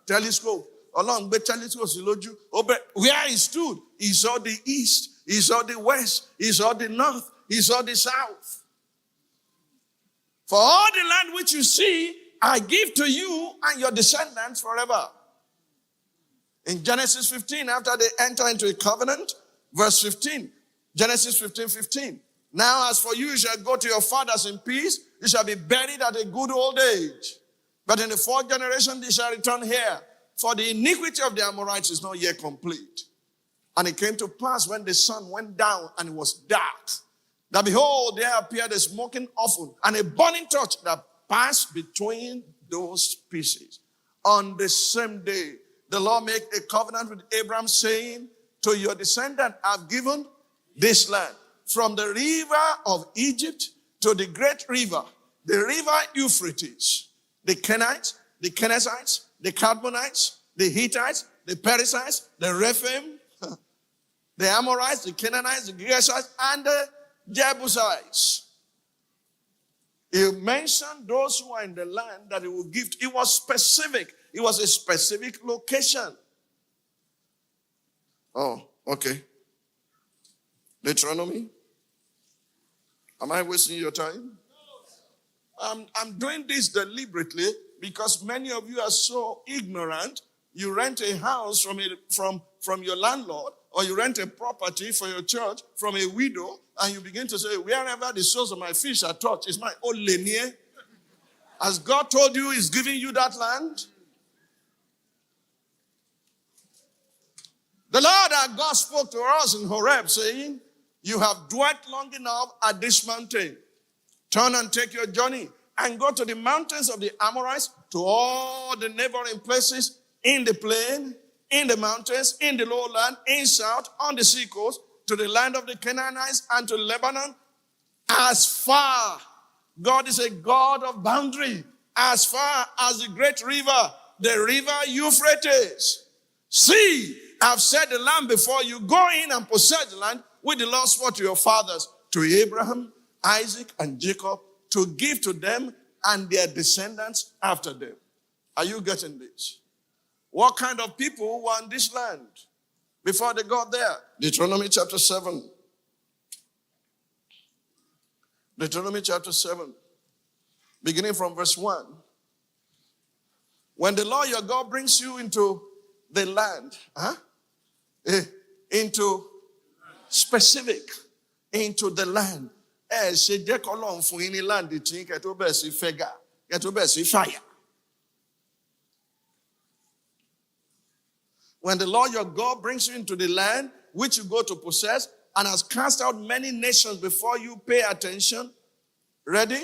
telescope. Along the telescope, where he stood, he saw the east, he saw the west, he saw the north, he saw the south. For all the land which you see, I give to you and your descendants forever. In Genesis 15, after they enter into a covenant, verse 15, Genesis 15:15. Now as for you, you shall go to your fathers in peace. You shall be buried at a good old age. But in the fourth generation, they shall return here. For the iniquity of the Amorites is not yet complete. And it came to pass when the sun went down and it was dark, that behold, there appeared a smoking oven and a burning torch that passed between those pieces. On the same day, the Lord made a covenant with Abraham, saying, to your descendant I've given this land, from the river of Egypt to the great river, the river Euphrates, the Kenites, the Kenizzites, the Cadmonites, the Hittites, the Perizzites, the Rephaim, the Amorites, the Canaanites, the Girgashites, and the Jebusites. He mentioned those who are in the land that he will give. It was specific. It was a specific location. Oh, okay. Deuteronomy? Am I wasting your time? I'm doing this deliberately because many of you are so ignorant. You rent a house from your landlord, or you rent a property for your church from a widow, and you begin to say, wherever the source of my fish are touched is my own linear. As God told you, He's giving you that land. The Lord our God spoke to us in Horeb, saying, you have dwelt long enough at this mountain. Turn and take your journey and go to the mountains of the Amorites, to all the neighboring places in the plain, in the mountains, in the lowland, in south, on the seacoast, to the land of the Canaanites and to Lebanon, as far. God is a God of boundary. As far as the great river, the river Euphrates. See, I've set the land before you. Go in and possess the land which the Lord swore to your fathers, to Abraham, Isaac, and Jacob, to give to them and their descendants after them. Are you getting this? What kind of people were in this land before they got there? Deuteronomy chapter 7. Deuteronomy chapter 7, beginning from verse 1. When the Lord your God brings you into the land, into specific, into the land. When the Lord your God brings you into the land which you go to possess and has cast out many nations before you, pay attention. Ready?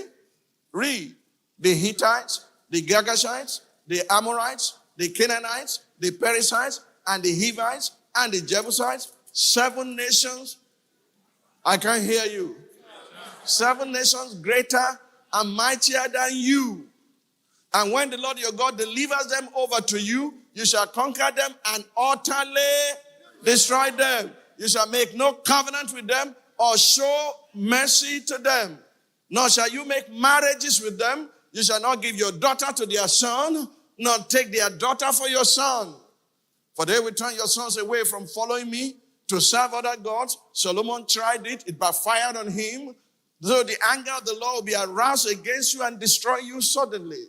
Read. The Hittites, the Girgashites, the Amorites, the Canaanites, the Perizzites, and the Hivites, and the Jebusites. 7 nations. I can't hear you. 7 nations greater and mightier than you. And when the Lord your God delivers them over to you, you shall conquer them and utterly destroy them. You shall make no covenant with them or show mercy to them. Nor shall you make marriages with them. You shall not give your daughter to their son, nor take their daughter for your son. For they will turn your sons away from following me to serve other gods. Solomon tried it. It backfired on him. So the anger of the Lord will be aroused against you and destroy you suddenly.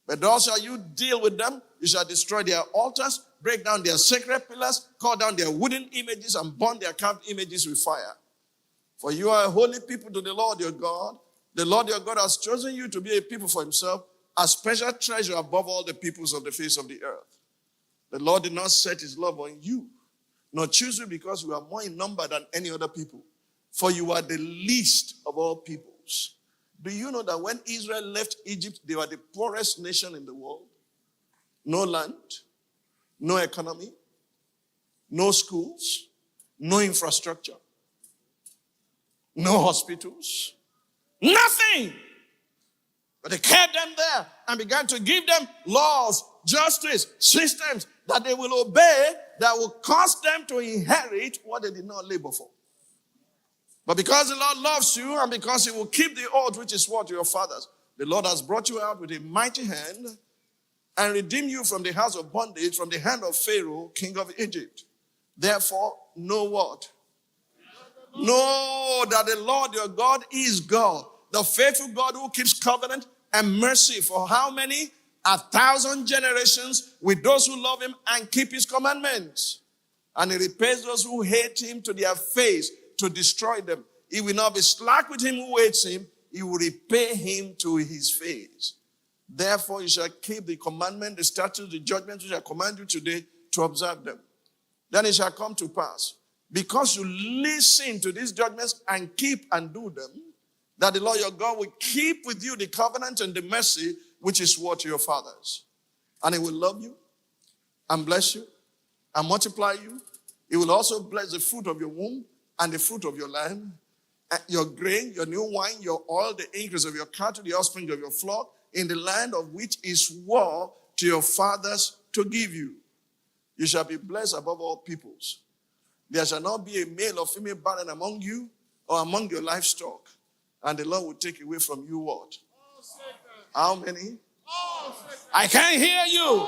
But thus shall you deal with them. You shall destroy their altars, break down their sacred pillars, cut down their wooden images, and burn their carved images with fire. For you are a holy people to the Lord your God. The Lord your God has chosen you to be a people for himself, a special treasure above all the peoples of the face of the earth. The Lord did not set his love on you, nor choose you because you are more in number than any other people. For you are the least of all peoples. Do you know that when Israel left Egypt, they were the poorest nation in the world? No land, no economy, no schools, no infrastructure, no hospitals, nothing. But they kept them there and began to give them laws, justice, systems that they will obey, that will cause them to inherit what they did not labor for. But because the Lord loves you and because he will keep the oath which is sworn to your fathers, the Lord has brought you out with a mighty hand and redeem you from the house of bondage, from the hand of Pharaoh, king of Egypt. Therefore, know what? Know that the Lord your God is God, the faithful God who keeps covenant and mercy for how many? 1,000 generations with those who love him and keep his commandments. And he repays those who hate him to their face to destroy them. He will not be slack with him who hates him. He will repay him to his face. Therefore, you shall keep the commandment, the statutes, the judgments which I command you today to observe them. Then it shall come to pass, because you listen to these judgments and keep and do them, that the Lord your God will keep with you the covenant and the mercy which is swore to your fathers. And he will love you and bless you and multiply you. He will also bless the fruit of your womb and the fruit of your land, your grain, your new wine, your oil, the increase of your cattle, the offspring of your flock, in the land of which he swore to your fathers to give you. You shall be blessed above all peoples. There shall not be a male or female barren among you or among your livestock. And the Lord will take away from you what? How many? I can't hear you.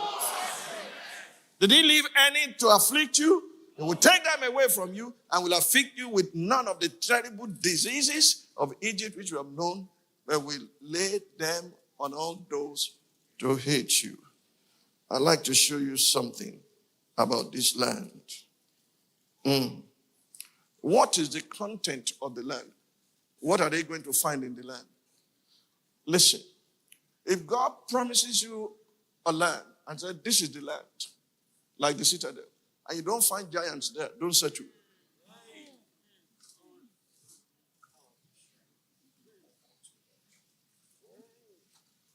Did he leave any to afflict you? He will take them away from you and will afflict you with none of the terrible diseases of Egypt which you have known, but will lay them on all those to hate you. I'd like to show you something about this land. What is the content of the land? What are they going to find in the land? Listen, if God promises you a land and says, this is the land, like the citadel, and you don't find giants there, don't settle.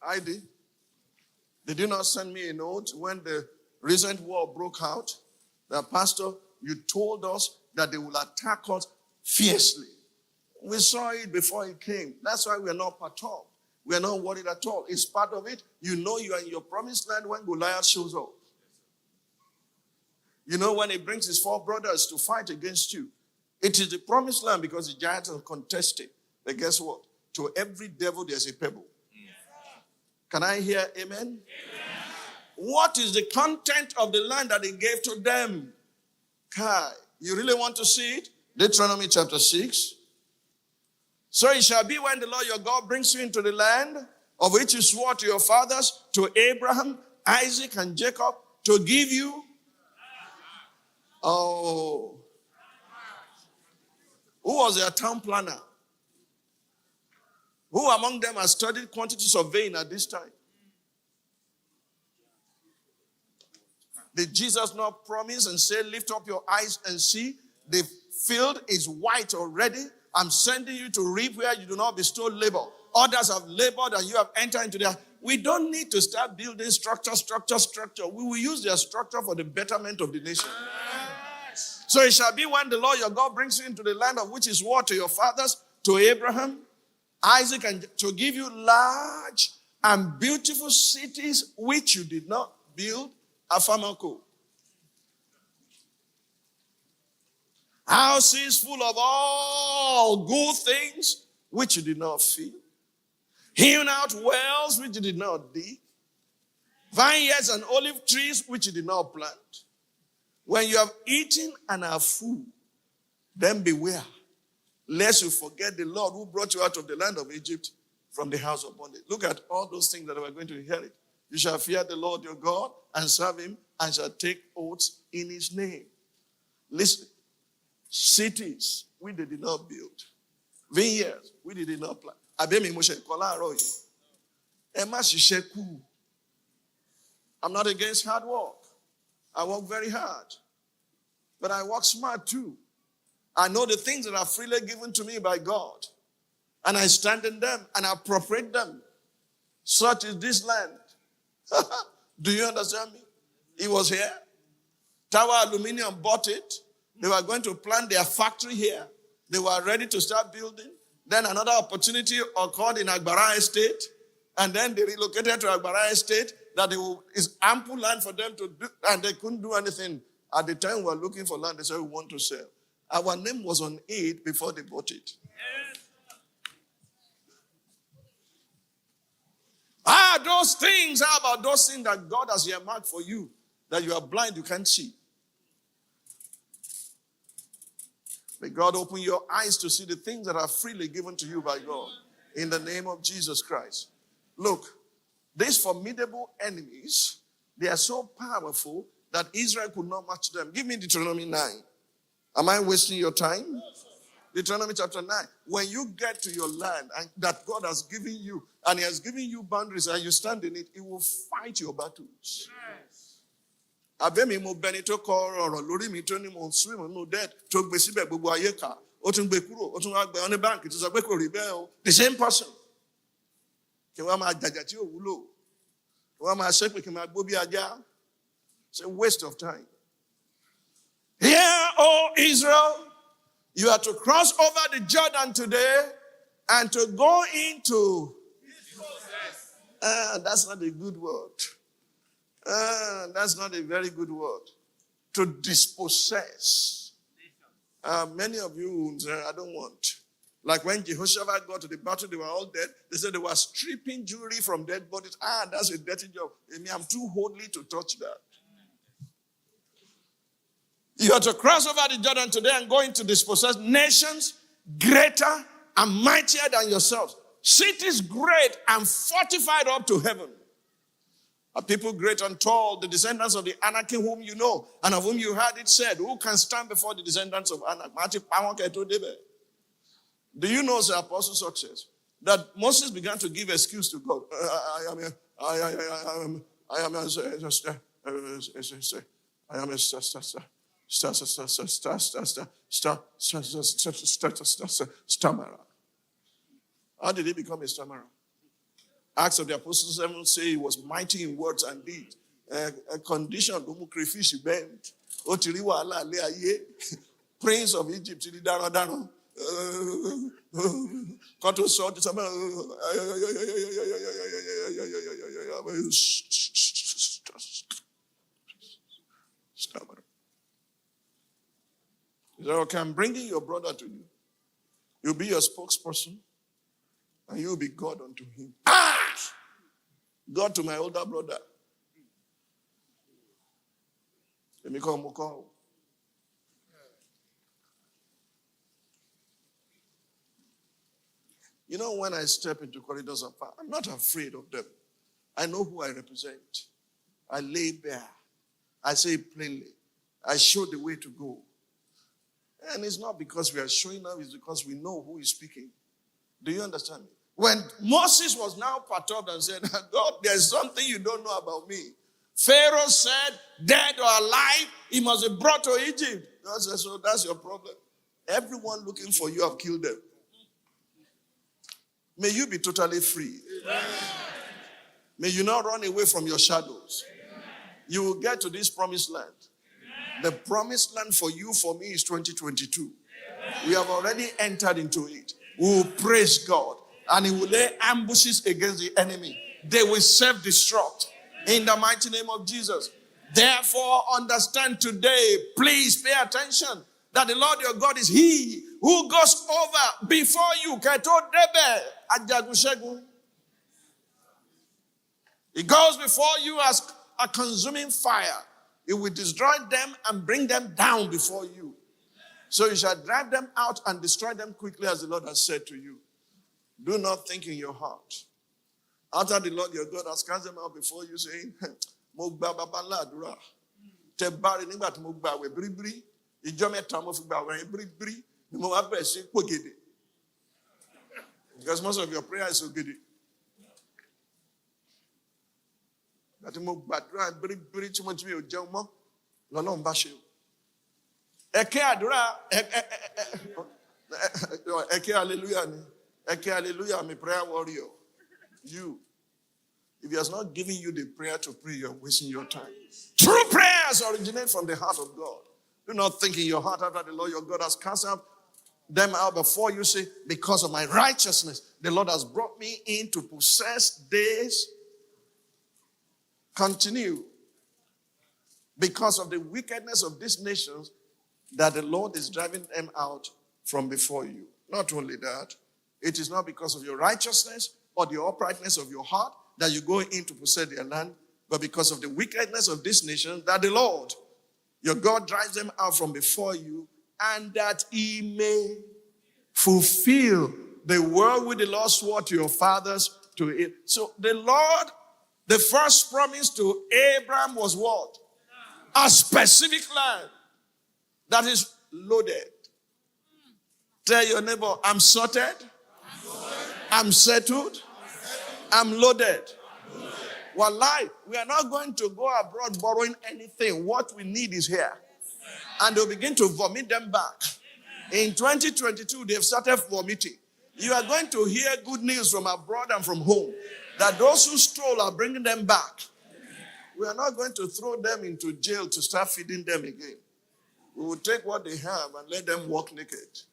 I did. Did you not send me a note when the recent war broke out? That, Pastor, you told us that they will attack us fiercely. We saw it before it came. That's why we are not perturbed. We are not worried at all. It's part of it. You know you are in your promised land when Goliath shows up. You know when he brings his 4 brothers to fight against you. It is the promised land because the giants are contested. But guess what? To every devil there's a pebble. Can I hear amen? Amen? What is the content of the land that he gave to them? Kai, you really want to see it? Deuteronomy chapter 6. So it shall be when the Lord your God brings you into the land of which he swore to your fathers, to Abraham, Isaac, and Jacob, to give you. Oh. Who was their town planner? Who among them has studied quantity surveying at this time? Did Jesus not promise and say, lift up your eyes and see? The field is white already. I'm sending you to reap where you do not bestow labor. Others have labored and you have entered into their. We don't need to start building structure. We will use their structure for the betterment of the nation. Yes. So it shall be when the Lord your God brings you into the land of which he swore to your fathers, to Abraham, Isaac, and to give you large and beautiful cities which you did not build, Afamako. Houses full of all good things which you did not fill. Hewn out wells which you did not dig. Vineyards and olive trees which you did not plant. When you have eaten and are full, then beware, lest you forget the Lord who brought you out of the land of Egypt from the house of bondage. Look at all those things that we are going to inherit. You shall fear the Lord your God and serve him and shall take oaths in his name. Listen, cities we did not build. Vineyards we did not plant. I'm not against hard work. I work very hard. But I work smart too. I know the things that are freely given to me by God. And I stand in them and I appropriate them. Such is this land. Do you understand me? He was here. Tower Aluminium bought it. They were going to plant their factory here. They were ready to start building. Then another opportunity occurred in Agbara Estate. And then they relocated to Agbara Estate. That is ample land for them to do. And they couldn't do anything. At the time we were looking for land, they said, we want to sell. Our name was on it before they bought it. Those things. How about those things that God has earmarked for you, that you are blind, you can't see? May God open your eyes to see the things that are freely given to you by God. In the name of Jesus Christ. Look, these formidable enemies, they are so powerful that Israel could not match them. Give me Deuteronomy 9. Am I wasting your time? Deuteronomy chapter 9. When you get to your land and that God has given you, and He has given you boundaries and you stand in it, He will fight your battles. Abemi mo bẹni tó kọ ọ̀rọ̀ lórí mi tó ní mo swim mo dead tó gbé síbẹ̀ gbogbo ayé ká ó tún gbé kúrò ó tún wá gbé ọ́ní báńkì tó sọ pé kò rí bẹ́ẹ̀ o. The same person. Kí wọ́n máa jàjà tí ò wúlò. Kí wọ́n máa ṣépè kí wọ́n máa gbó bí ajá. It's a waste of time. Hear, O Israel, you are to cross over the Jordan today and to go into. That's not a good word. That's not a very good word. To dispossess. Many of you say, I don't want. Like when Jehoshaphat got to the battle, they were all dead. They said they were stripping jewelry from dead bodies. That's a dirty job. I mean, I'm too holy to touch that. You are to cross over the Jordan today and go into dispossess nations greater and mightier than yourselves. Cities great and fortified up to heaven. A people great and tall, the descendants of the Anak whom you know, and of whom you heard it said, who can stand before the descendants of Anak? Do you know, the apostle success, that Moses began to give excuse to God? I am a stammerer. How did he become a stammerer? Acts of the Apostles 7 say he was mighty in words and deeds. A condition to crayfish bent. Prince of Egypt, stammerer. He said, okay, I'm bringing your brother to you. You'll be your spokesperson, and you'll be God unto him. God to my older brother. Let me come. You know, when I step into corridors of power, I'm not afraid of them. I know who I represent. I lay bare. I say plainly. I show the way to go. And it's not because we are showing up, it's because we know who is speaking. Do you understand me? When Moses was now perturbed and said, God, there's something you don't know about me. Pharaoh said, dead or alive, he must be brought to Egypt. God said, so that's your problem. Everyone looking for you have killed them. May you be totally free. Amen. May you not run away from your shadows. Amen. You will get to this promised land. Amen. The promised land for you, for me, is 2022. Amen. We have already entered into it. We will praise God. And He will lay ambushes against the enemy. They will self-destruct in the mighty name of Jesus. Therefore, understand today, please pay attention, that the Lord your God is He who goes over before you. He goes before you as a consuming fire. He will destroy them and bring them down before you. So you shall drive them out and destroy them quickly, as the Lord has said to you. Do not think in your heart. After the Lord your God has cast them out before you, saying, Mo gba baba ladura. Te bari nígbà tí mo gba àwẹ̀ biribiri. Ìjọ mẹ́ta mo fi gba àwẹ̀ biribiri. Ni mo wá bẹ̀rẹ̀ sí pògèdè. Because most of your prayer is ògèdè. That mo gbàdúrà biribiri tí mo ti mi ò jẹun mọ́. Lọ́lọ́run bá ṣe o. Ẹ̀kẹ́ àdúrà ẹ̀kẹ́ hallelujah ni. Ẹ̀kẹ́ hallelujah, I'm a prayer warrior. You. If He has not given you the prayer to pray, you're wasting your time. True prayers originate from the heart of God. Do not think in your heart after the Lord your God has cast them out before you. Say, because of my righteousness, the Lord has brought me in to possess this. Continue. Because of the wickedness of these nations, that the Lord is driving them out from before you. Not only that, it is not because of your righteousness or the uprightness of your heart, that you go in to possess their land, but because of the wickedness of this nation, that the Lord, your God, drives them out from before you, and that he may fulfill the word which the Lord swore to your fathers to it. So the Lord, the first promise to Abraham was what? A specific land that is loaded. Tell your neighbor, I'm sorted, I'm settled, I'm loaded. Wallahi, we are not going to go abroad borrowing anything. What we need is here. And they'll begin to vomit them back. In 2022, they've started vomiting. You are going to hear good news from abroad and from home, that those who stole are bringing them back. We are not going to throw them into jail to start feeding them again. We will take what they have and let them walk naked.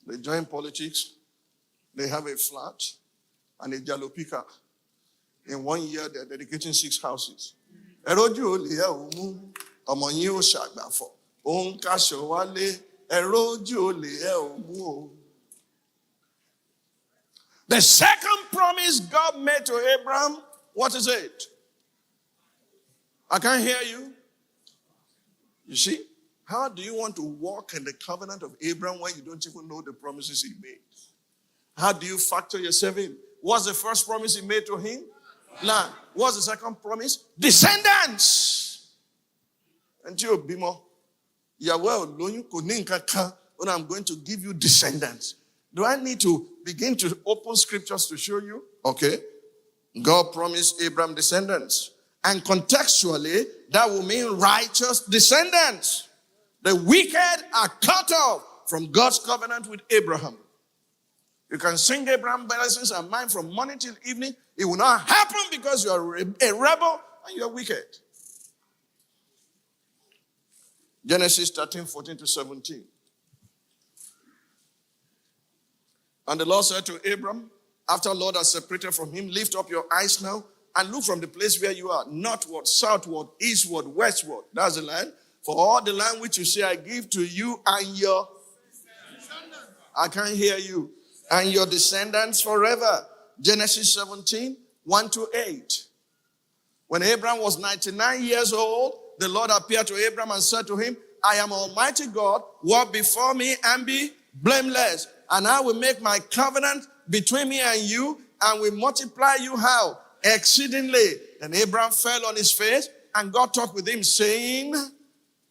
They join politics. They have a flat and a jalopika. In 1 year, they're dedicating 6 houses. The second promise God made to Abraham, what is it? I can't hear you. You see, how do you want to walk in the covenant of Abraham when you don't even know the promises he made? How do you factor yourself in? What's the first promise he made to him? Land. What's the second promise? Descendants. And you, Bimo, when I'm going to give you descendants. Do I need to begin to open scriptures to show you? Okay. God promised Abraham descendants. And contextually, that will mean righteous descendants. The wicked are cut off from God's covenant with Abraham. You can sing Abraham blessings and mine from morning till evening. It will not happen because you are a rebel and you are wicked. Genesis 13, 14 to 17. And the Lord said to Abram, after the Lord has separated from him, lift up your eyes now and look from the place where you are, northward, southward, eastward, westward. That's the land. For all the land which you say I give to you and your... I can't hear you. And your descendants forever. Genesis 17, 1 to 8. When Abraham was 99 years old, the Lord appeared to Abraham and said to him, I am Almighty God, walk before me and be blameless. And I will make my covenant between me and you and will multiply you how? Exceedingly. And Abraham fell on his face and God talked with him saying,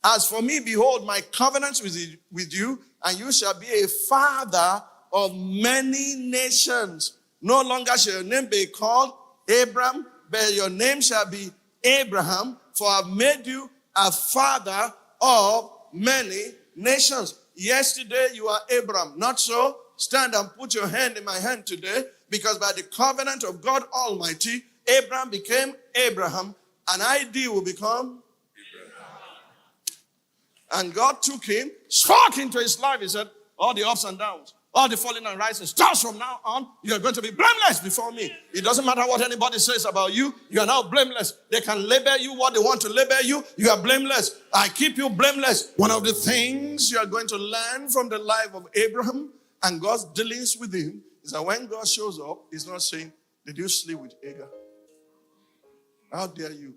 as for me, behold, my covenant with you, and you shall be a father of many nations. No longer shall your name be called Abram, but your name shall be Abraham, for I have made you a father of many nations. Yesterday you are Abram, not so? Stand and put your hand in my hand today, because by the covenant of God Almighty, Abraham became Abraham, and ID will become Abraham. And God took him, spoke into his life. He said, all the ups and downs, all the falling and rising, starts from now on, you're going to be blameless before me. It doesn't matter what anybody says about you. You are now blameless. They can label you what they want to label you. You are blameless. I keep you blameless. One of the things you are going to learn from the life of Abraham and God's dealings with him is that when God shows up, he's not saying, did you sleep with Hagar? How dare you?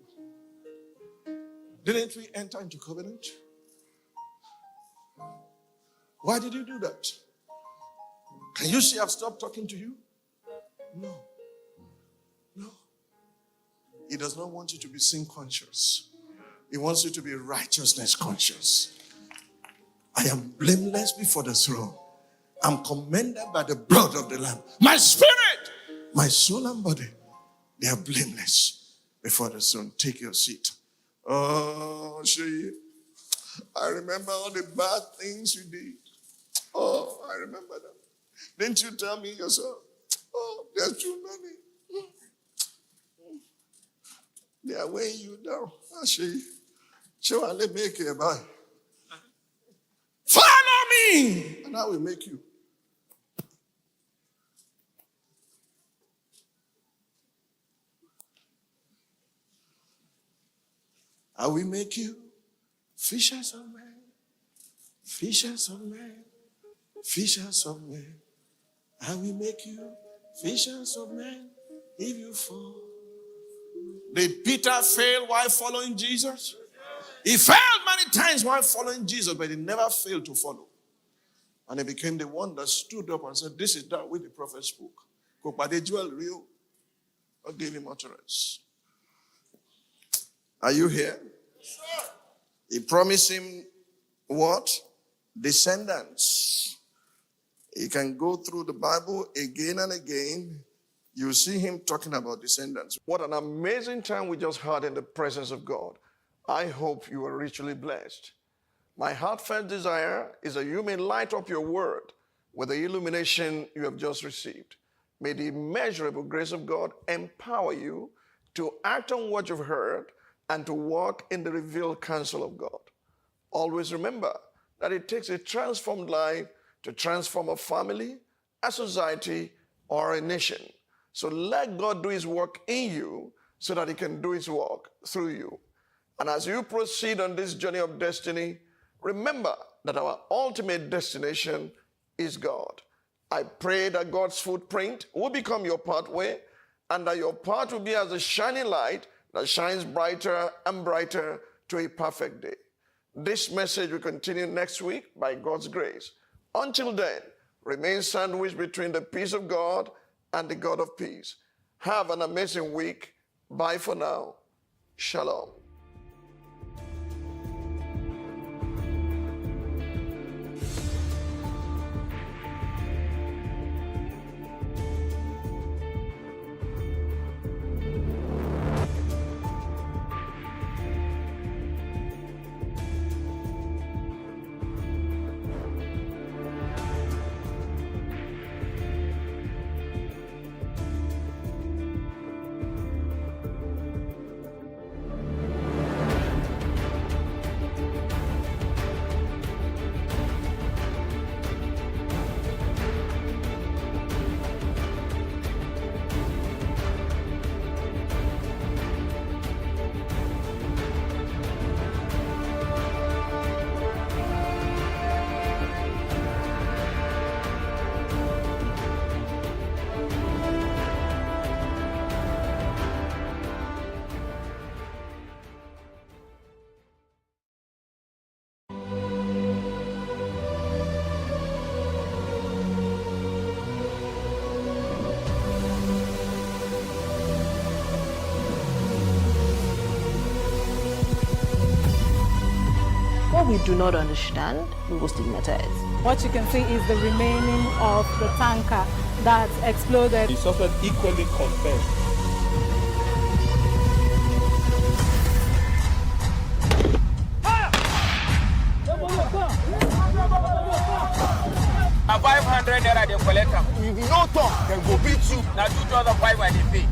Didn't we enter into covenant? Why did you do that? Can you see I've stopped talking to you? No. No. He does not want you to be sin conscious. He wants you to be righteousness conscious. I am blameless before the throne. I'm commended by the blood of the Lamb. My spirit, my soul and body, they are blameless before the throne. Take your seat. Oh, Shay, I remember all the bad things you did. Oh, I remember them. Didn't you tell me yourself? Oh, there's too many. They are weighing you down. Actually, sure, let me make it by. Follow me, and I will make you. I will make you fishers of men, fishers of men, fishers of men. I will make you fishers of men, if you fall. Did Peter fail while following Jesus? He failed many times while following Jesus, but he never failed to follow. And he became the one that stood up and said, this is that which the prophet spoke. God gave him utterance. Are you here? Yes, sir. He promised him what? Descendants. You can go through the Bible again and again. You see him talking about descendants. What an amazing time we just had in the presence of God. I hope you are richly blessed. My heartfelt desire is that you may light up your word with the illumination you have just received. May the immeasurable grace of God empower you to act on what you've heard and to walk in the revealed counsel of God. Always remember that it takes a transformed life to transform a family, a society, or a nation. So let God do his work in you so that he can do his work through you. And as you proceed on this journey of destiny, remember that our ultimate destination is God. I pray that God's footprint will become your pathway and that your path will be as a shining light that shines brighter and brighter to a perfect day. This message will continue next week by God's grace. Until then, remain sandwiched between the peace of God and the God of peace. Have an amazing week. Bye for now. Shalom. What we do not understand, we will stigmatize. What you can see is the remaining of the tanker that exploded. He suffered equally confessed. A 500 naira they collect them. If you no talk, then go beat you. Now 2,500 they pay.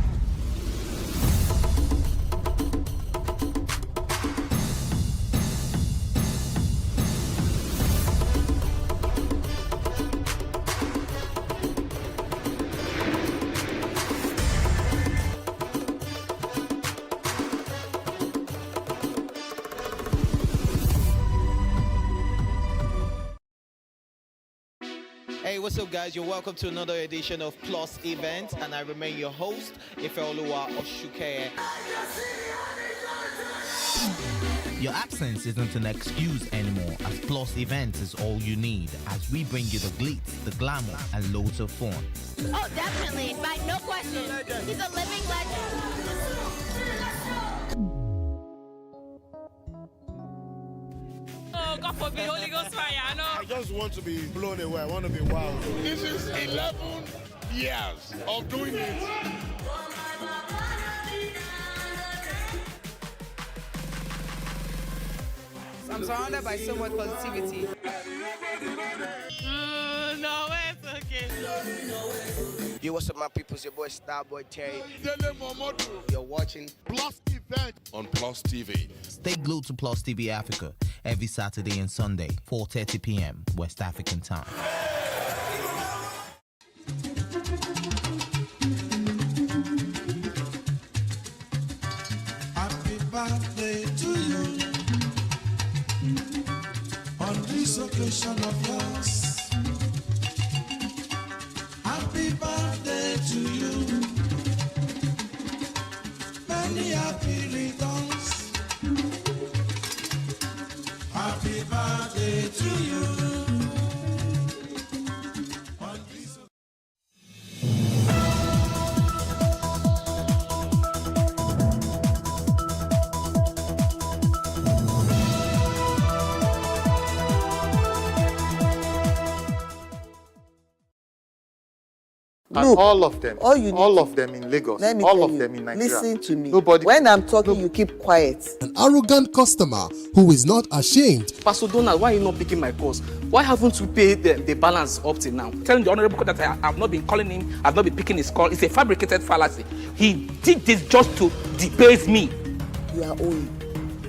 Hey, what's up, guys? You're welcome to another edition of Plus Event, and I remain your host, Ifeoluwa Oshukeye. Your absence isn't an excuse anymore, as Plus Events is all you need, as we bring you the glitz, the glamour, and loads of fun. Oh, definitely, by no question. He's a living legend. Oh, God forbid, Holy Ghost fire, no. I just want to be blown away. I want to be wild. This is 11 years of doing it. I'm surrounded by so much positivity. No, it's okay. Yo, what's up, my people? It's your boy Starboy Terry. You're watching Plus Event on Plus TV. Stay glued to PlusTvAfrica every Saturday and Sunday, 4:30 p.m. West African time. Happy birthday to you on this occasion of yours. Happy birthday to you. happy returns. Happy birthday to you. And Look, all of them, all of them in Lagos, let me all tell of you, them in Nigeria. listen to me. Nobody. When I'm talking, you keep quiet. An arrogant customer who is not ashamed. Pastor Donald, why are you not picking my calls? Why haven't you paid the balance up till now? Telling the honorable court that I have not been calling him, I've not been picking his call. It's a fabricated fallacy. He did this just to debase me. You are owing,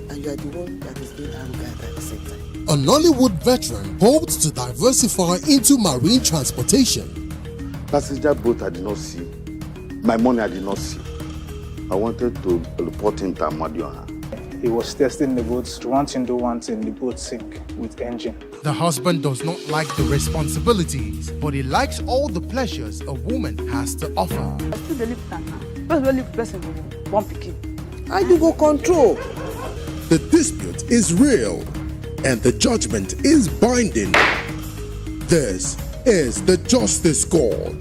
and you are the one that is being arrogant at the same time. A Nollywood veteran hoped to diversify into marine transportation. Passenger boat I did not see. My money I did not see. I wanted to report him to Amadioha. He was testing the boats. One thing do one thing, the boat sink with engine. The husband does not like the responsibilities, but he likes all the pleasures a woman has to offer. I still dey live that now. First live person one pikin. How you go control? The dispute is real, and the judgment is binding. This is the Justice Court.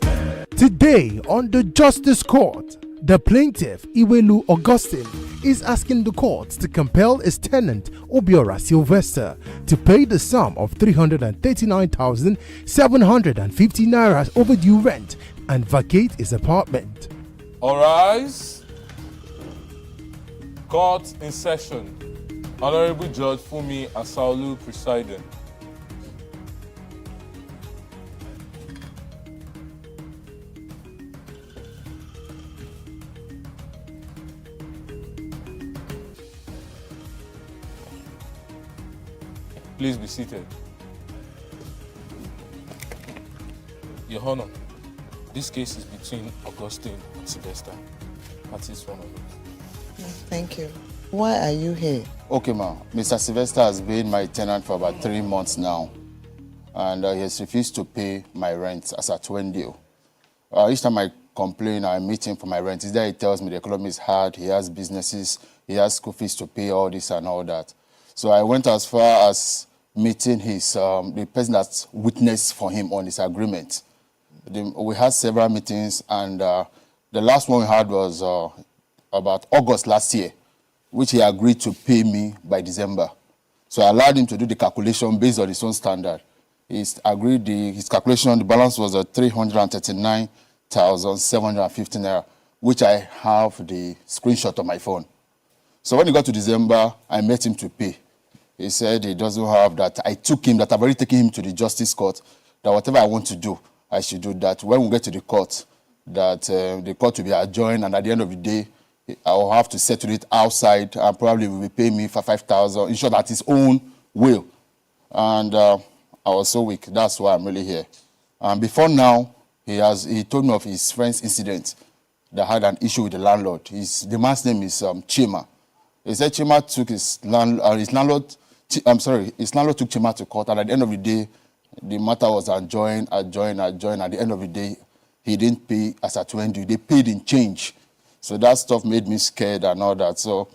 Today on the Justice Court, the plaintiff, Iwelu Augustine, is asking the court to compel his tenant, Obiora Sylvester, to pay the sum of 339,750 naira overdue rent and vacate his apartment. All rise. Court in session. Honorable Judge Fumi Asaolu presiding. Please be seated. Your Honor, this case is between Augustine and Sylvester. That is one of it. Thank you. Why are you here? Okay, ma'am. Mr. Sylvester has been my tenant for about 3 months now, and he has refused to pay my rent as at when due. Each time I complain, I meet him for my rent. Is that he tells me the economy is hard, he has businesses, he has school fees to pay, all this and all that. So I went as far as meeting his the person that's witness for him on his agreement. We had several meetings, and the last one we had was about August last year, which he agreed to pay me by December. So I allowed him to do the calculation based on his own standard. He's agreed his calculation, the balance was 339,750 naira, which I have the screenshot on my phone. So when he got to December, I met him to pay. He said he doesn't have that. I took him, that I've already taken him to the Justice Court, that whatever I want to do, I should do that. When we get to the court, that the court will be adjourned, and at the end of the day, I will have to settle it outside, and probably will be paying me for 5,000, in short, at his own will. And I was so weak. That's why I'm really here. And before now, he told me of his friend's incident that had an issue with the landlord. The man's name is Chima. He said Chima took his landlord took Chima to court, and at the end of the day, the matter was adjourned. At the end of the day, he didn't pay as at when due. They paid in change. So that stuff made me scared and all that. So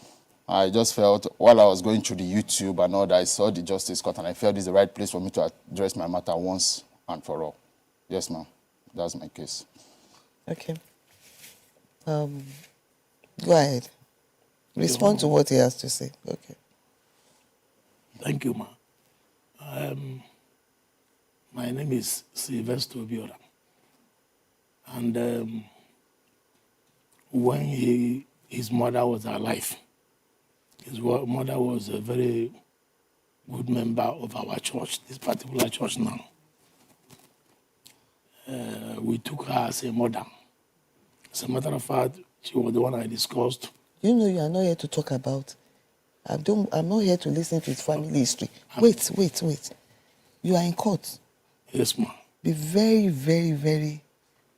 I just felt, while I was going through the YouTube and all that, I saw the Justice Court, and I felt this is the right place for me to address my matter once and for all. Yes, ma'am. That's my case. Okay. Go ahead. Respond to what he has to say. Okay. Thank you, ma. My name is Sylvester Obiora. And when his mother was alive, his mother was a very good member of our church, this particular church now. We took her as a mother. As a matter of fact, she was the one I discussed. You know, you are not here to talk about. I'm not here to listen to his family history. Wait. You are in court. Yes, ma'am. Be very, very, very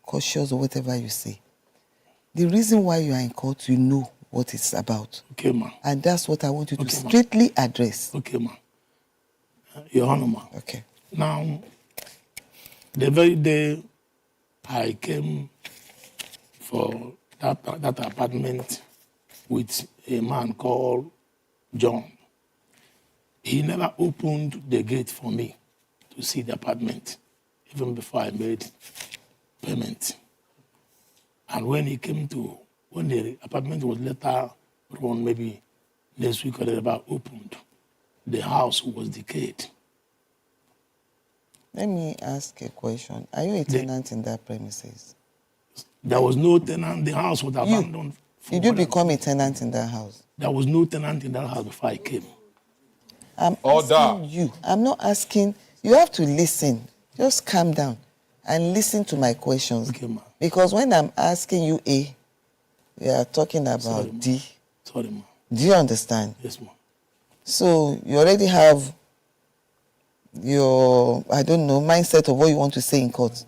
cautious of whatever you say. The reason why you are in court, you know what it's about. Okay, ma'am. And that's what I want you to strictly address. Okay, ma'am. Your Honor, ma'am. Okay. Now, the very day I came for that apartment with a man called John. He never opened the gate for me to see the apartment, even before I made payment. And when he came to, when the apartment was later on, maybe next week or about opened, the house was decayed. Let me ask a question. Are you a tenant in that premises? There was no tenant. The house was abandoned. Did you become a tenant in that house? There was no tenant in that house before I came. I'm asking you. I'm not asking. You have to listen. Just calm down and listen to my questions. Okay, ma. Because when I'm asking you A, we are talking about Sorry, D. Sorry, ma. Do you understand? Yes, ma. So you already have your, I don't know, mindset of what you want to say in court.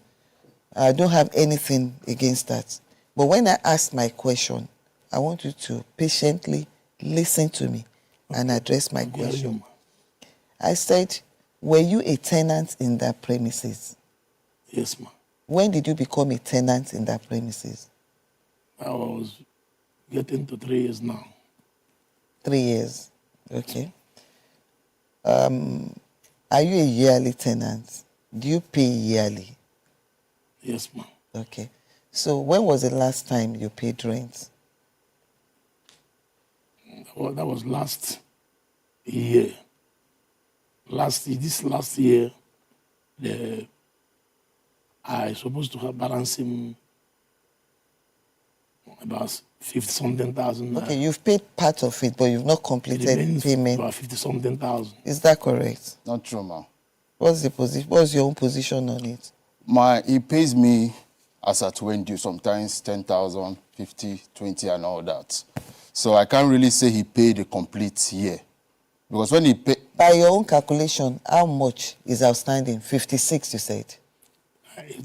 I don't have anything against that. But when I ask my question, I want you to patiently listen to me and address my question. I said, were you a tenant in that premises? Yes, ma'am. When did you become a tenant in that premises? I was getting to 3 years now. 3 years, okay. Are you a yearly tenant? Do you pay yearly? Yes, ma'am. Okay. So when was the last time you paid rent? Well, that was last year. This last year, I supposed to have balancing about 50-something thousand. Okay, you've paid part of it, but you've not completed payment. About 50-something thousand. Is that correct? Not true, ma. What's the position? What's your own position on it? He pays me as at when due, sometimes 10,000, 50, 20, and all that. So I can't really say he paid a complete year. Because when he paid... By your own calculation, how much is outstanding? 56, you said?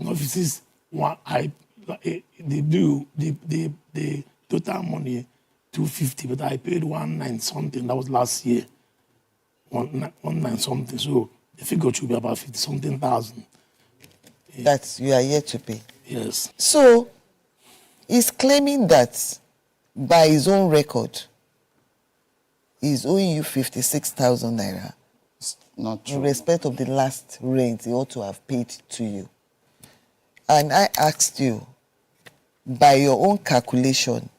No, 56. The total money, 250, but I paid 19 something. That was last year. 19 something. So the figure should be about 50 something thousand. That you are yet to pay? Yes. So he's claiming that by his own record, he's owing you 56,000 naira. Not true. In respect of the last rent he ought to have paid to you. And I asked you, by your own calculation,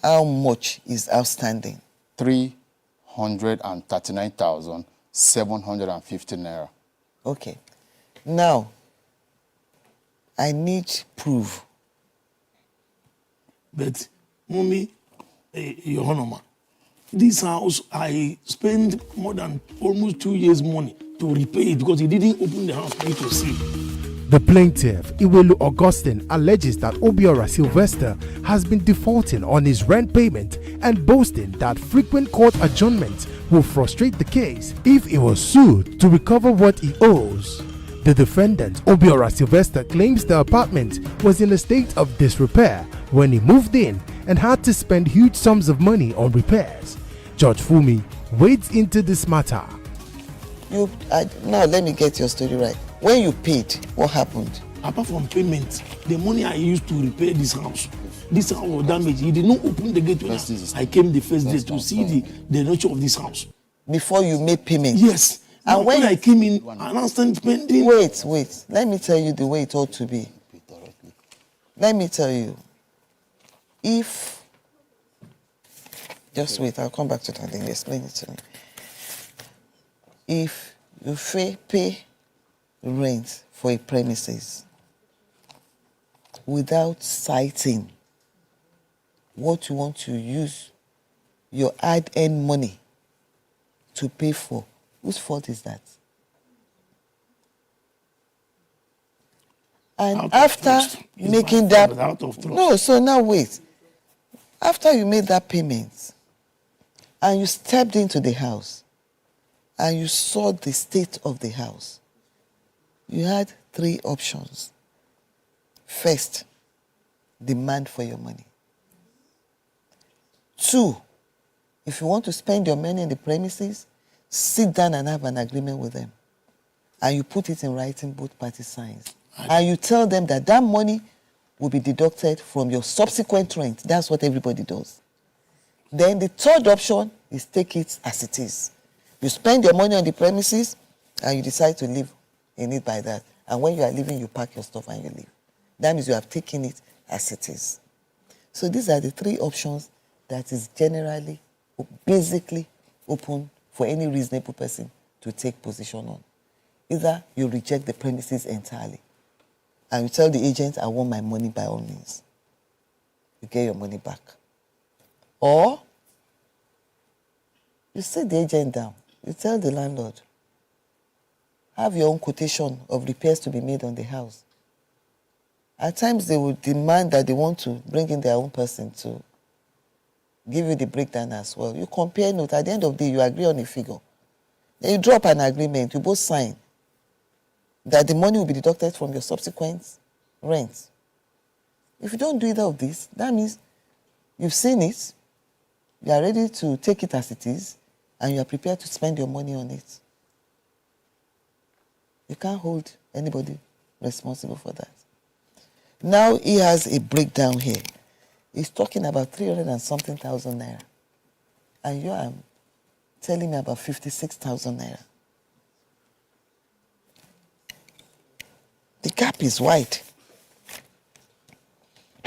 how much is outstanding? 339,750 naira. Okay. Now, I need proof. But, Mommy, Your Honor, this house, I spent more than almost 2 years' money to repay it because he didn't open the house for me to see. The plaintiff, Iwelu Augustine, alleges that Obiora Sylvester has been defaulting on his rent payment and boasting that frequent court adjournments will frustrate the case if he was sued to recover what he owes. The defendant, Obiora Sylvester, claims the apartment was in a state of disrepair when he moved in and had to spend huge sums of money on repairs. Judge Fumi wades into this matter. Now let me get your story right. When you paid, what happened? Apart from payment, the money I used to repair this house was damaged. He did not open the gate when I came the first day to see the nature of this house. Before you made payment? Yes. And when I came in, I now stand spending. Wait. Let me tell you the way it ought to be. Let me tell you. Just wait, I'll come back to that and explain it to me. If you pay rent for a premises without citing what you want to use your hard-earned money to pay for, whose fault is that? And after making that... No, so now wait. After you made that payment and you stepped into the house and you saw the state of the house, you had 3 options. First, demand for your money. 2, if you want to spend your money in the premises, sit down and have an agreement with them. And you put it in writing, both parties sign. And you tell them that that money will be deducted from your subsequent rent. That's what everybody does. Then the third option is take it as it is. You spend your money on the premises and you decide to live in it by that. And when you are leaving, you pack your stuff and you leave. That means you have taken it as it is. So these are the three options that is generally, basically open for any reasonable person to take position on. Either you reject the premises entirely and you tell the agent, I want my money by all means. You get your money back. Or you sit the agent down. You tell the landlord, have your own quotation of repairs to be made on the house. At times they will demand that they want to bring in their own person to give you the breakdown as well. You compare notes. At the end of the day, you agree on a figure. Then you drop an agreement. You both sign that the money will be deducted from your subsequent rent. If you don't do either of this, that means you've seen it, you are ready to take it as it is, and you are prepared to spend your money on it. You can't hold anybody responsible for that. Now he has a breakdown here. He's talking about 300 and something thousand naira. And you are telling me about 56,000 naira. The gap is wide.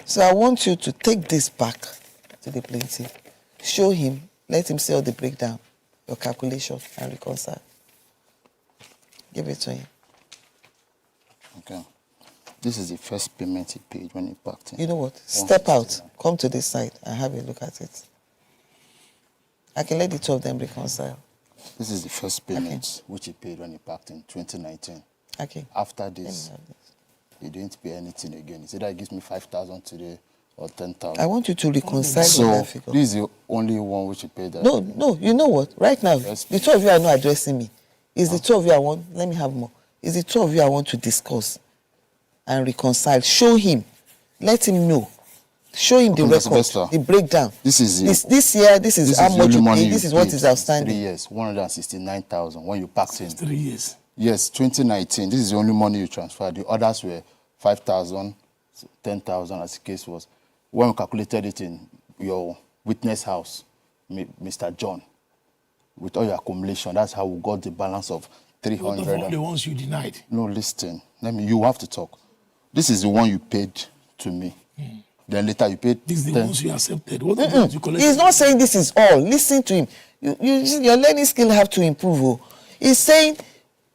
So I want you to take this back to the plaintiff. Show him, let him see all the breakdown, your calculation, and reconcile. Give it to him. Okay. This is the first payment he paid when he packed in. You know what? Step out. Come to this side and have a look at it. I can let the two of them reconcile. This is the first payment which he paid when he packed in 2019. Okay. After this, he didn't pay anything again. He said that he gives me 5,000 today or 10,000. I want you to reconcile so with that figure. This is the only one which he paid. That No, you know what? Right now, the two of you are not addressing me. It's the two of you I want, let me have more. It's the two of you I want to discuss and reconcile. Show him. Let him know. Show him the record, the breakdown. This is this year, this is how much you pay. This is what is outstanding. 3 years, 169,000 when you packed in. 3 years. Yes, 2019. This is the only money you transferred. The others were 5,000, 10,000 as the case was. When we calculated it in your witness house, Mr. John, with all your accumulation, that's how we got the balance of 300. What of all the ones you denied? No, listen. You have to talk. This is the one you paid to me. Then later you paid. This is the ones you accepted. What of the ones you collected? He's not saying this is all. Listen to him. Your learning skill have to improve. Oh. He's saying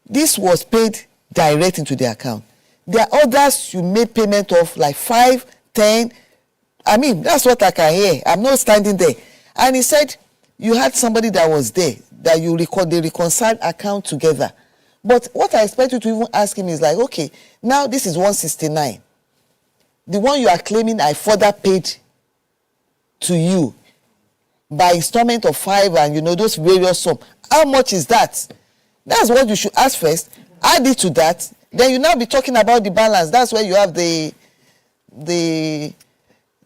this was paid direct into the account. There are others you made payment of like 5, 10. I mean, that's what I can hear. I'm not standing there. And he said you had somebody that was there, that they reconciled account together. But what I expect you to even ask him is like, okay, now this is 169. The one you are claiming I further paid to you by installment of 5 and those various sums. How much is that? That's what you should ask first. Add it to that. Then you now be talking about the balance. That's where you have the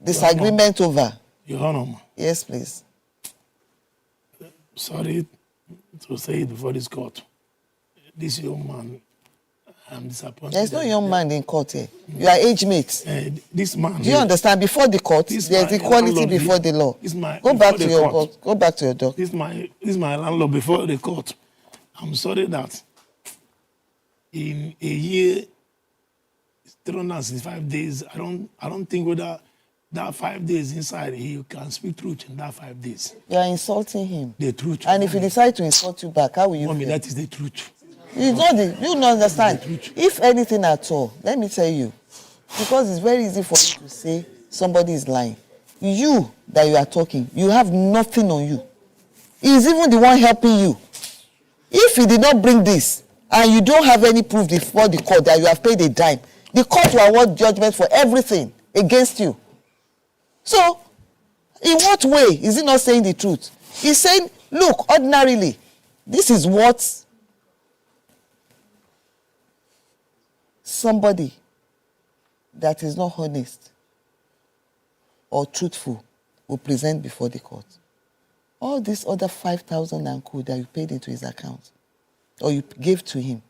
disagreement over. Your Honor. Yes, please. Sorry to say it before this court. This young man, I'm disappointed. There's no young man in court here. You are age mates. This man. Do you understand? Before the court, there's equality before the law. Go back to your court. Go back to your doc. This is my landlord before the court. I'm sorry that in a year, 365 days, I don't think whether that 5 days inside he can speak truth in that 5 days. You are insulting him. The truth. And if he decides to insult you back, how will you Mommy, feel? that is the truth. You don't understand. If anything at all, let me tell you, because it's very easy for you to say somebody is lying. You that you are talking, you have nothing on you. He's even the one helping you. If he did not bring this, and you don't have any proof before the court that you have paid a dime, the court will award judgment for everything against you. So, in what way is he not saying the truth? He's saying, look, ordinarily, this is what somebody that is not honest or truthful will present before the court. All these other 5,000 and co that you paid into his account, or you gave to him,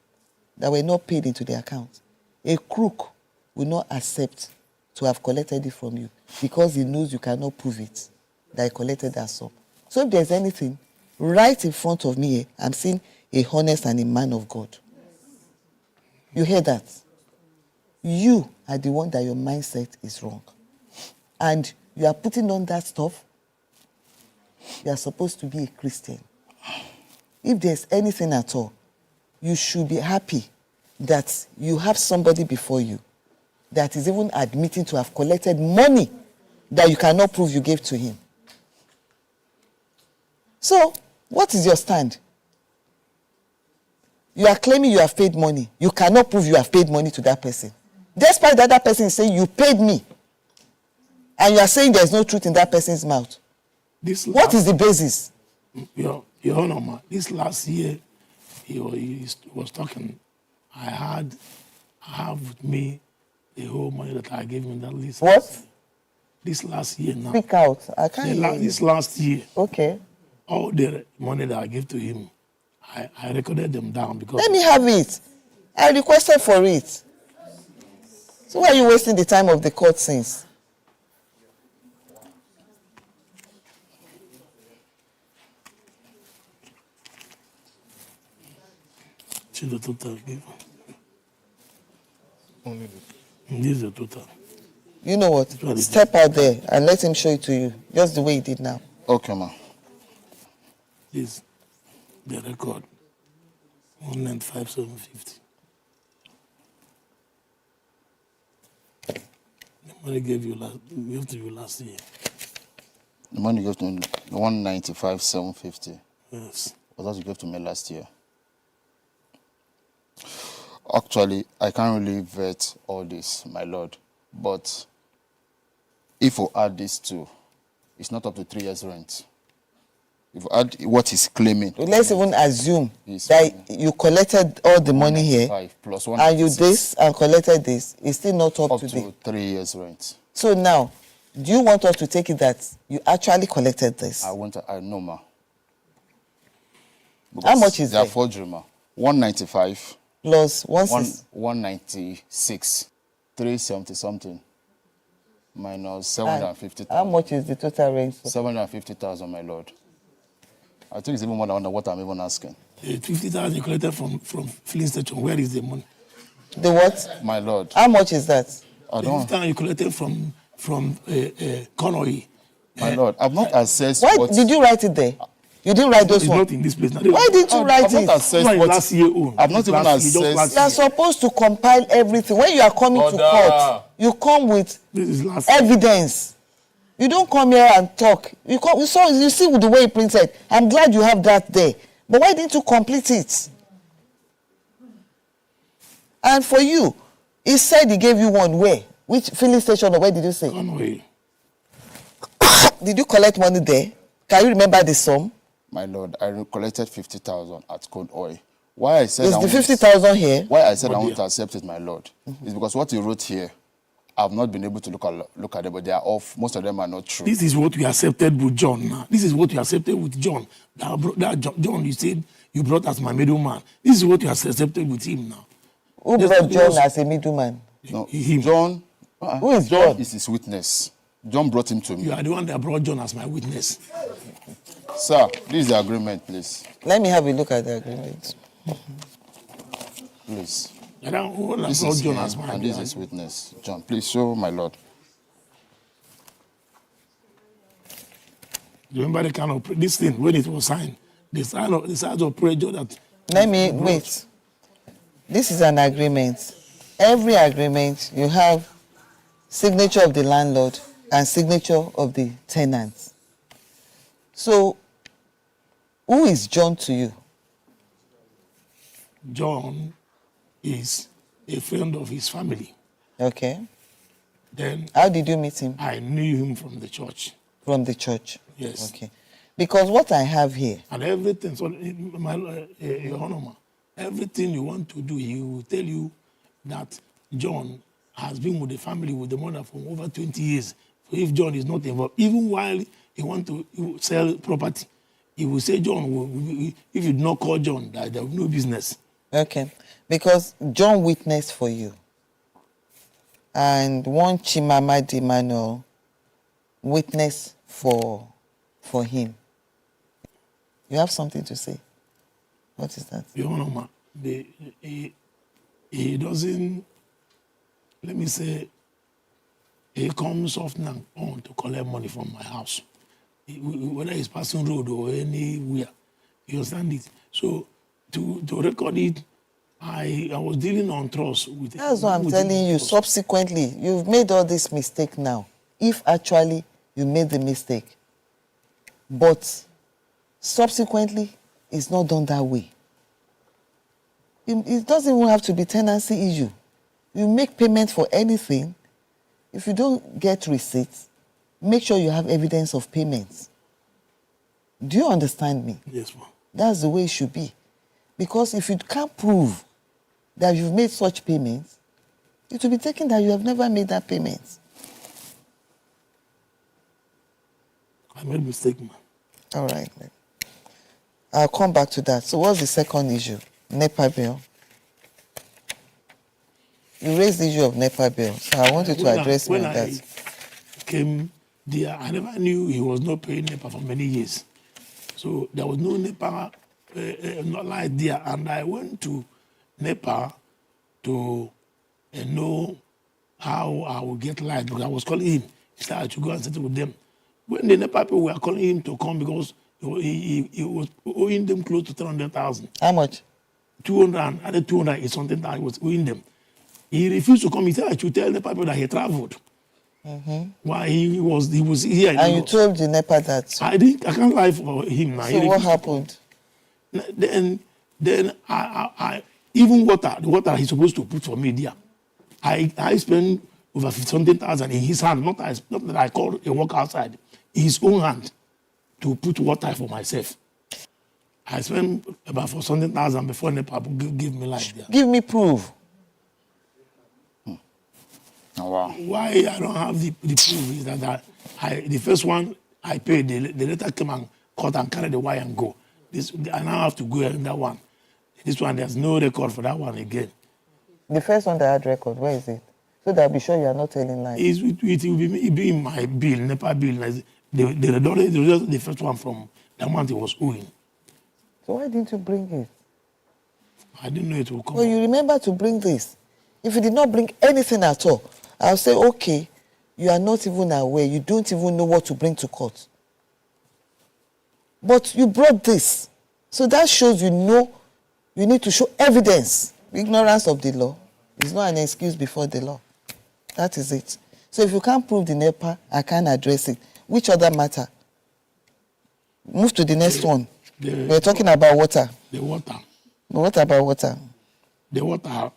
that were not paid into the account, a crook will not accept to have collected it from you because he knows you cannot prove it. that he collected that sum. So if there's anything, right in front of me here, I'm seeing a honest and a man of God. You hear that? You are the one that your mindset is wrong. And you are putting on that stuff. You are supposed to be a Christian. If there's anything at all, you should be happy that you have somebody before you that is even admitting to have collected money that you cannot prove you gave to him. So, what is your stand? You are claiming you have paid money. You cannot prove you have paid money to that person. Despite that other person saying, you paid me. And you are saying there's no truth in that person's mouth. What is the basis? Your Honor, this last year, he was talking. I have with me the whole money that I gave him that list. What? This last year now. Speak out. I can't hear you. This last year. Okay. All the money that I gave to him, I recorded them down because... Let me have it. I requested for it. So why are you wasting the time of the court since? The total given. Only this is the total. You know what? Step out there and let him show it to you, just the way he did now. Okay, ma. This the record. 195,750. The money gave you last year. The money you gave to me, 195,750. Yes. Was that you gave to me last year? Actually, I can't really vet all this, my lord. But if we add this to, it's not up to 3 years' rent. If we add what he's claiming. Let's even assume that you collected all the money here, plus and you this and collected this, it's still not up to 3 years' rent. So now, do you want us to take it that you actually collected this? I know, ma. How much is that? it? Forgery, ma. 195. Plus 196. 370 something. Minus 750,000. How much is the total rent? 750,000, my lord. I think it's even more than what I'm even asking. 50,000 you collected from filling station. Where is the money? The what? My lord. How much is that? I don't. 50,000 you collected from Conway. My lord, I've not assessed. Why did you write it there? You didn't write those ones. It's not in this place. Why didn't you write it? Last year own. I've not even assessed. You are supposed to compile everything. When you are coming to court, you come with evidence. You don't come here and talk. You see with the way you printed. I'm glad you have that there. But why didn't you complete it? And for you, he said he gave you one where? Which filling station or where did you say? Conway. Did you collect money there? Can you remember the sum? My lord, I collected 50,000 at Code Oil. Why I said is the 50,000 here? Why I said I want to accept it, my lord, is because what you wrote here, I've not been able to look at them, but they are off. Most of them are not true. This is what we accepted with John now. This is what we accepted with John. That John, you said you brought as my middleman. This is what you accepted with him now. Who brought John as a middleman? No, John. Who is John? Is his witness. John brought him to me. You are the one that brought John as my witness. Sir, this is the agreement, please. Let me have a look at the agreement. Please. This is John as my and this is witness. John, please show my lord. You remember the kind of this thing when it was signed? The size of pressure that. Let me wait. This is an agreement. Every agreement you have signature of the landlord and signature of the tenant. So, who is John to you? John is a friend of his family. Okay. Then. How did you meet him? I knew him from the church. From the church? Yes. Okay. Because what I have here. And everything, so Your Honor, everything you want to do, he will tell you that John has been with the family, with the mother for over 20 years. So if John is not involved, even while he want to sell property, he will say, John, if you do not call John, there will be no business. Okay. Because John witnessed for you. And one Chimamadi Emmanuel witnessed for for him. You have something to say? What is that? Your Honor, ma, he doesn't, let me say, he comes often and on to collect money from my house. Whether he's passing road or anywhere, you understand it? So to record it, I was dealing on trust with. That's what I'm telling you. Subsequently, you've made all this mistake now. If actually you made the mistake, but subsequently, it's not done that way. It doesn't even have to be tenancy issue. You make payment for anything. If you don't get receipts, make sure you have evidence of payments. Do you understand me? Yes, ma'am. That's the way it should be. Because if you can't prove that you've made such payments, it will be taken that you have never made that payment. I made a mistake, ma'am. All right. I'll come back to that. So what's the second issue? NEPA bill. You raised the issue of NEPA bill, so I want you to address me on that. When I came there, I never knew he was not paying NEPA for many years. So there was no NEPA, not like there. And I went to NEPA to know how I would get light, because I was calling him. He said I should go and settle with them. When the NEPA people were calling him to come because he was owing them close to 300,000. How much? 200, added 200 is something that he was owing them. He refused to come. He said I should tell the people that he traveled. Why he was here. And you told the NEPA that? I can't lie for him now. So what happened? Then I even the water he's supposed to put for me there. I spent over 15,000 in his hand, not that I called a worker outside, in his own hand to put water for myself. I spent about 400,000 before NEPA give me light there. Give me proof. Oh, wow. Why I don't have the proof is that the first one I paid, the letter came and cut and carried the wire and go. I now have to go in that one. This one, there's no record for that one again. The first one that had record, where is it? So that I'll be sure you are not telling lies. It will be in my bill, NEPA bill. The first one from the amount he was owing. So why didn't you bring it? I didn't know it would come. Well, you remember to bring this. If you did not bring anything at all, I'll say, okay, you are not even aware. You don't even know what to bring to court. But you brought this. So that shows you know you need to show evidence. Ignorance of the law is not an excuse before the law. That is it. So if you can't prove the NEPA, I can't address it. Which other matter? Move to the next one. We're talking about water. The water. What about water? The water,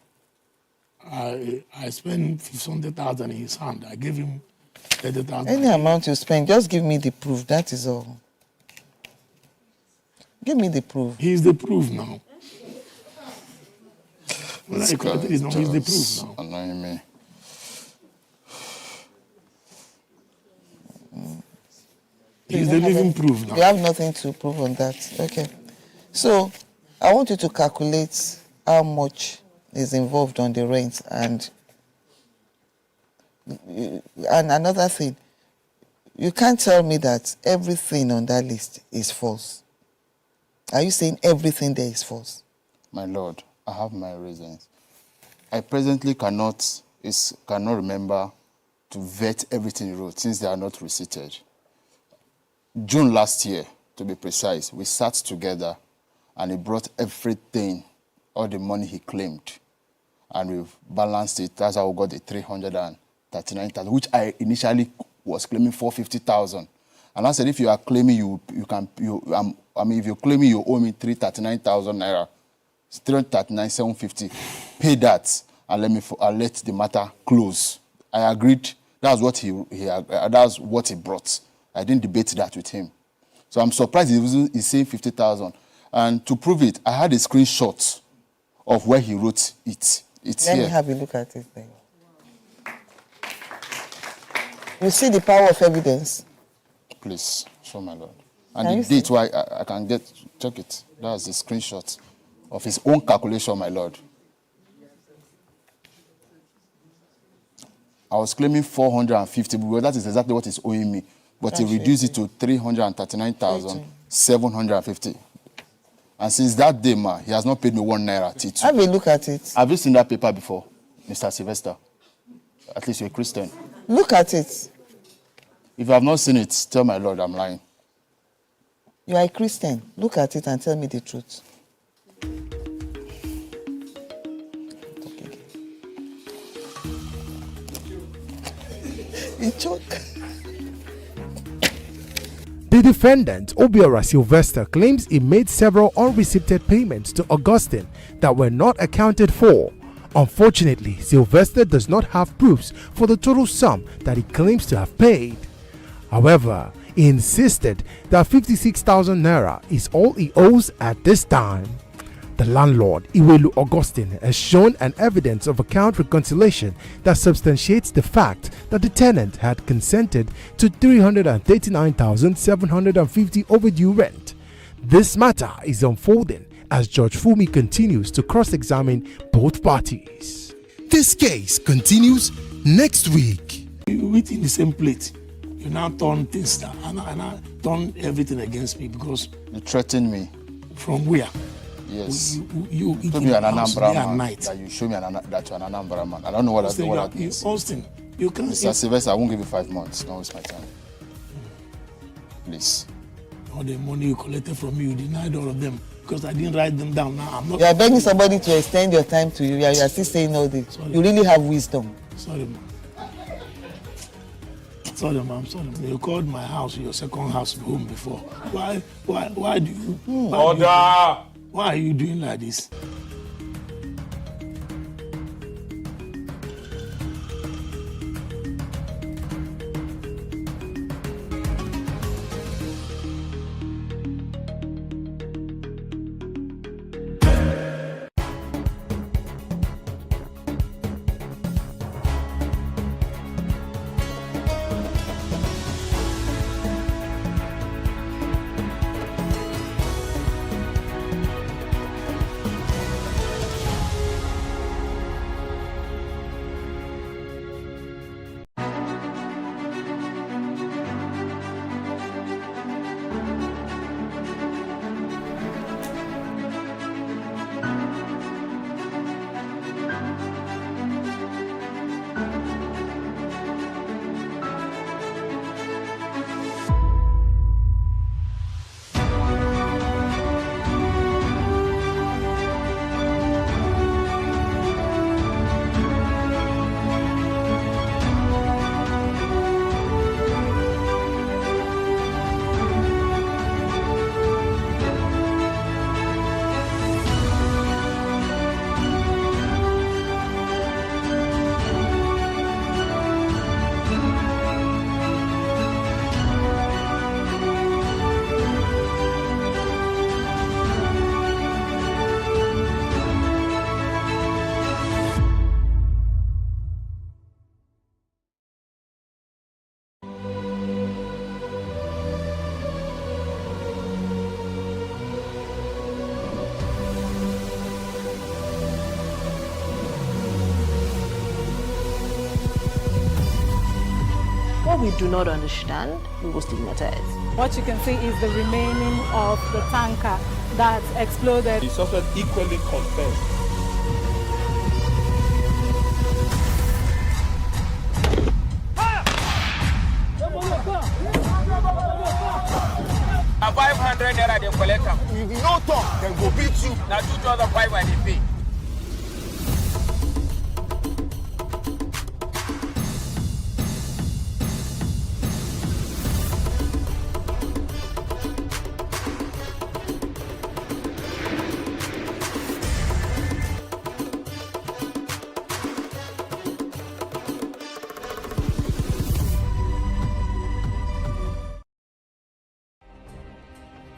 I spent 500,000 in his hand. I gave him 30,000. Any amount you spend, just give me the proof. That is all. Give me the proof. He's the proof now. He's the proof now. Annoying me. He's the living proof now. You have nothing to prove on that. Okay. So, I want you to calculate how much is involved on the rent and another thing. You can't tell me that everything on that list is false. Are you saying everything there is false? My lord, I have my reasons. I presently cannot remember to vet everything he wrote since they are not receipted. June last year, to be precise, we sat together and he brought everything, all the money he claimed, and we've balanced it. That's how we got the 339,000, which I initially was claiming 450,000. And I said, if you are claiming if you're claiming you owe me 339,000 naira, it's 339,750, pay that and I'll let the matter close. I agreed. That's what he brought. I didn't debate that with him. So I'm surprised he's saying 50,000. And to prove it, I had a screenshot of where he wrote it. It's Let here. me have a look at it then. You see the power of evidence? Please, show my lord. And the date why I can check it. That's the screenshot of his own calculation, my lord. I was claiming 450, because that is exactly what he's owing me. but he reduced it to 339,750. And since that day, ma, he has not paid me 1 naira till Have a look at it. Have you seen that paper before, Mr. Sylvester? At least you're a Christian. Look at it. If you have not seen it, tell my Lord I'm lying. You are a Christian. Look at it and tell me the truth. The defendant, Obiora Sylvester, claims he made several unreceipted payments to Augustine that were not accounted for. Unfortunately, Sylvester does not have proofs for the total sum that he claims to have paid. However, he insisted that 56,000 naira is all he owes at this time. The landlord, Iwelu Augustine, has shown an evidence of account reconciliation that substantiates the fact that the tenant had consented to 339,750 overdue rent. This matter is unfolding as Judge Fumi continues to cross-examine both parties. This case continues next week. You eat in the same plate. You now turn things down and I turn everything against me because you threaten me. From where? Yes. You eat in an Anambra man. night. That you show me that you're an Anambra man. I don't know what that means. Austin, you can't. Mr. Sylvester, I won't give you 5 months. Don't waste my time. Please. All the money you collected from me, you denied all of them because I didn't write them down. Now I'm not. You are begging somebody to extend your time to you. You are still saying all this. Sorry. You really have wisdom. Sorry, ma'am. Sorry, ma'am. Sorry. You called my house your second house home before. Why do you? Order! Why are you doing like this? What we do not understand, we will stigmatize. What you can see is the remaining of the tanker that exploded. The suspect equally confessed. A 500 naira they collect them. If you no talk, then go beat you. Now 2,500 they pay.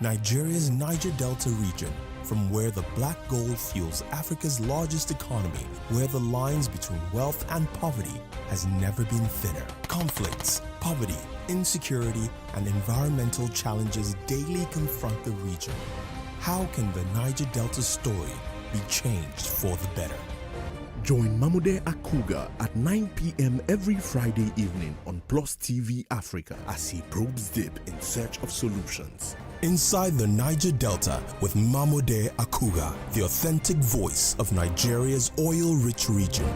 Nigeria's Niger Delta region, from where the black gold fuels Africa's largest economy, where the lines between wealth and poverty has never been thinner. Conflicts, poverty, insecurity, and environmental challenges daily confront the region. How can the Niger Delta story be changed for the better? Join Mamode Akuga at 9 p.m. every Friday evening on PlusTvAfrica as he probes deep in search of solutions. Inside the Niger Delta with Mamode Akuga, the authentic voice of Nigeria's oil-rich region.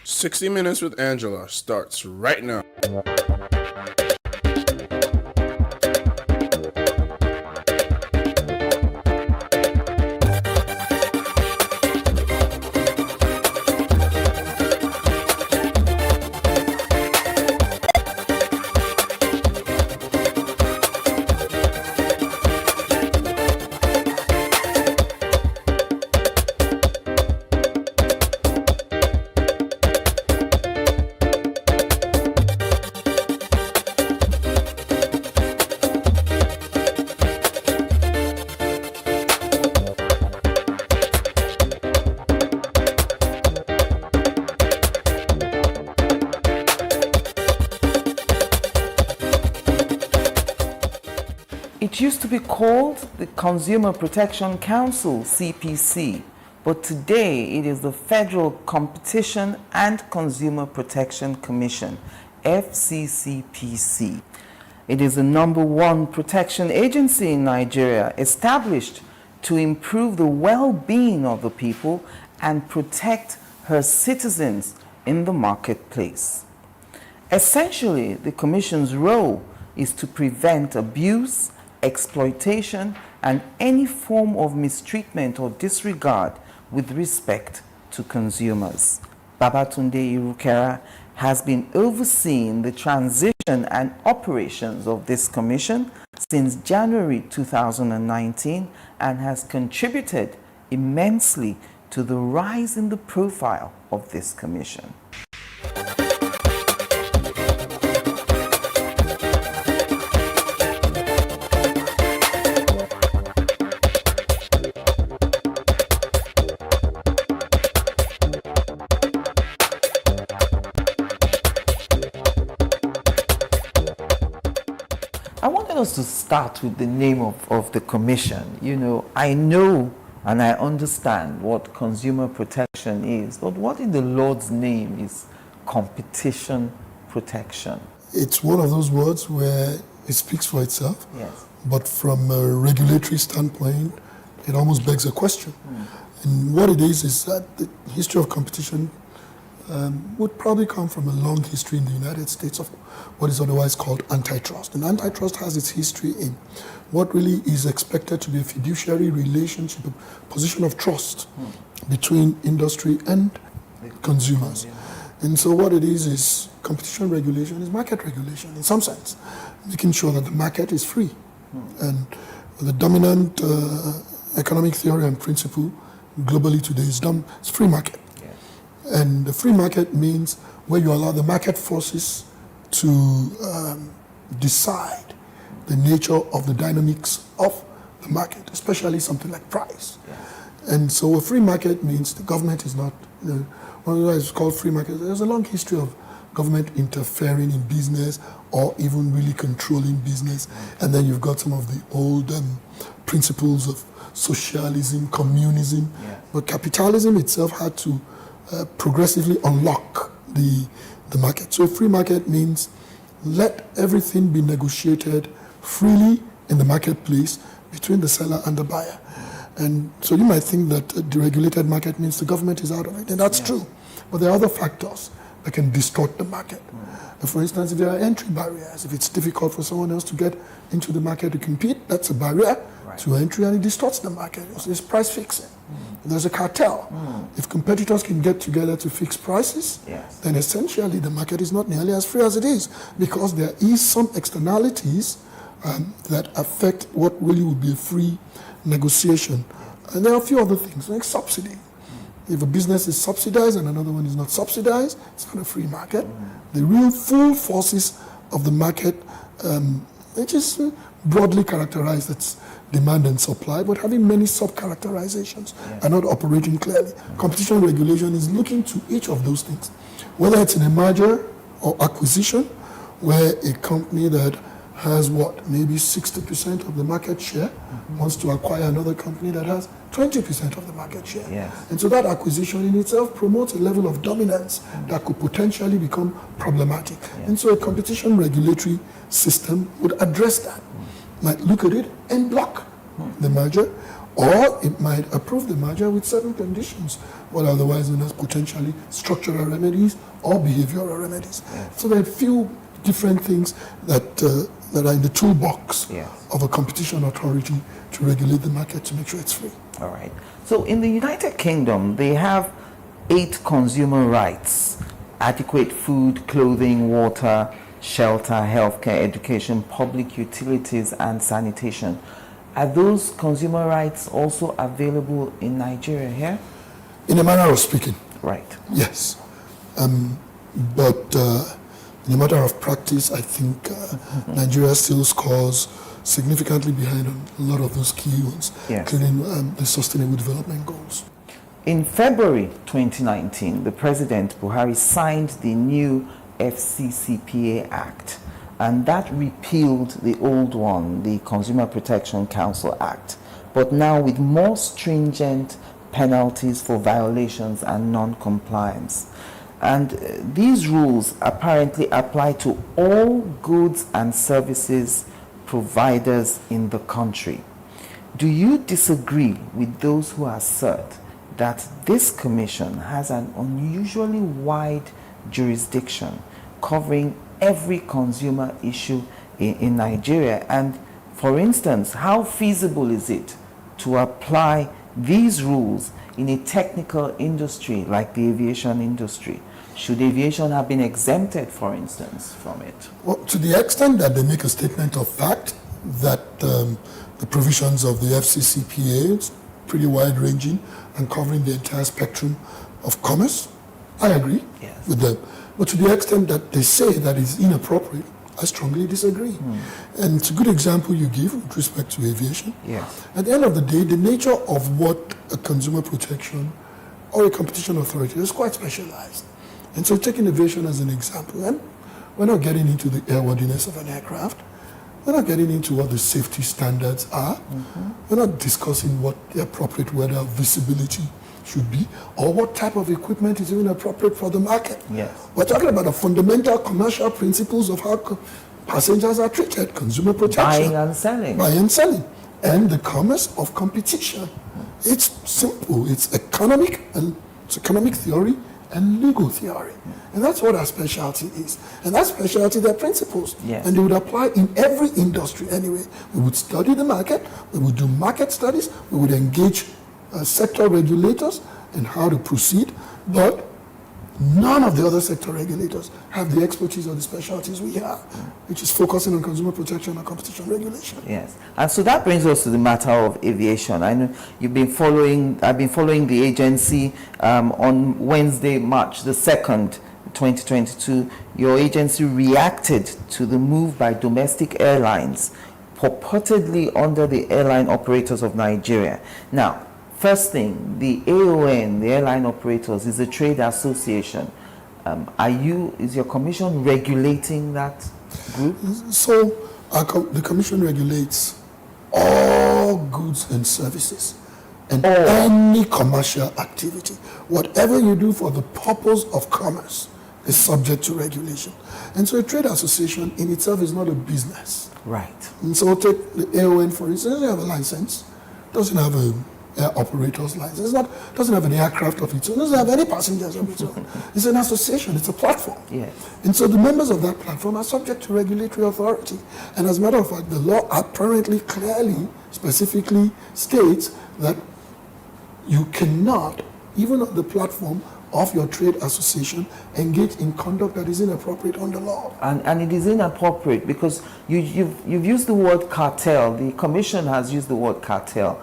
"60 Minutes with Angela" starts right now. It used to be called the Consumer Protection Council, CPC, but today it is the Federal Competition and Consumer Protection Commission, FCCPC. It is the #1 protection agency in Nigeria, established to improve the well-being of the people and protect her citizens in the marketplace. Essentially, the Commission's role is to prevent abuse, exploitation, and any form of mistreatment or disregard with respect to consumers. Babatunde Irukera has been overseeing the transition and operations of this commission since January 2019 and has contributed immensely to the rise in the profile of this commission. I wanted us to start with the name of the commission. You know, I know and I understand what consumer protection is, but what in the Lord's name is competition protection? It's one of those words where it speaks for itself, yes, but from a regulatory standpoint, it almost begs a question. And what it is that the history of competition would probably come from a long history in the United States of what is otherwise called antitrust. And antitrust has its history in what really is expected to be a fiduciary relationship, a position of trust between industry and consumers. And so what it is competition regulation is market regulation in some sense, making sure that the market is free. And the dominant economic theory and principle globally today is free market. And the free market means where you allow the market forces to decide the nature of the dynamics of the market, especially something like price. And so a free market means the government is not, one of the ways it's called free market. There's a long history of government interfering in business or even really controlling business. And then you've got some of the old principles of socialism, communism. But capitalism itself had to progressively unlock the market. So a free market means let everything be negotiated freely in the marketplace between the seller and the buyer. And so you might think that a deregulated market means the government is out of it, and that's true. But there are other factors that can distort the market. For instance, if there are entry barriers, if it's difficult for someone else to get into the market to compete, that's a barrier to entry and it distorts the market. It's price fixing. There's a cartel. If competitors can get together to fix prices, then essentially the market is not nearly as free as it is, because there is some externalities that affect what really would be a free negotiation. And there are a few other things, like subsidy. If a business is subsidized and another one is not subsidized, it's not a free market. The real full forces of the market, which is broadly characterized, demand and supply, but having many sub-characterizations and not operating clearly. Competition regulation is looking to each of those things, whether it's in a merger or acquisition, where a company that has maybe 60% of the market share wants to acquire another company that has 20% of the market share. And so that acquisition in itself promotes a level of dominance that could potentially become problematic. And so a competition regulatory system would address that. Might look at it and block the merger, or it might approve the merger with certain conditions, what otherwise known as potentially structural remedies or behavioral remedies. So there are a few different things that are in the toolbox of a competition authority to regulate the market to make sure it's free. All right. So in the United Kingdom, they have 8 consumer rights: adequate food, clothing, water, shelter, healthcare, education, public utilities, and sanitation. Are those consumer rights also available in Nigeria here? In a manner of speaking. Right. Yes. But in a matter of practice, I think Nigeria still scores significantly behind on a lot of those key ones, including the Sustainable Development Goals. In February 2019, the President Buhari signed the new FCCPA Act, and that repealed the old one, the Consumer Protection Council Act, but now with more stringent penalties for violations and non-compliance. And these rules apparently apply to all goods and services providers in the country. Do you disagree with those who assert that this commission has an unusually wide jurisdiction covering every consumer issue in Nigeria? And for instance, how feasible is it to apply these rules in a technical industry like the aviation industry? Should aviation have been exempted, for instance, from it? Well, to the extent that they make a statement of fact that the provisions of the FCCPA is pretty wide-ranging and covering the entire spectrum of commerce, I agree with them. But to the extent that they say that is inappropriate, I strongly disagree. And it's a good example you give with respect to aviation. At the end of the day, the nature of what a consumer protection or a competition authority is quite specialized. And so taking aviation as an example, and we're not getting into the airworthiness of an aircraft. We're not getting into what the safety standards are. We're not discussing what the appropriate weather visibility should be, or what type of equipment is even appropriate for the market. We're talking about the fundamental commercial principles of how passengers are treated, consumer protection. Buying and selling. Buying and selling. And the commerce of competition. It's simple. It's economic, and it's economic theory and legal theory. And that's what our specialty is. And that specialty, they're principles. And they would apply in every industry anyway. We would study the market, we would do market studies, we would engage sector regulators in how to proceed, but none of the other sector regulators have the expertise or the specialties we have, which is focusing on consumer protection and competition regulation. And so that brings us to the matter of aviation. I know I've been following the agency. On Wednesday, March the 2nd, 2022, your agency reacted to the move by domestic airlines, purportedly under the Airline Operators of Nigeria. Now, first thing, the AON, the Airline Operators, is a trade association. Is your commission regulating that group? So the commission regulates all goods and services and any commercial activity. Whatever you do for the purpose of commerce is subject to regulation. And so a trade association in itself is not a business. And so take the AON, for instance, doesn't have a license, doesn't have a air operator's license, doesn't have an aircraft of its own, doesn't have any passengers of its own. It's an association, it's a platform. And so the members of that platform are subject to regulatory authority. And as a matter of fact, the law apparently clearly, specifically states that you cannot, even on the platform of your trade association, engage in conduct that is inappropriate under law. And it is inappropriate because you've used the word cartel. The commission has used the word cartel.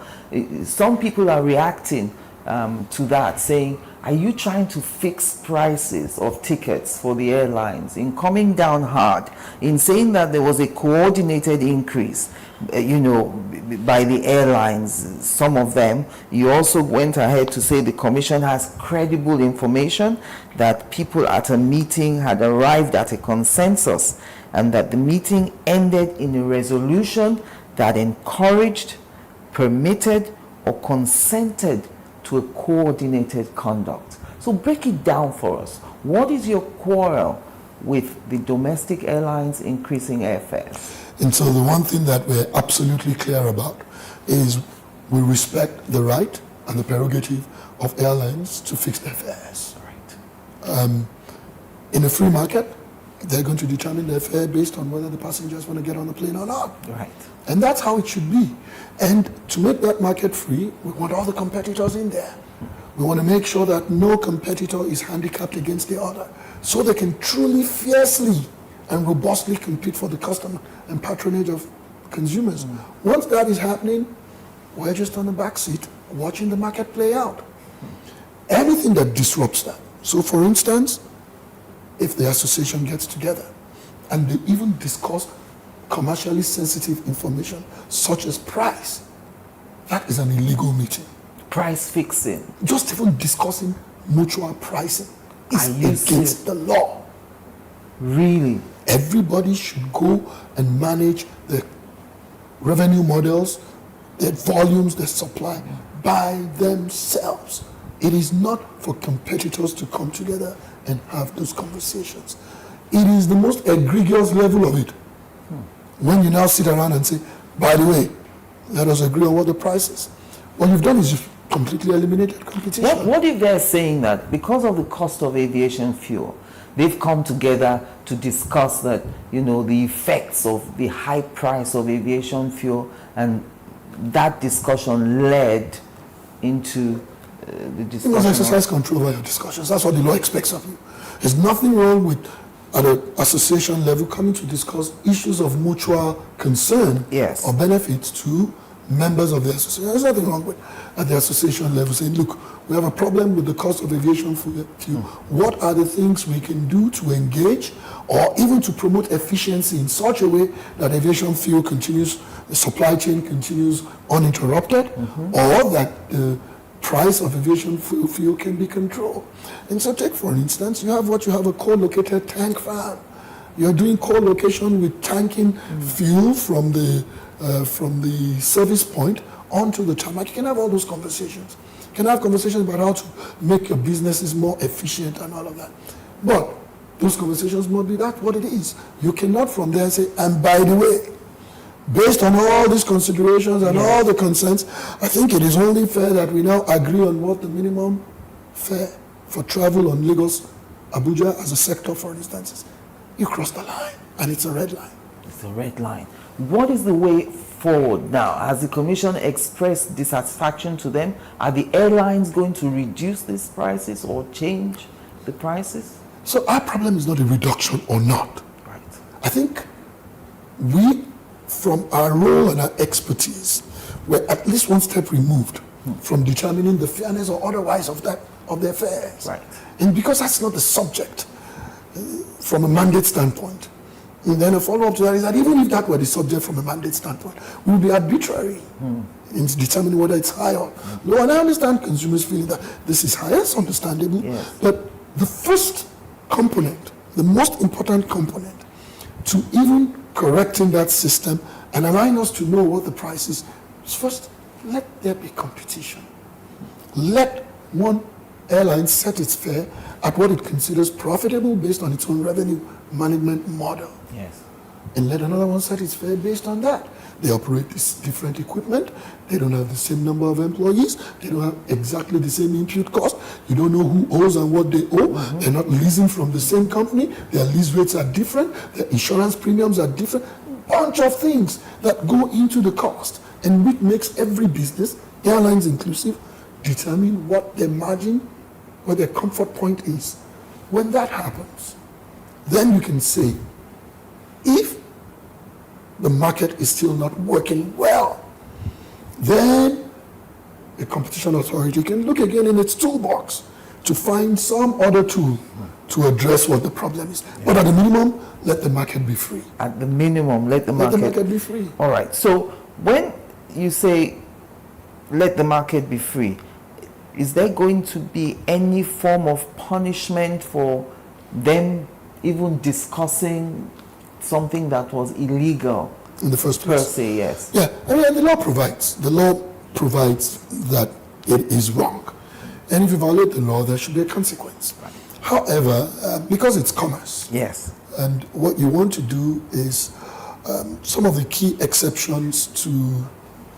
Some people are reacting to that, saying, are you trying to fix prices of tickets for the airlines, in coming down hard, in saying that there was a coordinated increase, by the airlines, some of them? You also went ahead to say the commission has credible information that people at a meeting had arrived at a consensus and that the meeting ended in a resolution that encouraged, permitted, or consented to a coordinated conduct. So break it down for us. What is your quarrel with the domestic airlines increasing airfares? And so the one thing that we're absolutely clear about is we respect the right and the prerogative of airlines to fix their fares. Right. In a free market, they're going to determine their fare based on whether the passengers want to get on the plane or not. Right. And that's how it should be. And to make that market free, we want all the competitors in there. We want to make sure that no competitor is handicapped against the other, so they can truly, fiercely, and robustly compete for the customer and patronage of consumers. Once that is happening, we're just on the back seat watching the market play out. Anything that disrupts that. So for instance, if the association gets together and they even discuss commercially sensitive information such as price, that is an illegal meeting. Price fixing. Just even discussing mutual pricing is against the law. Really? Everybody should go and manage the revenue models, their volumes, their supply by themselves. It is not for competitors to come together and have those conversations. It is the most egregious level of it. When you now sit around and say, by the way, let us agree on what the price is. What you've done is you've completely eliminated competition. What if they're saying that because of the cost of aviation fuel, they've come together to discuss that, the effects of the high price of aviation fuel, and that discussion led into the discussion? You must exercise control over your discussions. That's what the law expects of you. There's nothing wrong with, at an association level, coming to discuss issues of mutual concern or benefits to members of the association. There's nothing wrong with, at the association level, saying, look, we have a problem with the cost of aviation fuel. What are the things we can do to engage or even to promote efficiency in such a way that aviation fuel continues, the supply chain continues uninterrupted, or that the price of aviation fuel can be controlled? And so take, for instance, you have a co-located tank farm. You're doing co-location with tanking fuel from the service point onto the tarmac. You can have all those conversations. You can have conversations about how to make your businesses more efficient and all of that. But those conversations must be that what it is. You cannot from there say, and by the way, based on all these considerations and all the consents, I think it is only fair that we now agree on what the minimum fare for travel on Lagos, Abuja as a sector, for instance, is. You cross the line, and it's a red line. It's a red line. What is the way forward now? Has the Commission expressed dissatisfaction to them? Are the airlines going to reduce these prices or change the prices? So our problem is not a reduction or not. Right. I think we, from our role and our expertise, we're at least one step removed from determining the fairness or otherwise of their fares. Right. And because that's not the subject from a mandate standpoint, and then a follow-up to that is that even if that were the subject from a mandate standpoint, we would be arbitrary in determining whether it's high or low. And I understand consumers feeling that this is high, it's understandable. Yes. But the first component, the most important component to even correcting that system and allowing us to know what the price is first, let there be competition. Let one airline set its fare at what it considers profitable based on its own revenue management model. Yes. And let another one set its fare based on that. They operate this different equipment. They don't have the same number of employees. They don't have exactly the same input cost. You don't know who owes and what they owe. They're not leasing from the same company. Their lease rates are different. Their insurance premiums are different. Bunch of things that go into the cost, and which makes every business, airlines inclusive, determine what their margin, what their comfort point is. When that happens, then you can say, if the market is still not working well, then a competition authority can look again in its toolbox to find some other tool to address what the problem is. Yeah. But at the minimum, let the market be free. At the minimum, let the market be free. All right. So when you say let the market be free, is there going to be any form of punishment for them even discussing something that was illegal in the first place? Per se, yes. Yeah, I mean, the law provides that it is wrong. And if you violate the law, there should be a consequence. Right. However, because it's commerce, yes, and what you want to do is some of the key exceptions to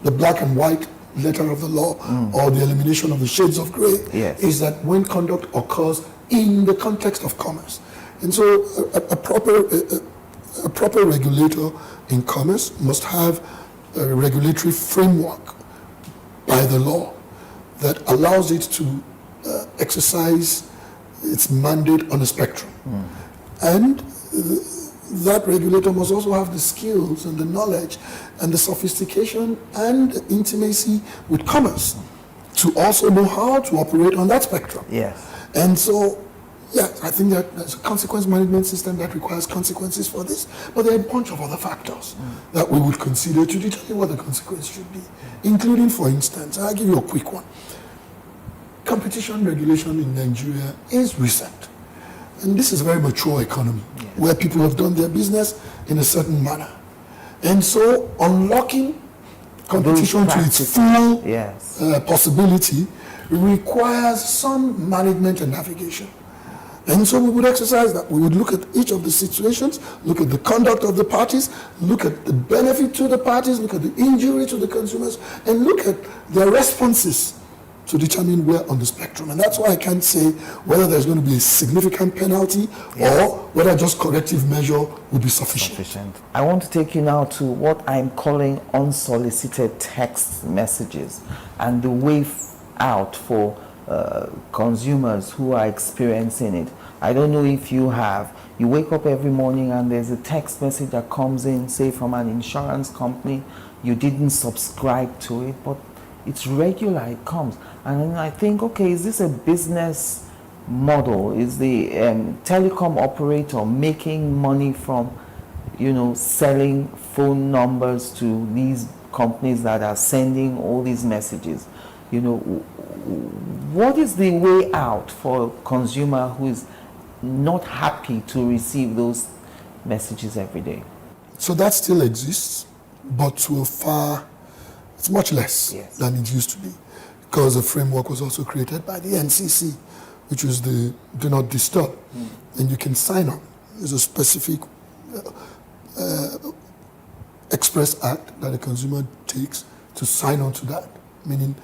the black and white letter of the law or the elimination of the shades of gray is that when conduct occurs in the context of commerce. And so a proper regulator in commerce must have a regulatory framework by the law that allows it to exercise its mandate on a spectrum. And that regulator must also have the skills and the knowledge and the sophistication and the intimacy with commerce to also know how to operate on that spectrum. Yes. And so, yes, I think that there's a consequence management system that requires consequences for this, but there are a bunch of other factors that we would consider to determine what the consequence should be, including, for instance, I'll give you a quick one. Competition regulation in Nigeria is recent. And this is a very mature economy where people have done their business in a certain manner. And so unlocking competition to its full possibility requires some management and navigation. And so we would exercise that. We would look at each of the situations, look at the conduct of the parties, look at the benefit to the parties, look at the injury to the consumers, and look at their responses to determine where on the spectrum. And that's why I can't say whether there's going to be a significant penalty or whether just corrective measure will be sufficient. I want to take you now to what I'm calling unsolicited text messages and the way out for consumers who are experiencing it. I don't know if you wake up every morning and there's a text message that comes in, say from an insurance company, you didn't subscribe to it, but it's regular, it comes. And then I think, okay, is this a business model? Is the telecom operator making money from, selling phone numbers to these companies that are sending all these messages? What is the way out for a consumer who is not happy to receive those messages every day? So that still exists, but to a far, it's much less than it used to be, because the framework was also created by the NCC, which is the Do Not Disturb. And you can sign up. There's a specific express act that a consumer takes to sign on to that, meaning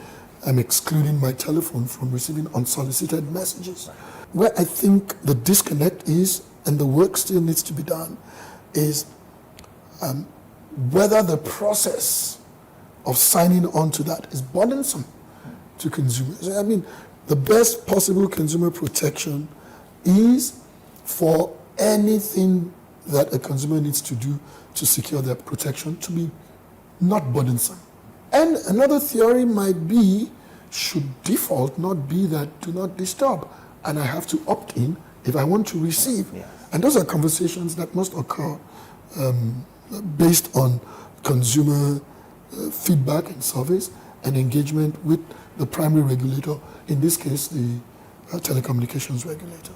I'm excluding my telephone from receiving unsolicited messages. Where I think the disconnect is, and the work still needs to be done, is whether the process of signing on to that is burdensome to consumers. I mean, the best possible consumer protection is for anything that a consumer needs to do to secure their protection to be not burdensome. And another theory might be, should default not be that do not disturb, and I have to opt in if I want to receive. And those are conversations that must occur based on consumer feedback and surveys and engagement with the primary regulator, in this case, the telecommunications regulator.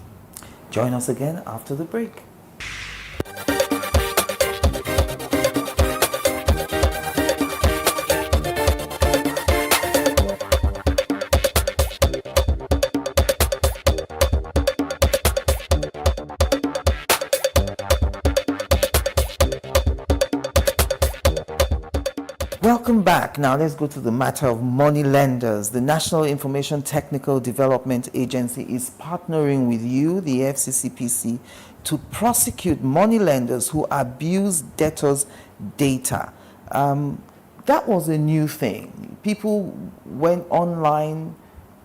Join us again after the break. Welcome back. Now let's go to the matter of money lenders. The National Information Technical Development Agency is partnering with you, the FCCPC, to prosecute money lenders who abuse debtors' data. That was a new thing. People went online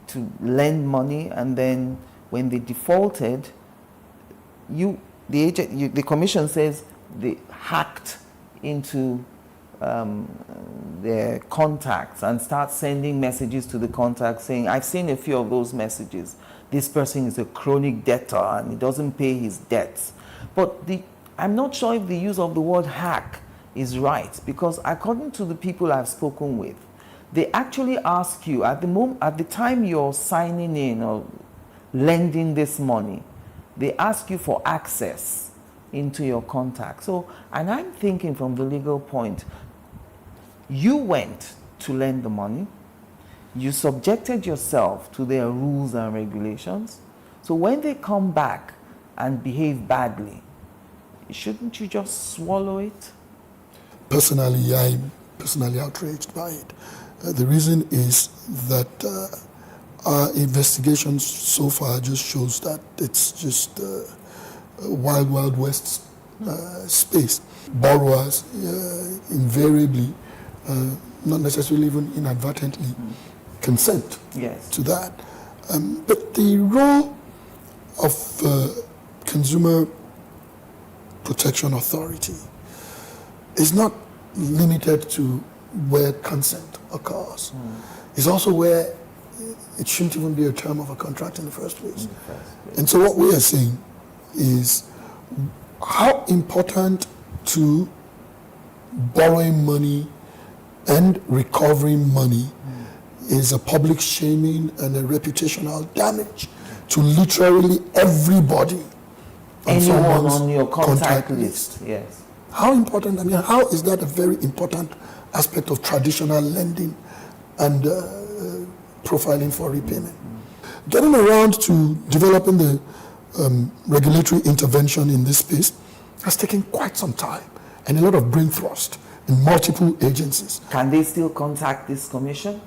to lend money, and then when they defaulted, the commission says they hacked into their contacts and start sending messages to the contacts saying, I've seen a few of those messages. This person is a chronic debtor and he doesn't pay his debts. But I'm not sure if the use of the word hack is right, because according to the people I've spoken with, they actually ask you at the time you're signing in or lending this money, they ask you for access into your contact. So, and I'm thinking from the legal point, you went to lend the money, you subjected yourself to their rules and regulations. So when they come back and behave badly, shouldn't you just swallow it? Personally, I'm personally outraged by it. The reason is that our investigations so far just shows that it's just wild, wild west space. Borrowers invariably, not necessarily even inadvertently, consent to that. But the role of Consumer Protection Authority is not limited to where consent occurs. It's also where it shouldn't even be a term of a contract in the first place. And so what we are saying is how important to borrowing money and recovering money is a public shaming and a reputational damage to literally everybody on anyone on your contact list. Yes. How important, I mean, how is that a very important aspect of traditional lending and profiling for repayment? Getting around to developing the regulatory intervention in this space has taken quite some time and a lot of brain thrust in multiple agencies. Can they still contact this commission?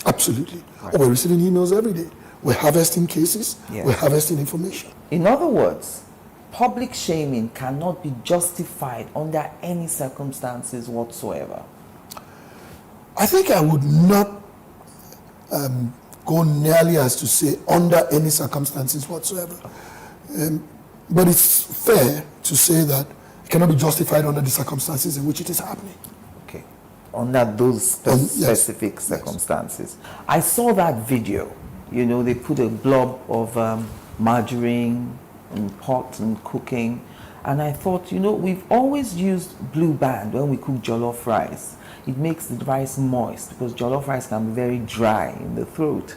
Absolutely. Right. We're receiving emails every day. We're harvesting cases. Yes. We're harvesting information. In other words, public shaming cannot be justified under any circumstances whatsoever. I think I would not go nearly as to say under any circumstances whatsoever. But it's fair to say that it cannot be justified under the circumstances in which it is happening. Okay. Under those specific circumstances. Yes. I saw that video. You know, they put a blob of margarine in pot and cooking. And I thought, you know, we've always used Blue Band when we cook jollof rice. It makes the rice moist because jollof rice can be very dry in the throat.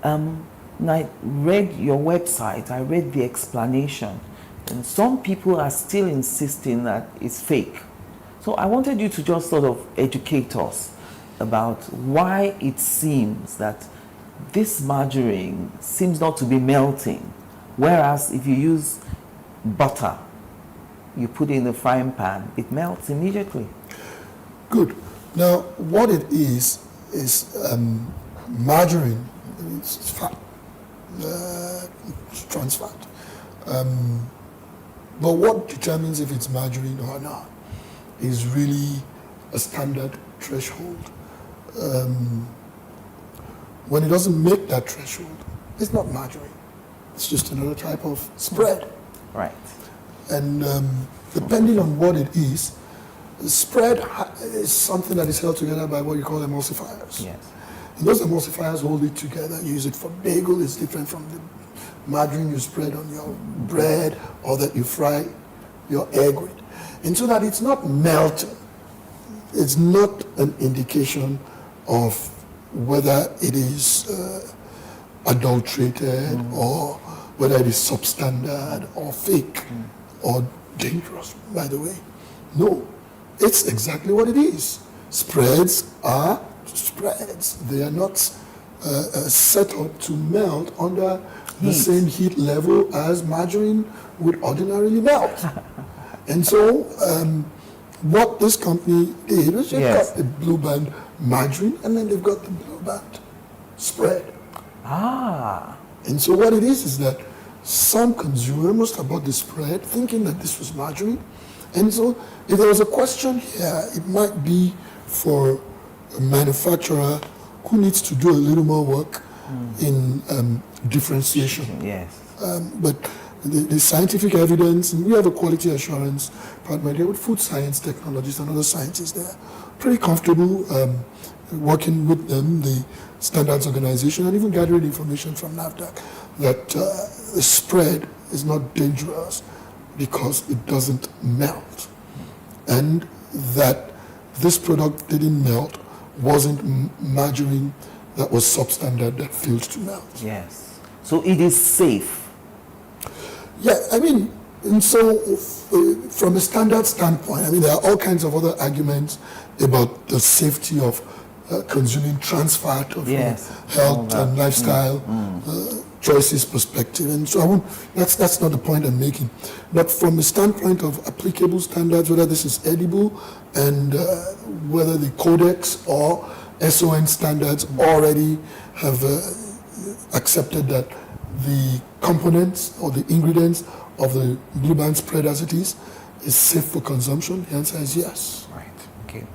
And I read your website, I read the explanation, and some people are still insisting that it's fake. So I wanted you to just sort of educate us about why it seems that this margarine seems not to be melting, whereas if you use butter, you put it in the frying pan, it melts immediately. Good. Now, what it is margarine, it's fat, it's trans fat. But what determines if it's margarine or not is really a standard threshold. When it doesn't make that threshold, it's not margarine. It's just another type of spread. Right. And depending on what it is, the spread is something that is held together by what you call emulsifiers. Yes. And those emulsifiers hold it together. You use it for bagel. It's different from the margarine you spread on your bread or that you fry your egg with. And so that it's not melting. It's not an indication of whether it is adulterated or whether it is substandard or fake or dangerous, by the way. No, it's exactly what it is. Spreads are spreads. They are not set up to melt under the same heat level as margarine would ordinarily melt. And so what this company did was they've got the Blue Band margarine and then they've got the Blue Band spread. And so what it is that some consumer must have bought the spread thinking that this was margarine. And so if there was a question here, it might be for a manufacturer who needs to do a little more work in differentiation. Yes. But the scientific evidence, and we have a quality assurance department here with food science technologists and other scientists there. Pretty comfortable working with them, the standards organization, and even gathering information from NAFDAC that the spread is not dangerous because it doesn't melt. And that this product didn't melt, wasn't margarine that was substandard that failed to melt. Yes. So it is safe. Yeah, I mean, and so from a standard standpoint, I mean, there are all kinds of other arguments about the safety of consuming trans fat or from health and lifestyle choices perspective. And so I won't, that's not the point I'm making. But from a standpoint of applicable standards, whether this is edible and whether the Codex or SON standards already have accepted that the components or the ingredients of the blue band spread as it is safe for consumption, the answer is yes. Right, okay.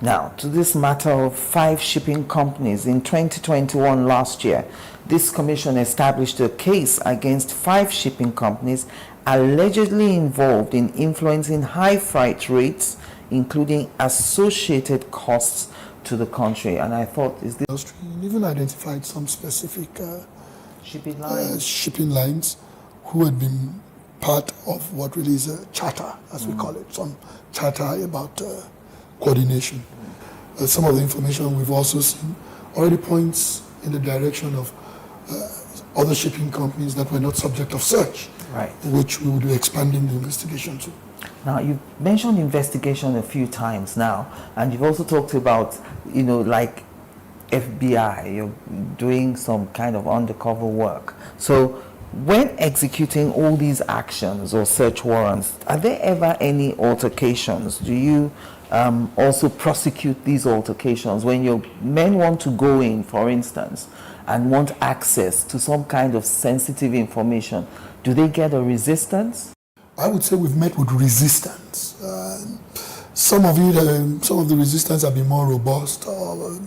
Now, to this matter of 5 shipping companies, in 2021 last year, this commission established a case against 5 shipping companies allegedly involved in influencing high freight rates, including associated costs to the country. And I thought, is this... And even identified some specific shipping lines who had been part of what really is a charter, as we call it, some charter about coordination. Some of the information we've also seen already points in the direction of other shipping companies that were not subject of search, right, which we will be expanding the investigation to. Now, you've mentioned investigation a few times now, and you've also talked about, you know, like FBI, you're doing some kind of undercover work. So when executing all these actions or search warrants, are there ever any altercations? Do you also prosecute these altercations when your men want to go in, for instance, and want access to some kind of sensitive information? Do they get a resistance? I would say we've met with resistance. Some of the resistance have been more robust or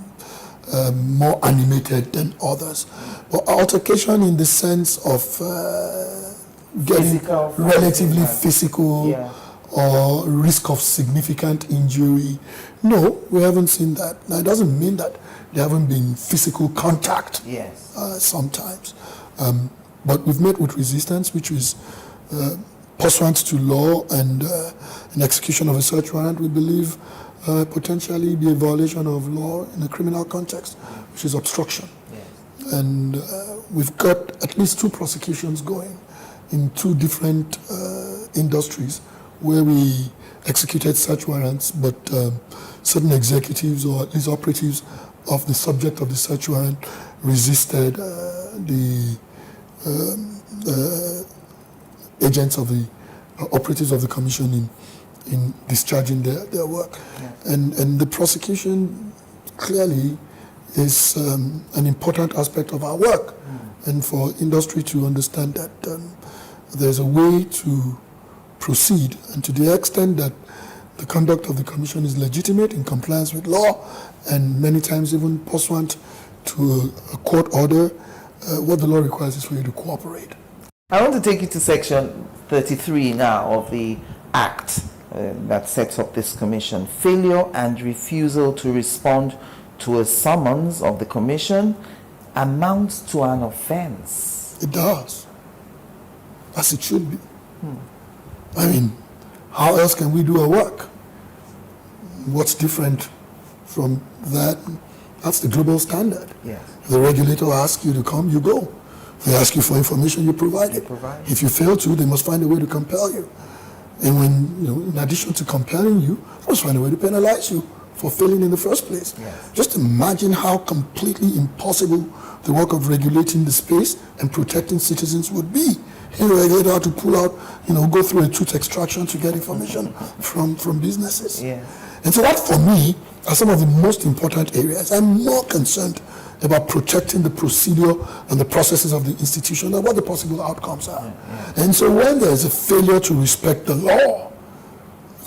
more animated than others. But altercation in the sense of getting relatively physical or risk of significant injury, no, we haven't seen that. Now, it doesn't mean that there haven't been physical contact sometimes. But we've met with resistance, which is pursuant to law and an execution of a search warrant, we believe potentially be a violation of law in a criminal context, which is obstruction. Yes. And we've got at least 2 prosecutions going in 2 different industries where we executed search warrants, but certain executives or at least operatives of the subject of the search warrant resisted the agents of the operatives of the commission in discharging their work. Yes. And the prosecution clearly is an important aspect of our work. And for industry to understand that there's a way to proceed, and to the extent that the conduct of the commission is legitimate in compliance with law and many times even pursuant to a court order, what the law requires is for you to cooperate. I want to take you to section 33 now of the Act that sets up this commission. Failure and refusal to respond to a summons of the commission amounts to an offense. It does, as it should be. I mean, how else can we do our work? What's different from that? That's the global standard. Yes. If the regulator asks you to come, you go. If they ask you for information, you provide it. If you fail to, they must find a way to compel you. And when, in addition to compelling you, they must find a way to penalize you for failing in the first place. Yes. Just imagine how completely impossible the work of regulating the space and protecting citizens would be. A regulator had to pull out, go through a tooth extraction to get information from businesses. Yes. And so that, for me, are some of the most important areas. I'm more concerned about protecting the procedure and the processes of the institution and what the possible outcomes are. And so when there's a failure to respect the law,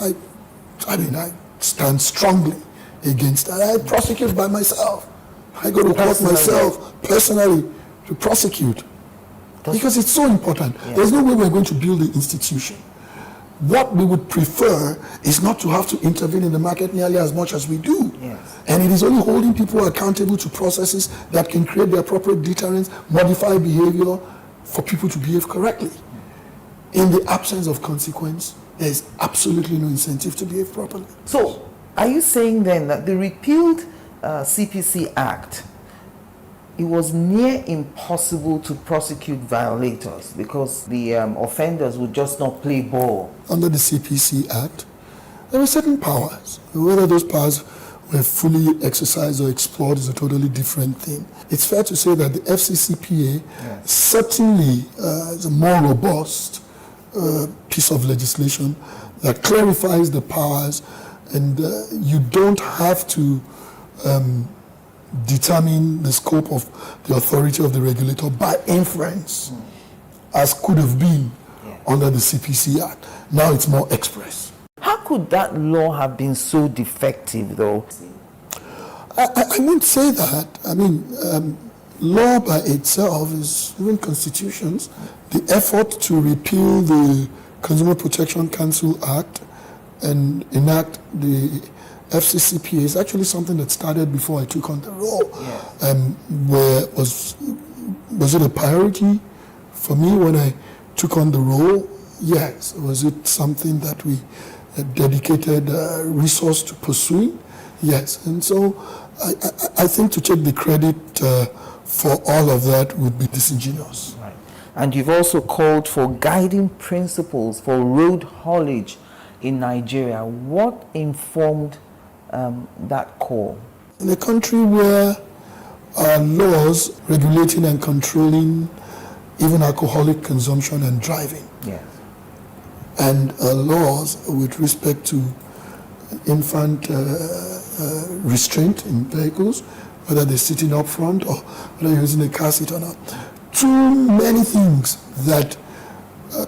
I stand strongly against that. I prosecute by myself. I go to court myself personally to prosecute. Because it's so important. Yeah. There's no way we're going to build the institution. What we would prefer is not to have to intervene in the market nearly as much as we do. Yes. And it is only holding people accountable to processes that can create the appropriate deterrence, modify behavior for people to behave correctly. In the absence of consequence, there is absolutely no incentive to behave properly. So, are you saying then that the repealed CPC Act, it was near impossible to prosecute violators because the offenders would just not play ball? Under the CPC Act, there were certain powers. Whether those powers were fully exercised or explored is a totally different thing. It's fair to say that the FCCPA certainly is a more robust piece of legislation that clarifies the powers, and you don't have to determine the scope of the authority of the regulator by inference, as could have been under the CPC Act. Now it's more express. How could that law have been so defective, though? I wouldn't say that. I mean, law by itself is, even constitutions, the effort to repeal the Consumer Protection Council Act and enact the FCCPA is actually something that started before I took on the role. Where was it a priority for me when I took on the role? Yes. Was it something that we dedicated resource to pursuing? Yes. And so I think to take the credit for all of that would be disingenuous. Right. And you've also called for guiding principles for road haulage in Nigeria. What informed that call? In a country where laws regulating and controlling even alcoholic consumption and driving, and laws with respect to infant restraint in vehicles, whether they're sitting up front or whether you're using a car seat or not. Too many things that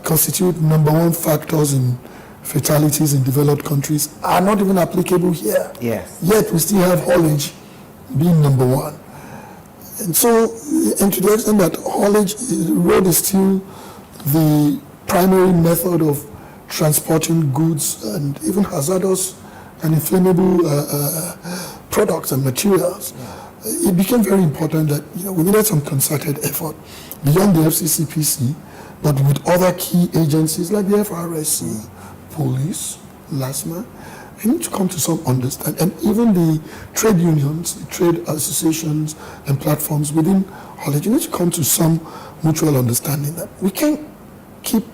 constitute number one factors in fatalities in developed countries are not even applicable here. Yes. Yet we still have haulage being number one. And so, and to the extent that haulage, road is still the primary method of transporting goods and even hazardous and inflammable products and materials, it became very important that we needed some concerted effort beyond the FCCPC, but with other key agencies like the FRSC, police, LASMA. We need to come to some understanding, and even the trade unions, the trade associations and platforms within haulage, you need to come to some mutual understanding that we can't keep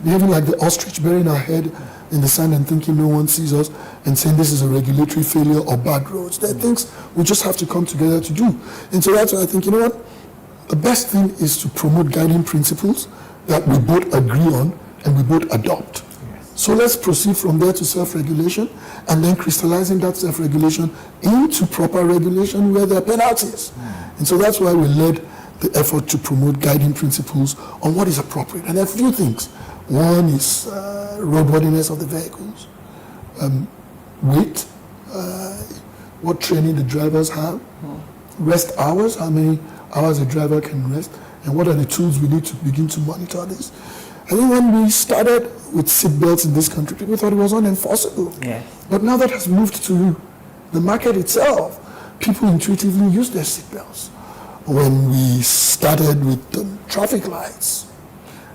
behaving like the ostrich, burying our head in the sand and thinking no one sees us and saying this is a regulatory failure or bad roads. There are things we just have to come together to do. And so that's why I think, the best thing is to promote guiding principles that we both agree on and we both adopt. So let's proceed from there to self-regulation and then crystallizing that self-regulation into proper regulation where there are penalties. And so that's why we led the effort to promote guiding principles on what is appropriate. And there are a few things. One is roadworthiness of the vehicles, weight, what training the drivers have, rest hours, how many hours a driver can rest, and what are the tools we need to begin to monitor this. I think when we started with seatbelts in this country, people thought it was unenforceable. But now that has moved to the market itself, people intuitively use their seatbelts. When we started with traffic lights,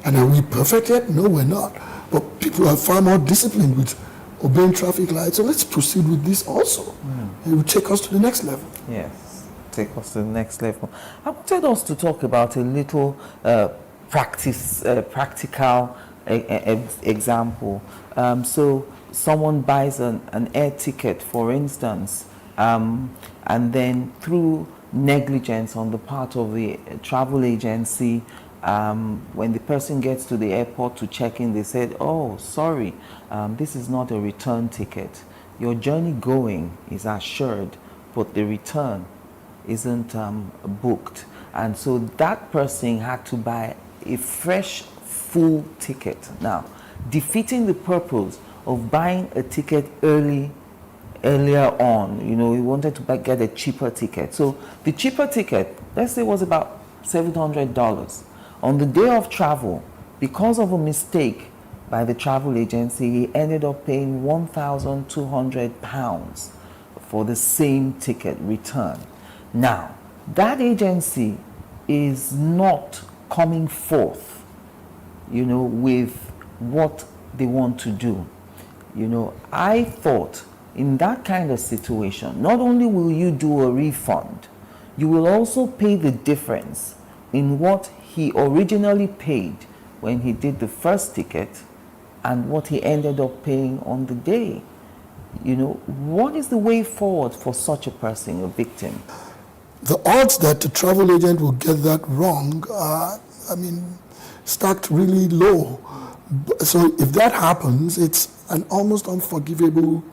and are we perfect yet? No, we're not. But people are far more disciplined with obeying traffic lights. So let's proceed with this also. It will take us to the next level. Yes, take us to the next level. I wanted us to talk about a little practical example. So someone buys an air ticket, for instance, and then through negligence on the part of the travel agency, when the person gets to the airport to check in, they said, oh, sorry, this is not a return ticket. Your journey going is assured, but the return isn't booked. And so that person had to buy a fresh, full ticket. Now, defeating the purpose of buying a ticket earlier on, he wanted to get a cheaper ticket. So the cheaper ticket, let's say, was about $700. On the day of travel, because of a mistake by the travel agency, he ended up paying £1,200 for the same ticket return. Now, that agency is not coming forth, with what they want to do. I thought in that kind of situation, not only will you do a refund, you will also pay the difference in what he originally paid when he did the first ticket and what he ended up paying on the day. What is the way forward for such a person, a victim? The odds that the travel agent will get that wrong are, stacked really low. So if that happens, it's an almost unforgivable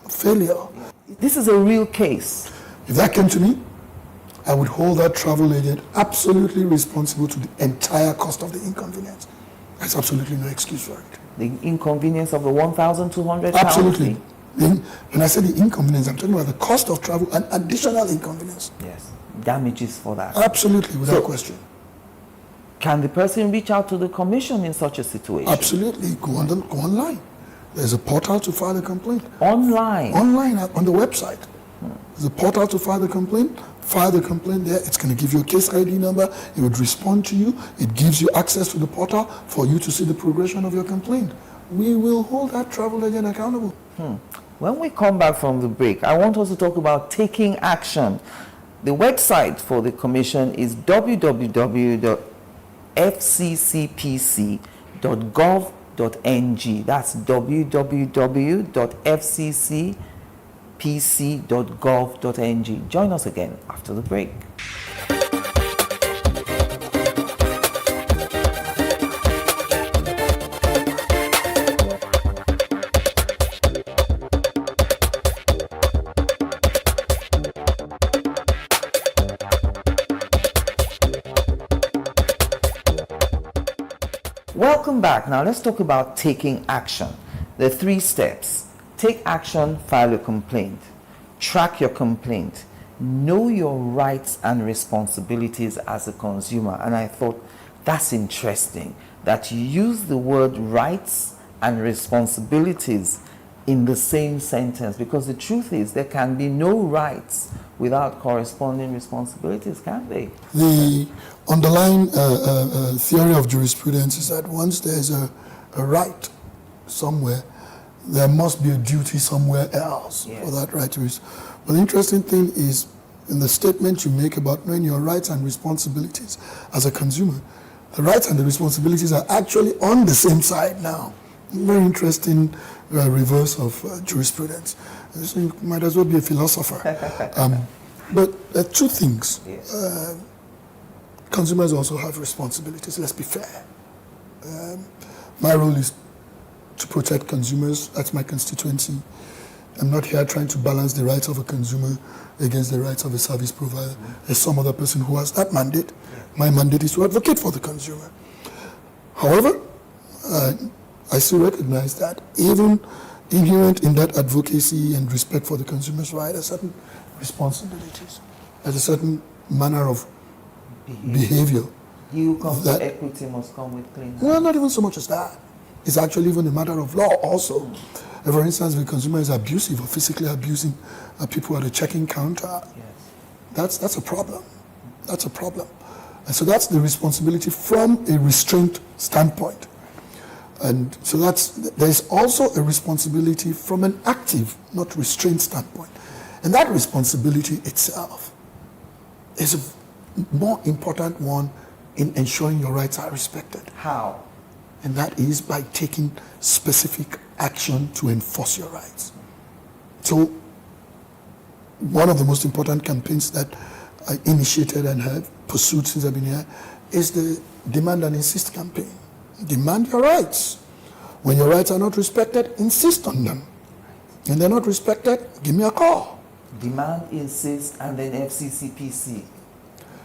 failure. This is a real case. If that came to me, I would hold that travel agent absolutely responsible to the entire cost of the inconvenience. There's absolutely no excuse for it. The inconvenience of the £1,200? Absolutely. When I say the inconvenience, I'm talking about the cost of travel and additional inconvenience. Yes, damages for that. Absolutely, without question. Can the person reach out to the commission in such a situation? Absolutely, go online. There's a portal to file a complaint. Online? Online, on the website. There's a portal to file the complaint. File the complaint there. It's going to give you a case ID number. It would respond to you. It gives you access to the portal for you to see the progression of your complaint. We will hold that travel agent accountable. When we come back from the break, I want us to talk about taking action. The website for the commission is www.fccpc.gov.ng. That's www.fccpc.gov.ng. Join us again after the break. Welcome back. Now let's talk about taking action. There are 3 steps. Take action, file a complaint. Track your complaint. Know your rights and responsibilities as a consumer. And I thought that's interesting that you use the word rights and responsibilities in the same sentence, because the truth is there can be no rights without corresponding responsibilities, can't they? The underlying theory of jurisprudence is that once there's a right somewhere, there must be a duty somewhere else for that right to use. But the interesting thing is, in the statement you make about knowing your rights and responsibilities as a consumer, the rights and the responsibilities are actually on the same side now. Very interesting reverse of jurisprudence. So you might as well be a philosopher. But there are 2 things. Consumers also have responsibilities, let's be fair. My role is to protect consumers. That's my constituency. I'm not here trying to balance the rights of a consumer against the rights of a service provider. There's some other person who has that mandate. My mandate is to advocate for the consumer. However, I still recognize that even inherent in that advocacy and respect for the consumer's right are certain responsibilities. There's a certain manner of behavior. You come to equity must come with clean hands. No, not even so much as that. It's actually even a matter of law also. For instance, if a consumer is abusive or physically abusing people at a checking counter, that's a problem. That's a problem. And so that's the responsibility from a restraint standpoint. And so there's also a responsibility from an active, not restraint standpoint. And that responsibility itself is a more important one in ensuring your rights are respected. How? And that is by taking specific action to enforce your rights. So one of the most important campaigns that I initiated and have pursued since I've been here is the Demand and Insist campaign. Demand your rights. When your rights are not respected, insist on them. When they're not respected, give me a call. Demand, insist, and then FCCPC.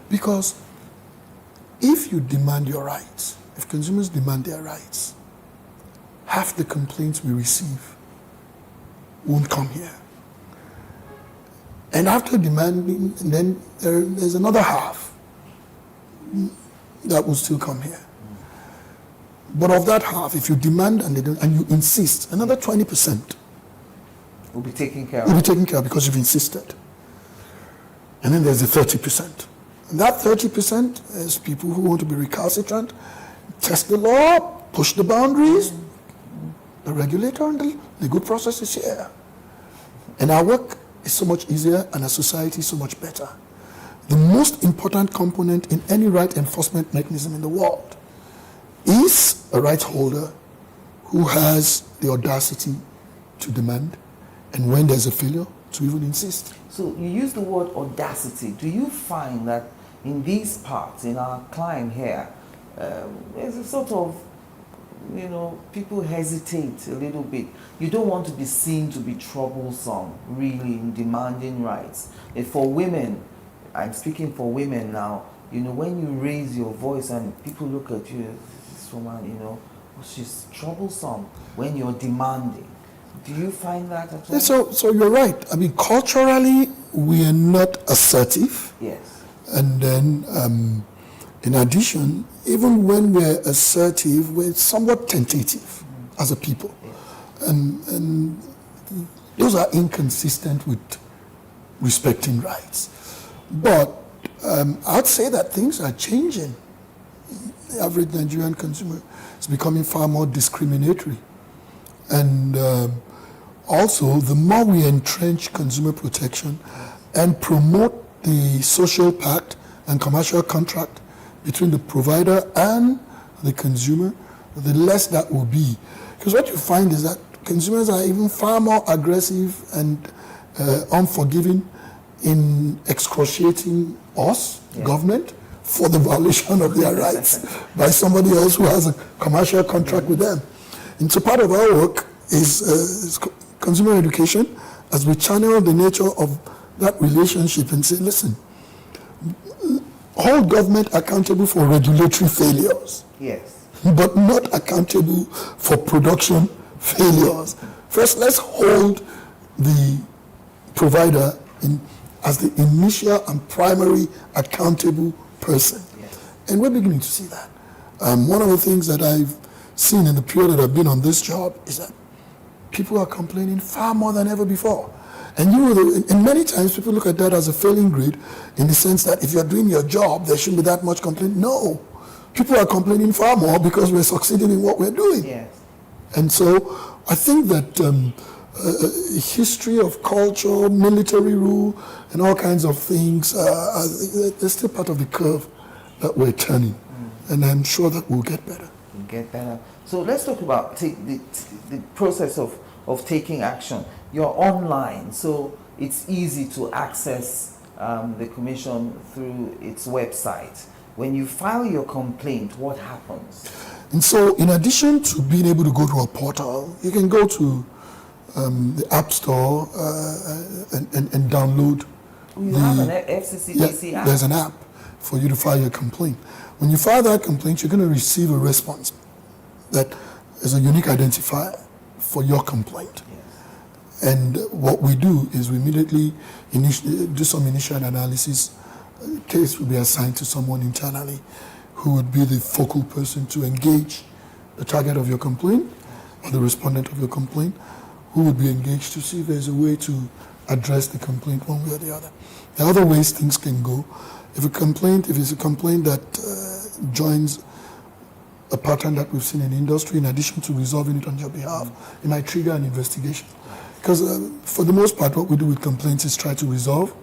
Because if you demand your rights, if consumers demand their rights, half the complaints we receive won't come here. And after demanding, then there's another half. that will still come here. But of that half, if you demand and they don't, and you insist, another 20% will be taken care of. Will be taken care of because you've insisted. And then there's the 30%. And that 30% is people who want to be recalcitrant, test the law, push the boundaries. The regulator and the legal process is here. And our work is so much easier and our society is so much better. The most important component in any right enforcement mechanism in the world is a rights holder who has the audacity to demand, and when there's a failure, to even insist. So you use the word audacity. Do you find that in these parts, in our climb here, there's a sort of, people hesitate a little bit. You don't want to be seen to be troublesome, really, in demanding rights. And for women, I'm speaking for women now, when you raise your voice and people look at you, this woman, she's troublesome when you're demanding. Do you find that at all? So you're right. I mean, culturally, we are not assertive. Yes. And then, in addition, even when we're assertive, we're somewhat tentative as a people. Yeah. And those are inconsistent with respecting rights. But I'd say that things are changing. The average Nigerian consumer is becoming far more discriminatory. And also, the more we entrench consumer protection and promote the social pact and commercial contract between the provider and the consumer, the less that will be. Because what you find is that consumers are even far more aggressive and unforgiving in excruciating us, government, for the violation of their rights by somebody else who has a commercial contract with them. And so part of our work is consumer education, as we channel the nature of that relationship and say, listen, hold government accountable for regulatory failures. Yes. But not accountable for production failures. First, let's hold the provider as the initial and primary accountable person. Yes. And we're beginning to see that. One of the things that I've seen in the period that I've been on this job is that people are complaining far more than ever before. And and many times people look at that as a failing grade in the sense that if you're doing your job, there shouldn't be that much complaint. No. People are complaining far more because we're succeeding in what we're doing. Yes. And so I think that history of culture, military rule, and all kinds of things, they're still part of the curve that we're turning. And I'm sure that we'll get better. We'll get better. So let's talk about the process of taking action. You're online, so it's easy to access the commission through its website. When you file your complaint, what happens? And so in addition to being able to go to a portal, you can go to the App Store and download. You have an FCCPC app? There's an app for you to file your complaint. When you file that complaint, you're going to receive a response that is a unique identifier for your complaint. And what we do is we immediately do some initial analysis. The case will be assigned to someone internally who would be the focal person to engage the target of your complaint or the respondent of your complaint, who would be engaged to see if there's a way to address the complaint one way or the other. There are other ways things can go. If it's a complaint that joins a pattern that we've seen in the industry, in addition to resolving it on your behalf, it might trigger an investigation. Because for the most part, what we do with complaints is try to resolve,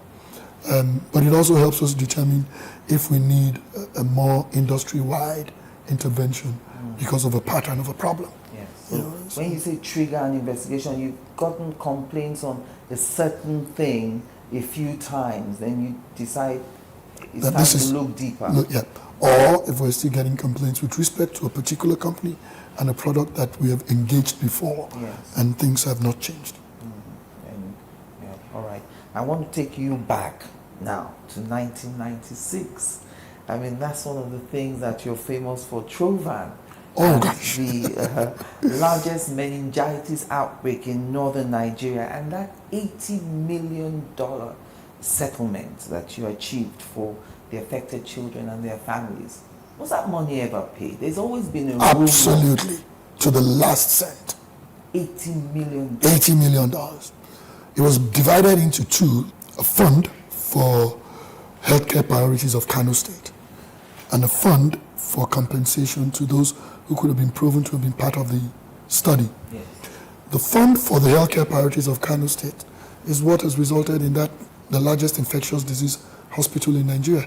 but it also helps us determine if we need a more industry-wide intervention because of a pattern of a problem. Yes. So when you say trigger an investigation, you've gotten complaints on a certain thing a few times, then you decide it's time to look deeper. Or if we're still getting complaints with respect to a particular company and a product that we have engaged before, and things have not changed. All right. I want to take you back now to 1996. I mean, that's one of the things that you're famous for, Trovan. Oh, gosh. The largest meningitis outbreak in northern Nigeria, and that $80 million settlement that you achieved for the affected children and their families. Was that money ever paid? There's always been a Absolutely, to the last cent. $80 million. $80 million. It was divided into two, a fund for healthcare priorities of Kano State and a fund for compensation to those who could have been proven to have been part of the study. Yes. The fund for the healthcare priorities of Kano State is what has resulted in that the largest infectious disease hospital in Nigeria,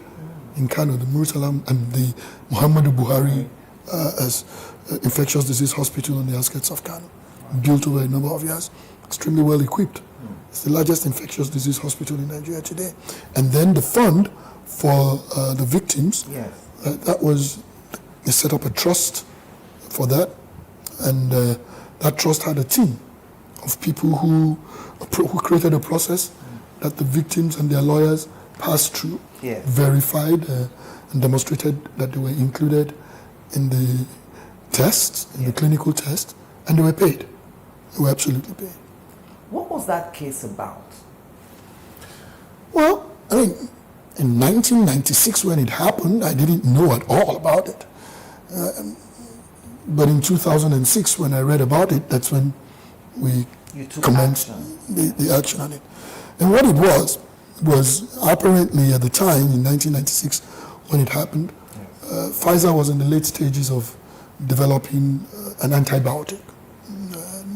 in Kano, the Murtala and the Muhammadu Buhari as infectious disease hospital on the outskirts of Kano, built over a number of years, extremely well equipped. It's the largest infectious disease hospital in Nigeria today. And then the fund for the victims, yes. That was, they set up a trust for that, and that trust had a team of people who created a process that the victims and their lawyers passed through, yes. verified and demonstrated that they were included in the tests, in the clinical test, and they were paid. They were absolutely paid. What was that case about? Well, I mean, in 1996 when it happened, I didn't know at all about it. But in 2006 when I read about it, that's when we commenced the action on it. And what it was apparently at the time, in 1996, when it happened, Pfizer was in the late stages of developing an antibiotic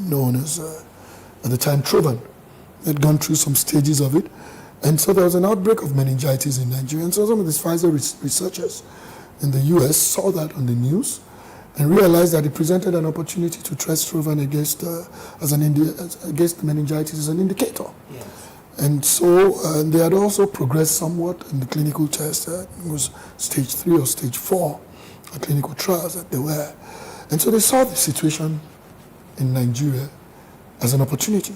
known as, at the time, Trovan. They'd gone through some stages of it. And so there was an outbreak of meningitis in Nigeria. And so some of these Pfizer researchers in the US saw that on the news and realized that it presented an opportunity to test Trovan against meningitis as an indicator. Yes. And so they had also progressed somewhat in the clinical test. It was stage 3 or stage 4 clinical trials that they were. And so they saw the situation in Nigeria as an opportunity,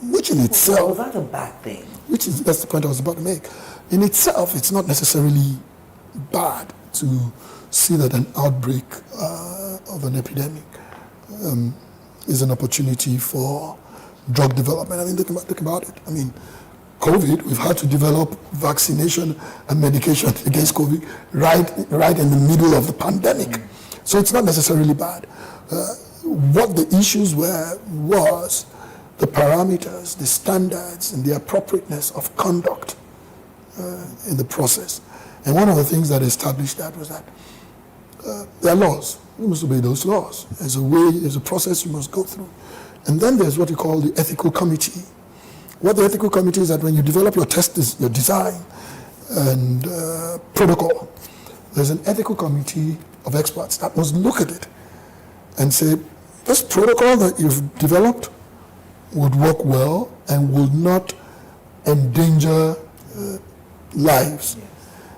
which in itself... Was that a bad thing? That's the point I was about to make. In itself, it's not necessarily bad to see that an outbreak of an epidemic is an opportunity for drug development. I mean, think about it. I mean, COVID, we've had to develop vaccination and medication against COVID right in the middle of the pandemic. So it's not necessarily bad. What the issues were was the parameters, the standards, and the appropriateness of conduct in the process. And one of the things that established that was that there are laws. You must obey those laws. There's a process you must go through. And then there's what you call the ethical committee. What the ethical committee is that when you develop your test, your design and protocol, there's an ethical committee of experts that must look at it and say, this protocol that you've developed would work well and will not endanger lives. Yes.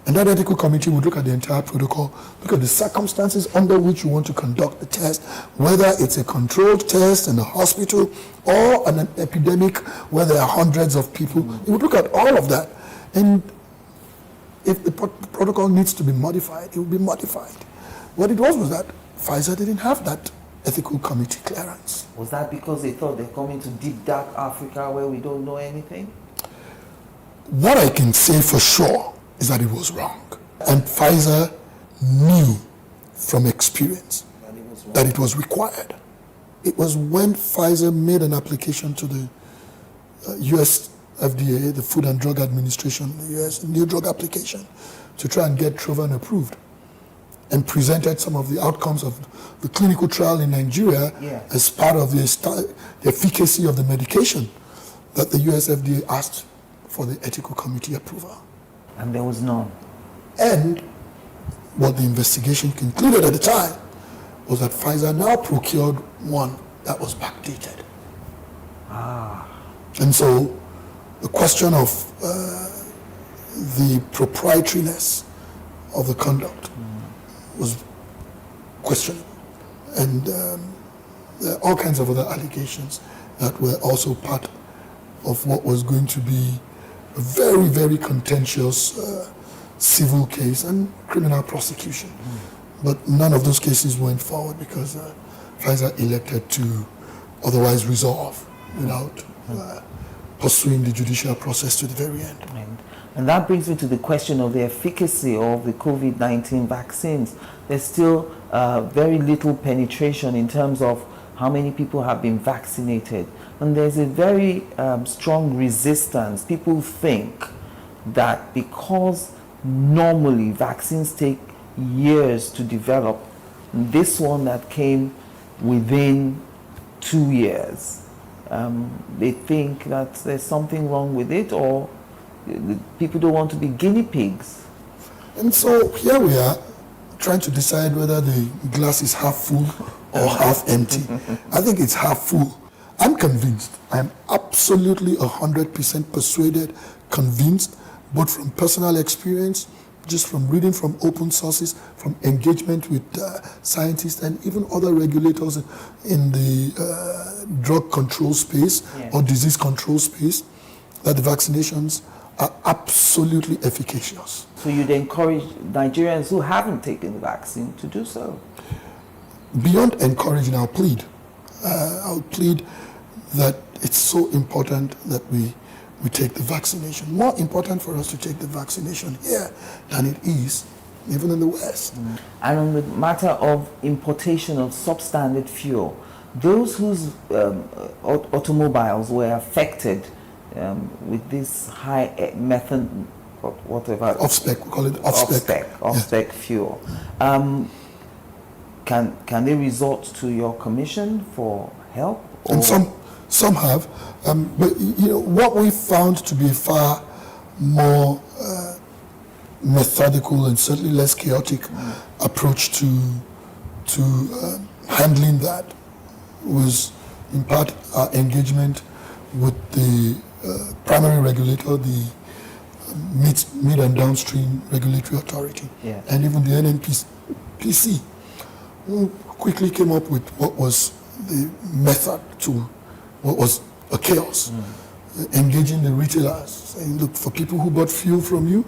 And that ethical committee would look at the entire protocol, look at the circumstances under which you want to conduct the test, whether it's a controlled test in a hospital or an epidemic where there are hundreds of people. It would look at all of that. And if the protocol needs to be modified, it will be modified. What it was that Pfizer didn't have that ethical committee clearance. Was that because they thought they're coming to deep dark Africa where we don't know anything? What I can say for sure is that it was wrong. And Pfizer knew from experience that it was required. It was when Pfizer made an application to the US FDA, the Food and Drug Administration, the US new drug application, to try and get Trovan approved, and presented some of the outcomes of the clinical trial in Nigeria as part of the efficacy of the medication, that the US FDA asked for the ethical committee approval. And there was none. And what the investigation concluded at the time was that Pfizer now procured one that was backdated. And so the question of the proprietariness of the conduct was questionable. And there are all kinds of other allegations that were also part of what was going to be a very, very contentious civil case and criminal prosecution. But none of those cases went forward because Pfizer elected to otherwise resolve without pursuing the judicial process to the very end. And that brings me to the question of the efficacy of the COVID-19 vaccines. There's still very little penetration in terms of how many people have been vaccinated. And there's a very strong resistance. People think that because normally vaccines take years to develop, this one that came within 2 years, they think that there's something wrong with it, or people don't want to be guinea pigs. And so here we are trying to decide whether the glass is half full or half empty. I think it's half full. I'm convinced. I'm absolutely 100% persuaded, convinced, both from personal experience, just from reading from open sources, from engagement with scientists and even other regulators in the drug control space or disease control space, that the vaccinations are absolutely efficacious. So you'd encourage Nigerians who haven't taken the vaccine to do so? Beyond encouraging, I'll plead. I'll plead that it's so important that we take the vaccination. More important for us to take the vaccination here than it is even in the West. And on the matter of importation of substandard fuel, those whose automobiles were affected with this high method, whatever. Off-spec, we call it off-spec. Off-spec fuel. Can they resort to your commission for help? And some have. But you know, what we found to be far more methodical and certainly less chaotic approach to handling that was in part our engagement with the primary regulator, the mid and downstream regulatory authority, and even the NNPC, who quickly came up with what was the method to what was a chaos. Engaging the retailers, saying, look, for people who bought fuel from you,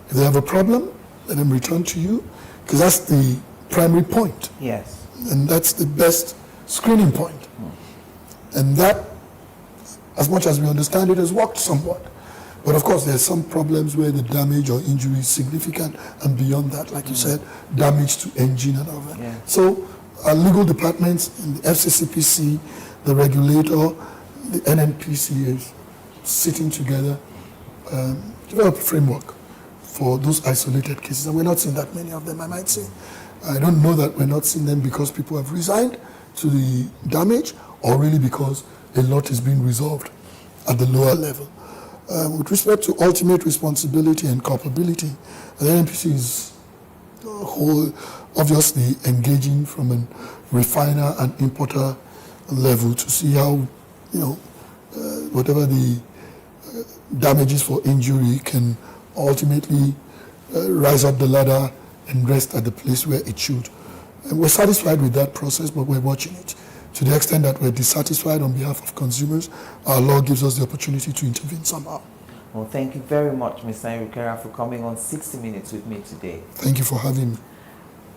if they have a problem, let them return to you, because that's the primary point. Yes. And that's the best screening point. And that, as much as we understand it, has worked somewhat. But of course, there's some problems where the damage or injury is significant, and beyond that, like you said, damage to engine and all that. Yeah. So our legal departments, in the FCCPC, the regulator, the NNPC is sitting together, develop a framework for those isolated cases. And we're not seeing that many of them, I might say. I don't know that we're not seeing them because people have resigned to the damage, or really because a lot is being resolved at the lower level. With respect to ultimate responsibility and culpability, the NNPC is obviously engaging from a refiner and importer level to see how, you know, whatever the damages for injury can ultimately rise up the ladder and rest at the place where it should. And we're satisfied with that process, but we're watching it. To the extent that we're dissatisfied on behalf of consumers, our law gives us the opportunity to intervene somehow. Well, thank you very much, Mr. Irukera, for coming on 60 Minutes with me today. Thank you for having me.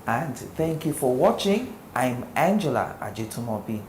And thank you for watching. I'm Angela Ajitumobi.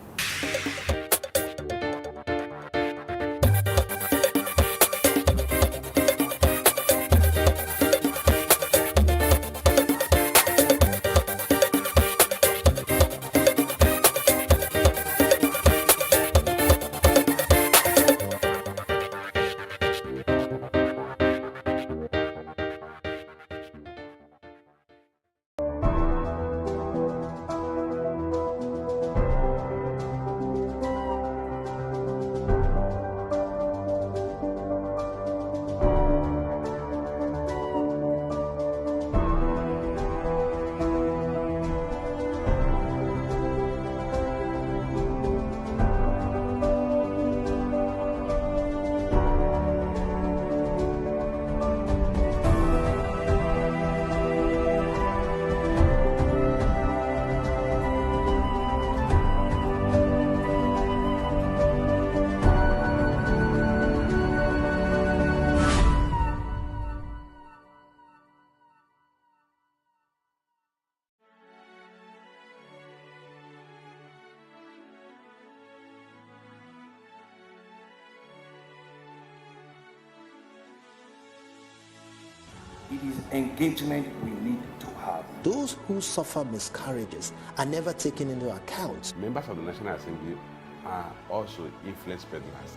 It is engagement we need to have. Those who suffer miscarriages are never taken into account. Members of the National Assembly are also influence peddlers.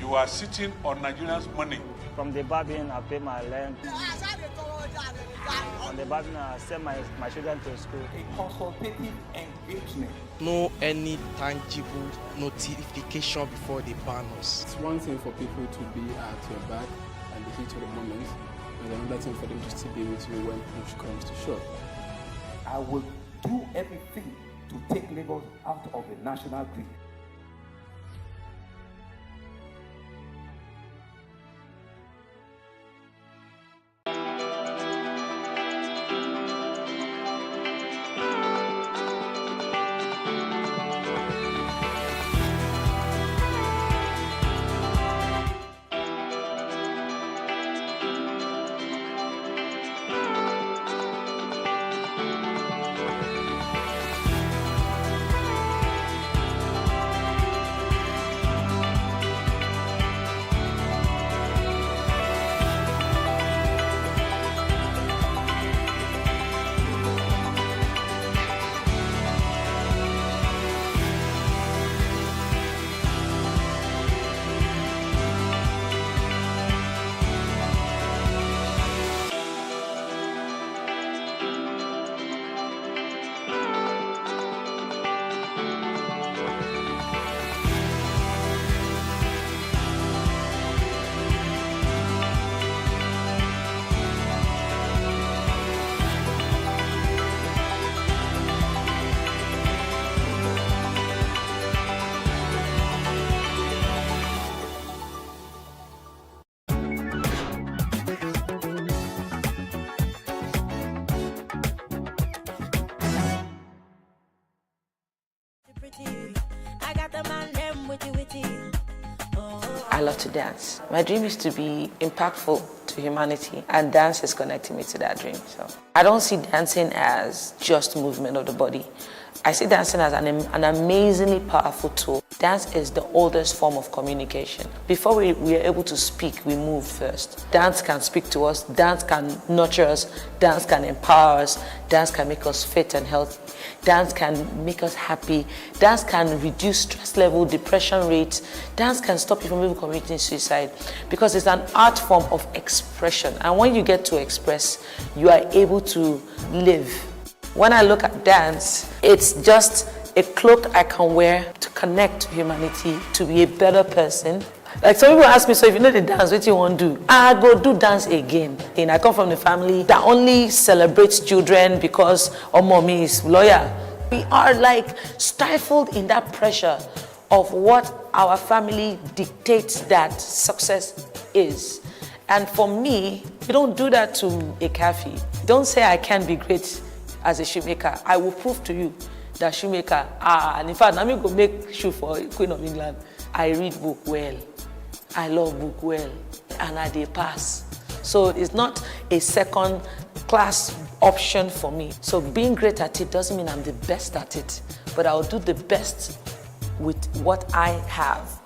You are sitting on Nigerians' money. From the Babin, I pay my rent. On the Babin, I send my children to school. A consultative engagement. No any tangible notification before they ban us. It's one thing for people to be at your back and the heat of the moment, and another thing for them to still be with you when push comes to shove. I will do everything to take Lagos out of the national grid. I love to dance. My dream is to be impactful to humanity, and dance is connecting me to that dream. So I don't see dancing as just movement of the body. I see dancing as an amazingly powerful tool. Dance is the oldest form of communication. Before we are able to speak, we move first. Dance can speak to us, dance can nurture us, dance can empower us, dance can make us fit and healthy, dance can make us happy, dance can reduce stress level, depression rates, dance can stop you from even committing suicide, because it's an art form of expression. And when you get to express, you are able to live. When I look at dance, it's just a cloak I can wear to connect to humanity, to be a better person. Like some people ask me, so if you know the dance, what you want to do? I go do dance again. And I come from a family that only celebrates children because our mommy is lawyer. We are like stifled in that pressure of what our family dictates that success is. And for me, you don't do that to a cafe. Don't say I can't be great as a shoemaker. I will prove to you that shoemaker, and in fact, I'm going to make shoe for Queen of England. I read book well. I love book well. And I dey pass. So it's not a second class option for me. So being great at it doesn't mean I'm the best at it, but I'll do the best with what I have,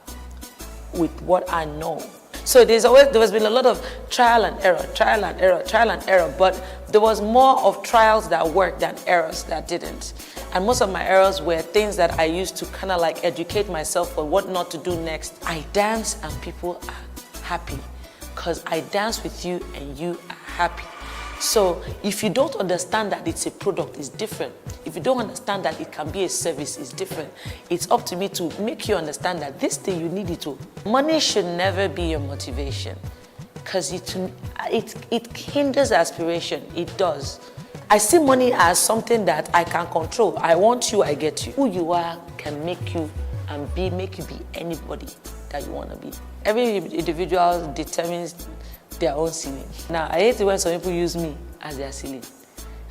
with what I know. So there has been a lot of trial and error, but there was more of trials that worked than errors that didn't. And most of my errors were things that I used to kind of like educate myself on what not to do next. I dance and people are happy because I dance with you and you are happy. So if you don't understand that it's a product, it's different. If you don't understand that it can be a service, it's different. It's up to me to make you understand that this thing you need it to. Money should never be your motivation because it hinders aspiration. It does. I see money as something that I can control. I want you, I get you. Who you are can make you make you be anybody that you want to be. Every individual determines their own ceiling. Now, I hate it when some people use me as their ceiling.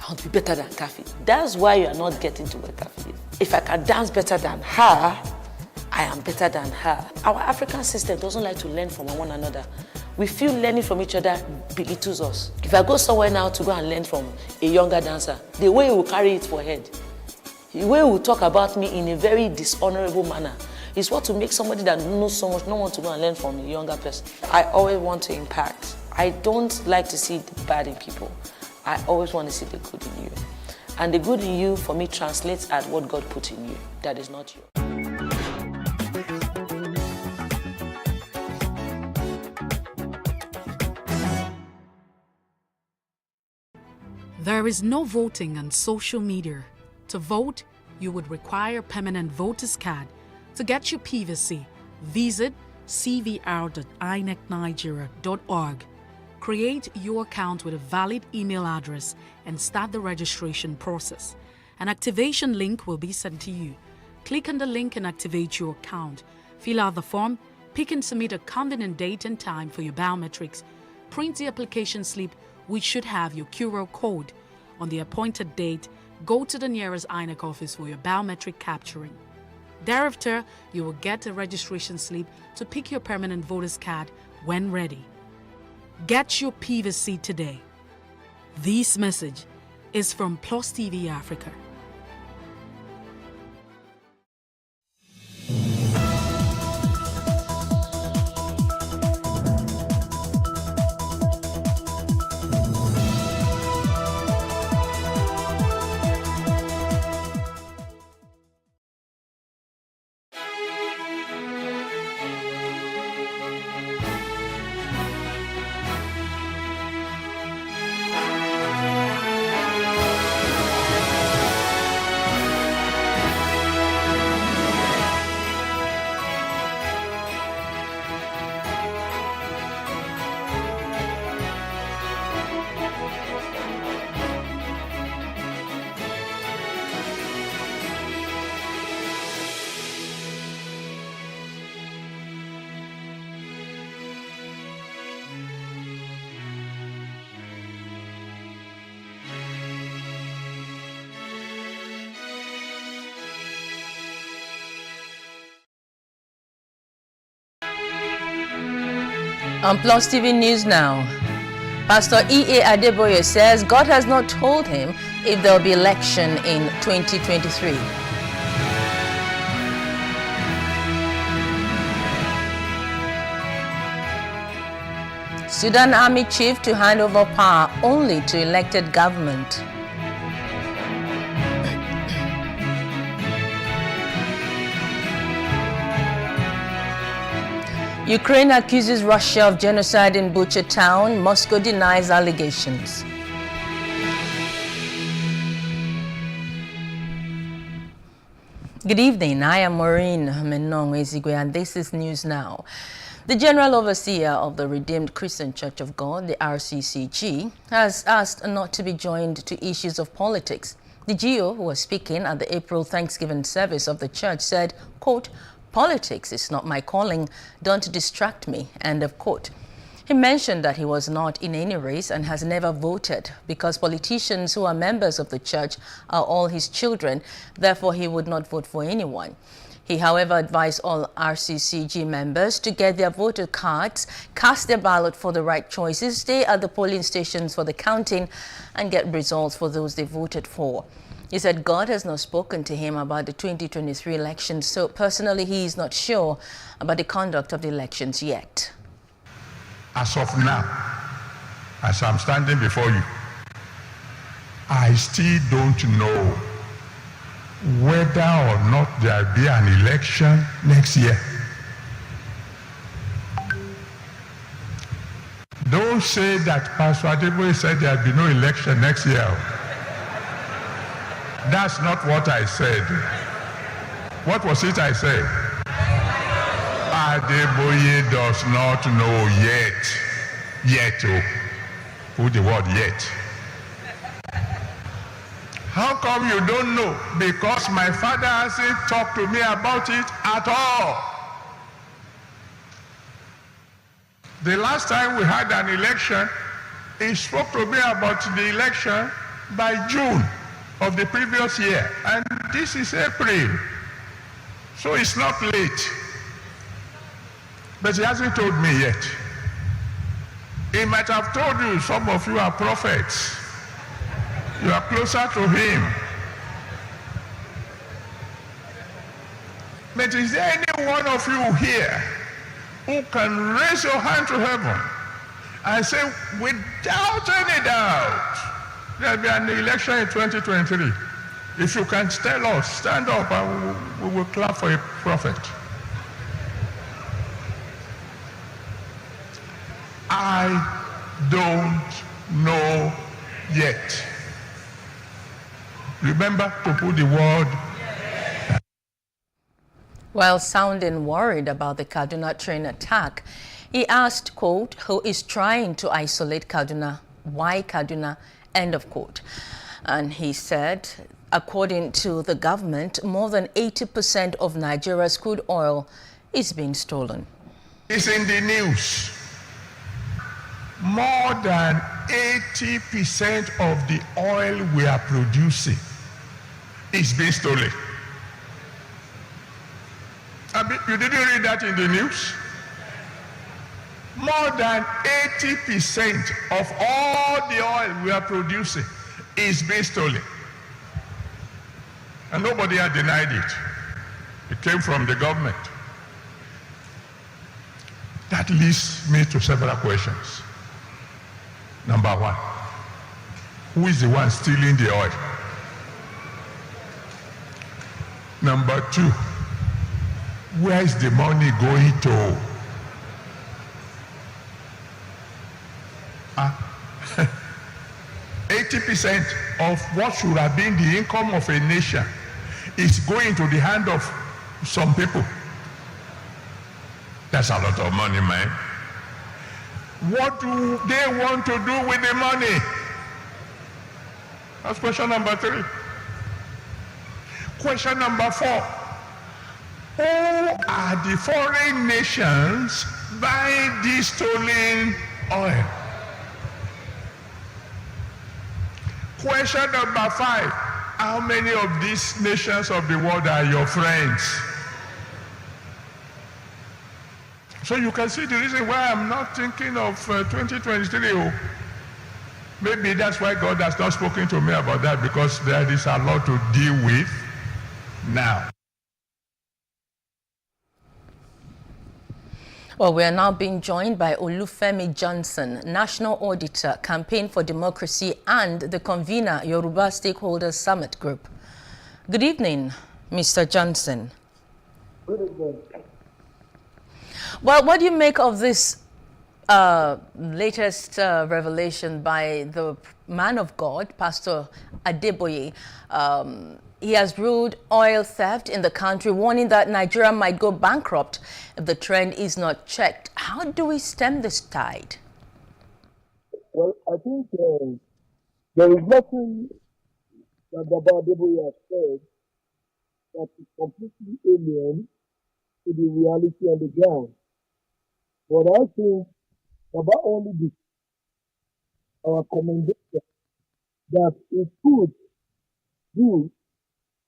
I want to be better than Kafi. That's why you are not getting to where Kafi is. If I can dance better than her, I am better than her. Our African system doesn't like to learn from one another. We feel learning from each other belittles us. If I go somewhere now to go and learn from a younger dancer, the way he will carry it for head, the way he will talk about me in a very dishonorable manner, is what to make somebody that knows so much not want to go and learn from a younger person. I always want to impact. I don't like to see the bad in people. I always want to see the good in you. And the good in you, for me, translates as what God put in you. That is not you. There is no voting on social media. To vote, you would require a permanent voter's card. To get your PVC, visit cvr.inecnigeria.org. Create your account with a valid email address and start the registration process. An activation link will be sent to you. Click on the link and activate your account. Fill out the form, pick and submit a convenient date and time for your biometrics. Print the application slip, which should have your QR code. On the appointed date, go to the nearest INEC office for your biometric capturing. Thereafter, you will get a registration slip to pick your permanent voter's card when ready. Get your PVC today. This message is from PlusTvAfrica. On Plus TV News Now, Pastor E.A. Adeboye says God has not told him if there will be election in 2023. Sudan Army Chief to hand over power only to elected government. Ukraine accuses Russia of genocide in Bucha town. Moscow denies allegations. Good evening. I am Maureen Menong-Ezigwe, and this is News Now. The General Overseer of the Redeemed Christian Church of God, the RCCG, has asked not to be joined to issues of politics. The GO, who was speaking at the April Thanksgiving service of the church, said, quote, "Politics is not my calling. Don't distract me," end of quote. He mentioned that he was not in any race and has never voted because politicians who are members of the church are all his children. Therefore, he would not vote for anyone. He, however, advised all RCCG members to get their voter cards, cast their ballot for the right choices, stay at the polling stations for the counting, and get results for those they voted for. He said God has not spoken to him about the 2023 elections, so personally he is not sure about the conduct of the elections yet. As of now, as I'm standing before you, I still don't know whether or not there will be an election next year. Don't say that Pastor Adeboye said there will be no election next year. That's not what I said. What was it I said? Adeboye does not know yet. Yet. Oh. Put the word yet. How come you don't know? Because my father hasn't talked to me about it at all. The last time we had an election, he spoke to me about the election by June of the previous year, and this is April, so it's not late. But he hasn't told me yet. He might have told you. Some of you are prophets. You are closer to him. But is there any one of you here who can raise your hand to heaven I say, without any doubt, there'll be an election in 2023. If you can tell us, stand up and we will clap for a prophet. I don't know yet. Remember to put the word. While sounding worried about the Kaduna train attack, he asked, quote, who is trying to isolate Kaduna? Why Kaduna? End of quote. And he said, according to the government, more than 80% of Nigeria's crude oil is being stolen. It's in the news. More than 80% of the oil we are producing is being stolen. You didn't read that in the news? More than 80% of all the oil we are producing is being stolen. And nobody had denied it. It came from the government. That leads me to several questions. Number one, who is the one stealing the oil? Number two, where is the money going to? 80% of what should have been the income of a nation is going to the hand of some people. That's a lot of money, man. What do they want to do with the money? That's question number 3. Question number 4. Who are the foreign nations buying this stolen oil? Question number 5. How many of these nations of the world are your friends? So you can see the reason why I'm not thinking of 2023. Maybe that's why God has not spoken to me about that, because there is a lot to deal with now. Well, we are now being joined by Olufemi Johnson, National Auditor, Campaign for Democracy, and the convener, Yoruba Stakeholders Summit Group. Good evening, Mr. Johnson. Good evening. Well, what do you make of this latest revelation by the man of God, Pastor Adeboye? He has ruled oil theft in the country, warning that Nigeria might go bankrupt if the trend is not checked. How do we stem this tide? Well, I think there is nothing that Baba Adeboye has said that is completely alien to the reality on the ground. But I think Baba only did our commendation that it could do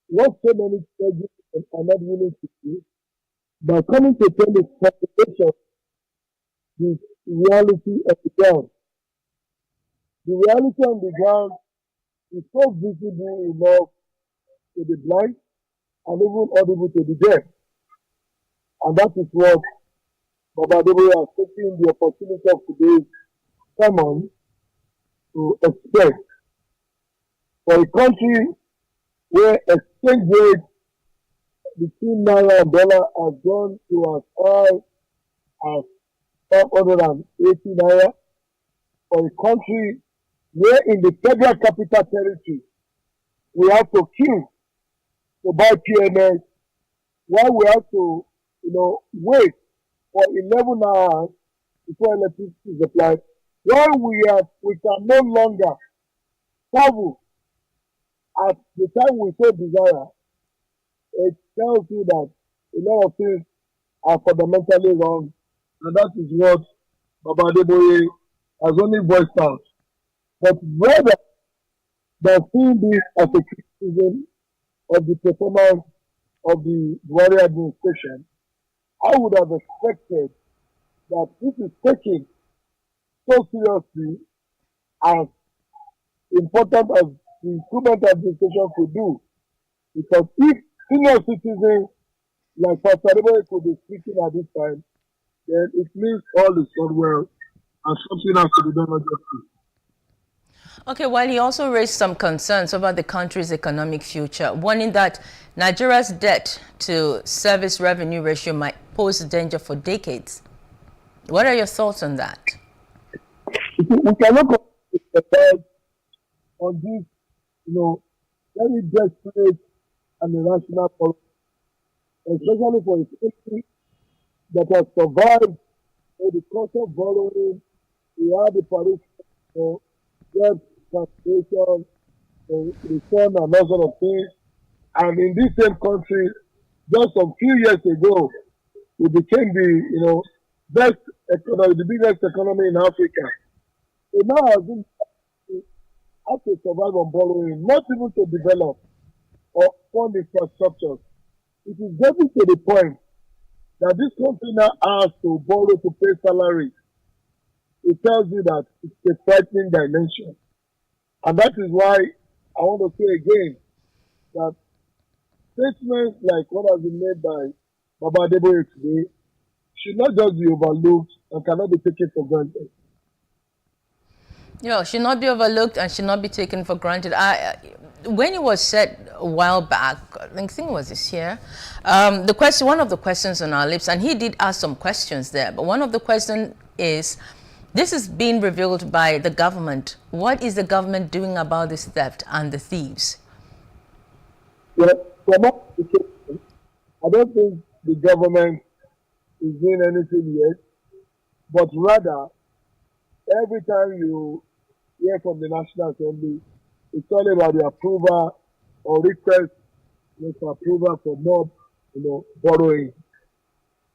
what so many judges are not willing to do by coming to tell the conversation the reality of the ground. The reality on the ground is so visible enough to the blind and even audible to the deaf. And that is what Baba Adeboye has taken the opportunity of today's sermon to express. For a country where exchange rate between Naira and dollar has gone to as high as 580 Naira, for a country where in the Federal Capital Territory we have to queue to buy PMS, while we have to, wait for 11 hours before electricity is applied, while we can no longer travel at the time we so desire, it tells you that a lot of things are fundamentally wrong, and that is what Baba Adeboye has only voiced out. But rather than seeing this as a criticism of the performance of the Buhari administration, I would have expected that this is taken so seriously as important as the current administration could do. Because if senior citizens like Pastor Adeboye could be speaking at this time, then it means all is gone well and something has to be done urgently. Okay, while he also raised some concerns over the country's economic future, warning that Nigeria's debt to service revenue ratio might pose danger for decades. What are your thoughts on that? We cannot decide on this, very desperate and irrational policy, especially for a country that has survived the cost of borrowing. We have the Paris debt cancellation, return, and all sort of things. And in this same country, just a few years ago, we became the best economy, the biggest economy in Africa. So now I think have to survive on borrowing, not even to develop or fund infrastructure. It is getting to the point that this country now has to borrow to pay salaries. It tells you that it's a frightening dimension. And that is why I want to say again that statements like what has been made by Baba Adeboye today should not just be overlooked and cannot be taken for granted. Yeah, should not be overlooked and should not be taken for granted. When it was said a while back, I think it was this year, one of the questions on our lips, and he did ask some questions there, but one of the questions is, this is being revealed by the government. What is the government doing about this theft and the thieves? Yeah, I don't think the government is doing anything yet, but rather, every time you hear from the National Assembly, it's all about the approval or request for approval for more, borrowing.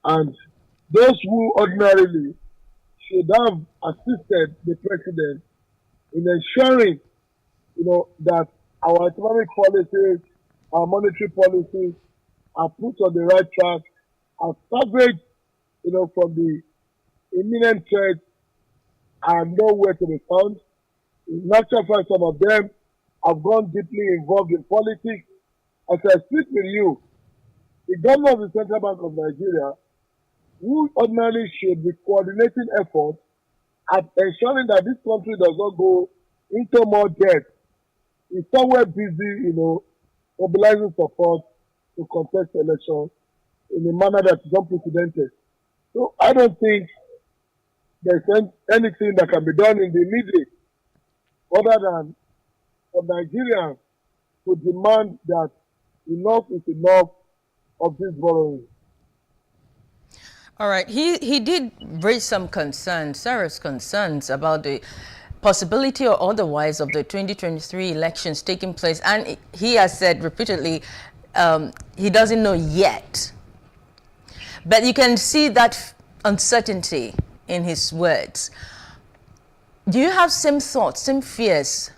And those who ordinarily should have assisted the president in ensuring, that our economic policies, our monetary policies are put on the right track, are coverage, from the imminent threat are nowhere to be found. In actual fact, some of them have gone deeply involved in politics. As I speak with you, the governor of the Central Bank of Nigeria, who ordinarily should be coordinating efforts at ensuring that this country does not go into more debt, is somewhere busy, mobilizing support to contest elections in a manner that is unprecedented. So I don't think there's anything that can be done in the immediate other than for Nigerians to demand that enough is enough of this borrowing. All right. He did raise some concerns, serious concerns about the possibility or otherwise of the 2023 elections taking place. And he has said repeatedly he doesn't know yet. But you can see that uncertainty in his words. Do you have same thoughts, same fears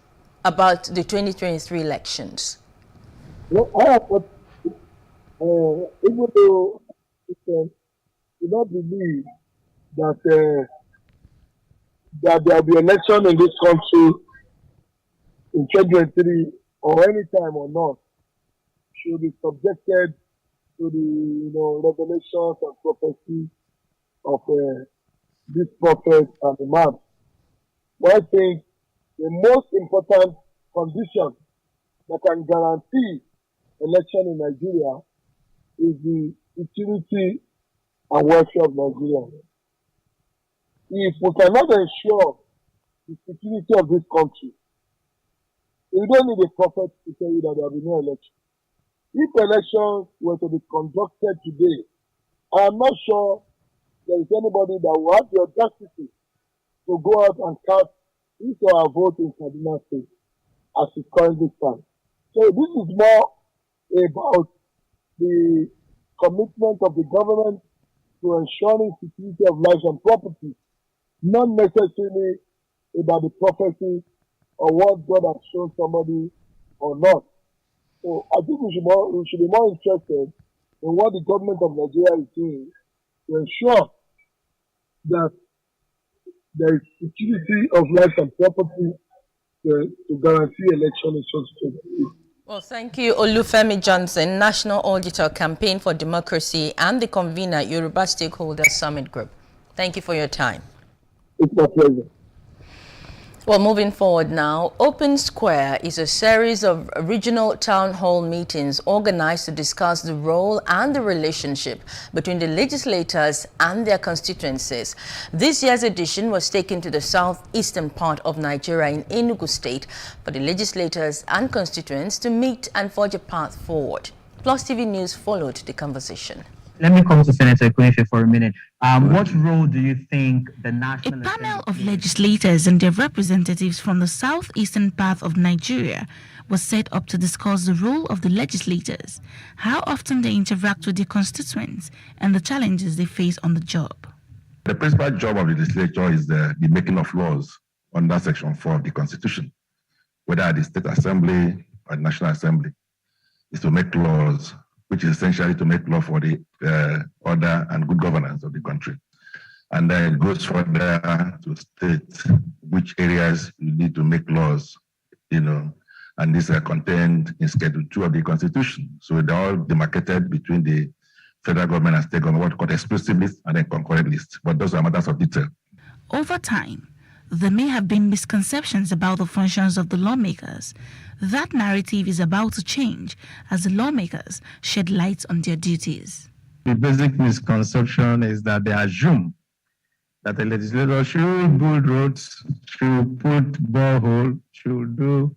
about the 2023 elections? No, I have what, even though I do not believe that that there will be election in this country in 2023 or any time or not, should be subjected to the revelations and prophecies of this prophet and the man. But I think the most important condition that can guarantee election in Nigeria is the security and welfare of Nigeria. If we cannot ensure the security of this country, we don't need a prophet to tell you that there will be no election. If elections were to be conducted today, I am not sure there is anybody that will have the audacity to go out and cast his or her vote in Kaduna State as it currently stands. So this is more about the commitment of the government to ensuring security of lives and property, not necessarily about the prophecy or what God has shown somebody or not. So I think we should be more interested in what the government of Nigeria is doing to ensure that there is security of life and property to guarantee election in 2023. Well, thank you, Olufemi Johnson, National Auditor, Campaign for Democracy, and the convener, Yoruba Stakeholder Summit Group. Thank you for your time. It's my pleasure. Well, moving forward now, Open Square is a series of regional town hall meetings organized to discuss the role and the relationship between the legislators and their constituencies. This year's edition was taken to the southeastern part of Nigeria in Enugu State for the legislators and constituents to meet and forge a path forward. Plus TV News followed the conversation. Let me come to Senator Ekwefe for a minute. What role do you think the National A panel of legislators and their representatives from the southeastern part of Nigeria was set up to discuss the role of the legislators, how often they interact with their constituents, and the challenges they face on the job. The principal job of the legislature is the making of laws under Section 4 of the Constitution, whether at the State Assembly or the National Assembly, is to make laws, which is essentially to make law for the order and good governance of the country. And then it goes further to state which areas you need to make laws, and these are contained in Schedule 2 of the Constitution. So they're all demarcated between the federal government and state government, what called exclusive list and then concurrent list. But those are matters of detail. Over time, there may have been misconceptions about the functions of the lawmakers. That narrative is about to change as the lawmakers shed light on their duties. The basic misconception is that they assume that the legislator should build roads, should put borehole, should do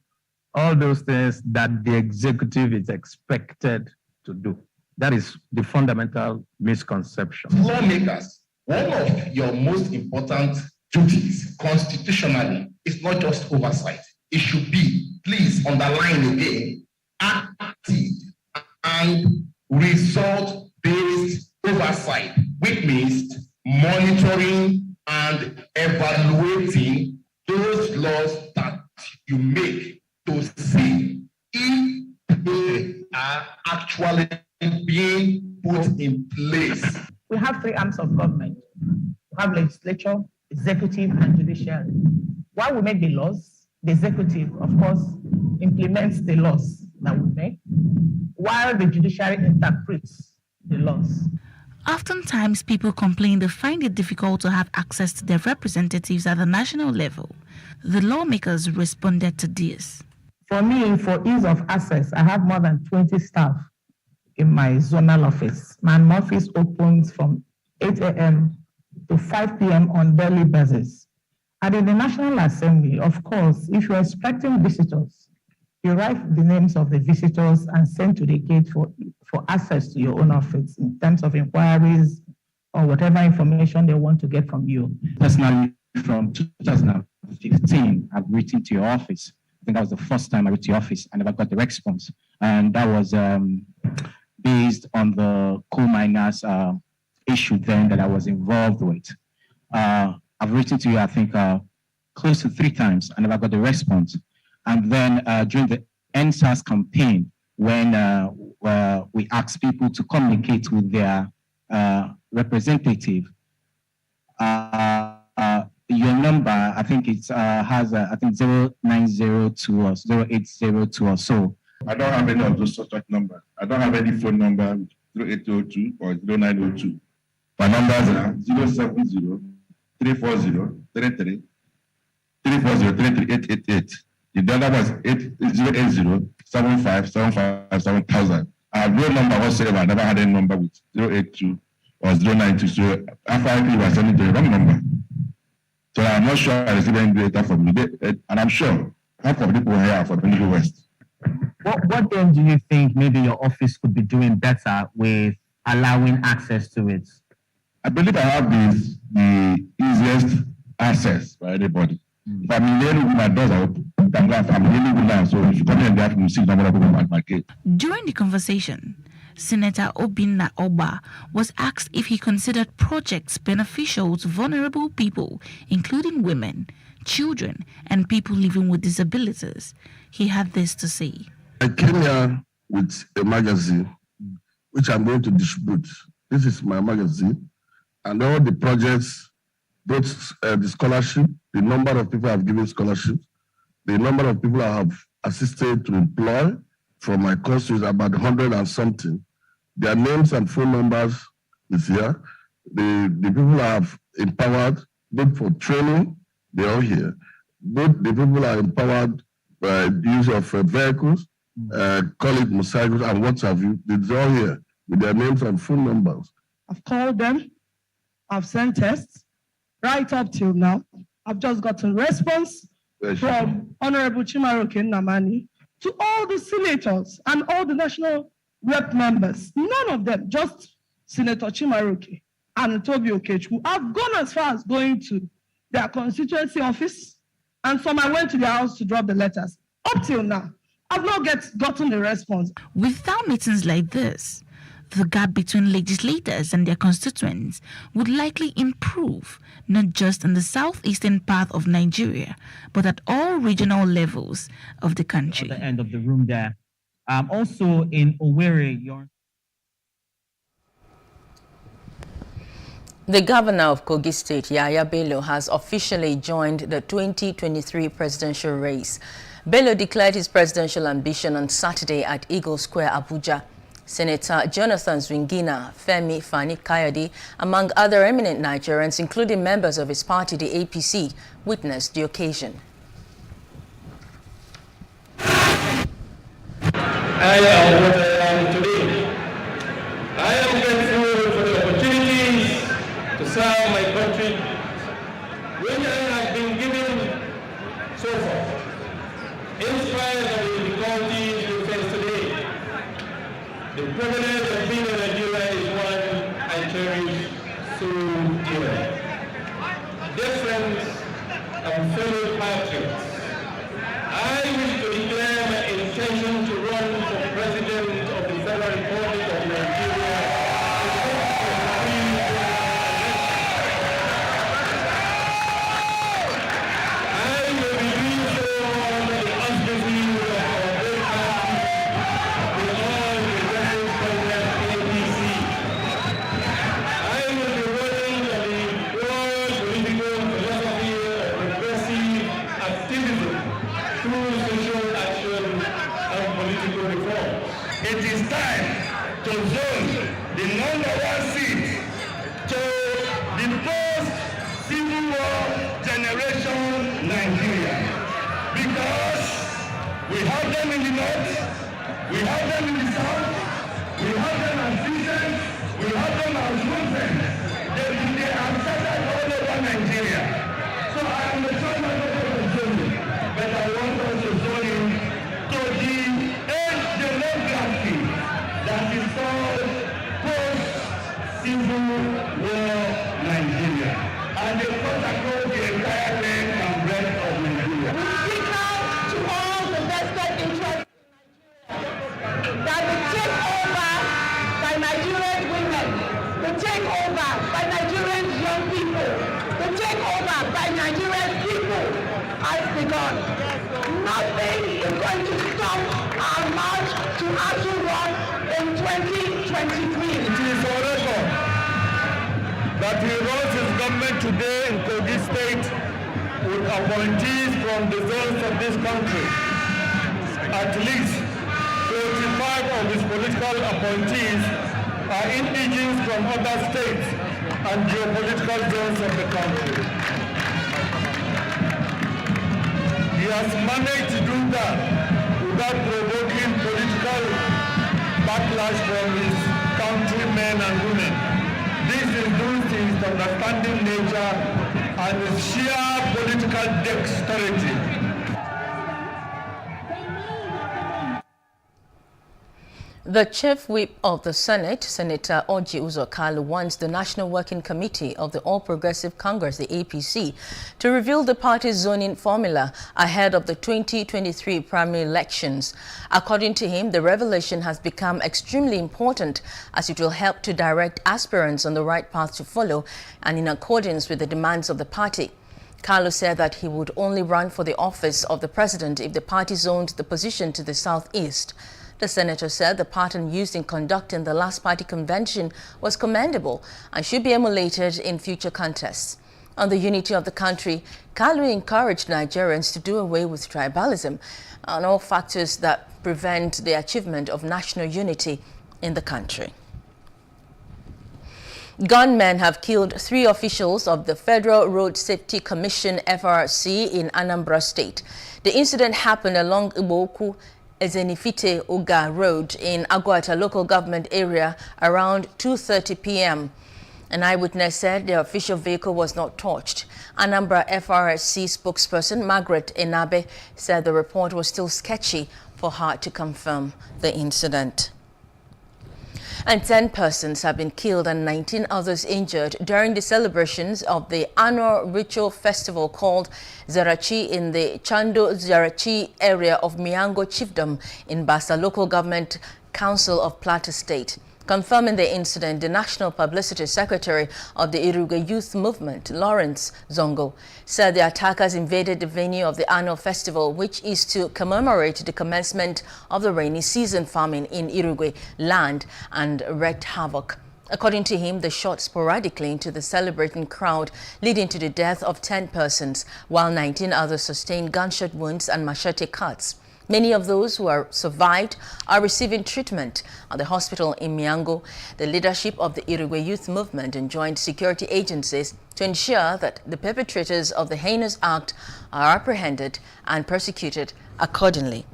all those things that the executive is expected to do. That is the fundamental misconception. Lawmakers, one of your most important duties constitutionally is not just oversight. It should be, please underline again, active and result-based oversight, which means monitoring and evaluating those laws that you make to see if they are actually being put in place. We have three arms of government. We have legislature, executive, and judiciary. While we make the laws, the executive, of course, implements the laws that we make, while the judiciary interprets the laws. Oftentimes, people complain they find it difficult to have access to their representatives at the national level. The lawmakers responded to this. For me, for ease of access, I have more than 20 staff in my zonal office. My office opens from 8 a.m. to 5 p.m. on daily basis. And in the National Assembly, of course, if you're expecting visitors, you write the names of the visitors and send to the gate for access to your own office in terms of inquiries or whatever information they want to get from you. Personally, from 2015, I've written to your office. I think that was the first time I wrote to your office. I never got the response. And that was based on the coal miners issue then that I was involved with. I've written to you, I think, close to 3 times. I never got the response. And then during the NSAS campaign, when we asked people to communicate with their representative, your number, I think it has, I think 0902 or 0802 or so. I don't have any of those such numbers. I don't have any phone number 0802 or 0902. My numbers are 070 340 33 340 33888. The other was 080 75 75 7000. I have no number whatsoever. I never had any number with 082 or 092. So after I was sending to the wrong number. So I'm not sure I received any data from you. And I'm sure half of the people here are from Enugu West. What then do you think maybe your office could be doing better with allowing access to it? I believe I have the easiest access for anybody. If I'm in Enugu, my doors are open. I'm in Enugu now, so if you come in there, you see the number of people at my gate. During the conversation, Senator Obinna Oba was asked if he considered projects beneficial to vulnerable people, including women, children, and people living with disabilities. He had this to say. I came here with a magazine, which I'm going to distribute. This is my magazine, and all the projects, both the scholarship, the number of people I've given scholarships, the number of people I have assisted to employ from my course is about 100 and something. Their names and phone numbers is here. The people I have empowered, both for training, they're all here. Both the people are empowered by the use of vehicles, call it motorcycles and what have you. They're all here with their names and phone numbers. I've called them, I've sent tests. Right up till now, I've just gotten response from Honorable Chimaroke Nnamani to all the senators and all the national rep members. None of them, just Senator Chimaroke and Toby Okechukwu, have gone as far as going to their constituency office, and some I went to their house to drop the letters. Up till now, I've not gotten the response. Without meetings like this, the gap between legislators and their constituents would likely improve, not just in the southeastern part of Nigeria, but at all regional levels of the country. At the end of the room there. Also in Owerri, The governor of Kogi State, Yahaya Bello, has officially joined the 2023 presidential race. Bello declared his presidential ambition on Saturday at Eagle Square, Abuja. Senator Jonathan Zwingina, Femi Fani Kayode, among other eminent Nigerians, including members of his party, the APC, witnessed the occasion. I am what I am today. I am grateful for the opportunities to serve my country, which I have been given so far. In spite of the difficulties we face today, the privilege of being in Nigeria is one I cherish so dearly. Dear friends and fellow patriots, I wish to declare my intention to run for President of the Federal Republic of Nigeria. It is time to zone the #1 seat to the post-Civil War generation Nigeria. Because we have them in the north, we have them in the south, we have them as citizens, we have them as movement. They are scattered all over Nigeria. So I understand my zoning, but I want us to zone in to the demography that is called post-Civil War Nigeria. And they cut across the entire length and breadth of Nigeria. We speak out to all the vested interests in Nigeria that the takeover by Nigerian women, the takeover by Nigerian young people, the takeover by Nigerian people has begun. Nothing is going to stop our march to Aso Rock in 2023. It is for record that he runs his government today in Kogi State with appointees from the zones of this country. At least 45 of his political appointees are indigenous from other states and geopolitical zones of the country. He has managed to do that without provoking political backlash from his countrymen and women. This is due to his understanding nature and his sheer political dexterity. The chief whip of the Senate, Senator Orji Uzor Kalu, wants the National Working Committee of the All Progressive Congress, the APC, to reveal the party's zoning formula ahead of the 2023 primary elections. According to him, the revelation has become extremely important as it will help to direct aspirants on the right path to follow and in accordance with the demands of the party. Kalu said that he would only run for the office of the president if the party zoned the position to the southeast. The senator said the pattern used in conducting the last party convention was commendable and should be emulated in future contests. On the unity of the country, Kalu encouraged Nigerians to do away with tribalism and all factors that prevent the achievement of national unity in the country. Gunmen have killed 3 officials of the Federal Road Safety Commission (FRC) in Anambra State. The incident happened along Iboku Ezenifite Oga Road in Agwata local government area around 2:30 p.m. An eyewitness said the official vehicle was not touched. Anambra FRC spokesperson Margaret Enabe said the report was still sketchy for her to confirm the incident. And 10 persons have been killed and 19 others injured during the celebrations of the annual ritual festival called Zarachi in the Chando Zarachi area of Miango Chiefdom in Basa Local Government Council of Plateau State. Confirming the incident, the National Publicity Secretary of the Irugwe Youth Movement, Lawrence Zongo, said the attackers invaded the venue of the annual festival, which is to commemorate the commencement of the rainy season farming in Irugwe land, and wreaked havoc. According to him, they shot sporadically into the celebrating crowd, leading to the death of 10 persons, while 19 others sustained gunshot wounds and machete cuts. Many of those who are survived are receiving treatment at the hospital in Miango. The leadership of the Irugwe Youth Movement enjoined security agencies to ensure that the perpetrators of the heinous act are apprehended and persecuted accordingly.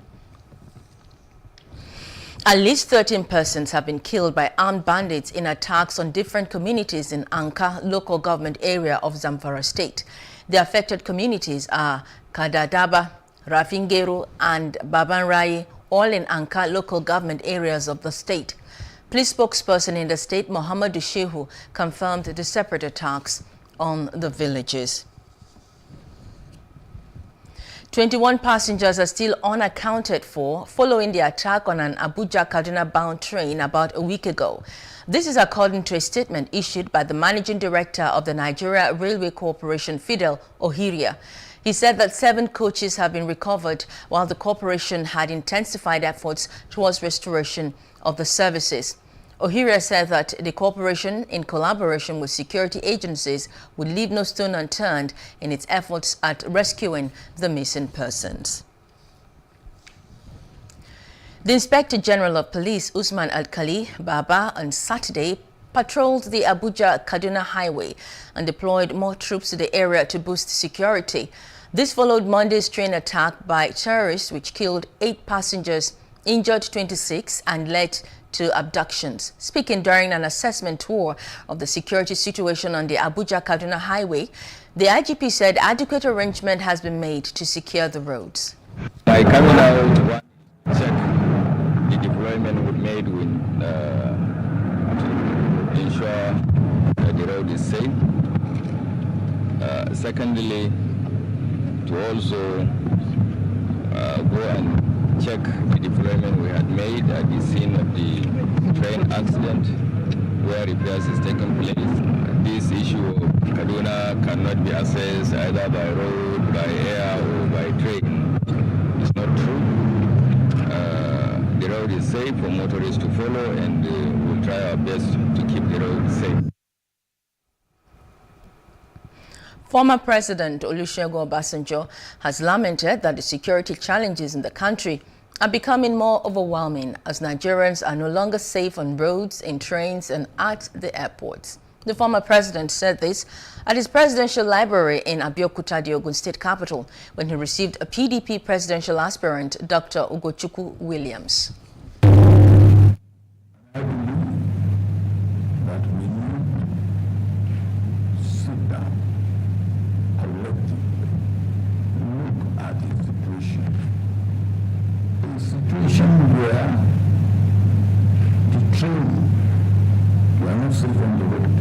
At least 13 persons have been killed by armed bandits in attacks on different communities in Anka local government area of Zamfara State. The affected communities are Kadadaba, Rafingeru and Babanrai, all in Anka local government areas of the state. Police spokesperson in the state, Muhammadu Shehu, confirmed the separate attacks on the villages. 21 passengers are still unaccounted for following the attack on an Abuja-Kaduna bound train about a week ago. This is according to a statement issued by the managing director of the Nigeria Railway Corporation, Fidel Ohiria. He said that 7 coaches have been recovered, while the corporation had intensified efforts towards restoration of the services. Ohiria said that the corporation, in collaboration with security agencies, would leave no stone unturned in its efforts at rescuing the missing persons. The Inspector General of Police, Usman Al-Khali Baba, on Saturday patrolled the Abuja-Kaduna highway and deployed more troops to the area to boost security. This followed Monday's train attack by terrorists, which killed 8 passengers, injured 26, and led to abductions. Speaking during an assessment tour of the security situation on the Abuja-Kaduna highway, the IGP said adequate arrangement has been made to secure the roads. By coming out to check the deployment we made with to ensure that the road is safe. Secondly, to also go and check the deployment we had made at the scene of the train accident where repairs is taking place. This issue of Kaduna cannot be accessed either by road, by air, or by train. It's not true. The road is safe for motorists to follow, and we'll try our best to keep the road safe. Former President Olusegun Obasanjo has lamented that the security challenges in the country are becoming more overwhelming as Nigerians are no longer safe on roads, in trains, and at the airports. The former president said this at his presidential library in Abeokuta, the Ogun State capital, when he received a PDP presidential aspirant, Dr. Ugochukwu Williams. Where the train, we are not safe on the road,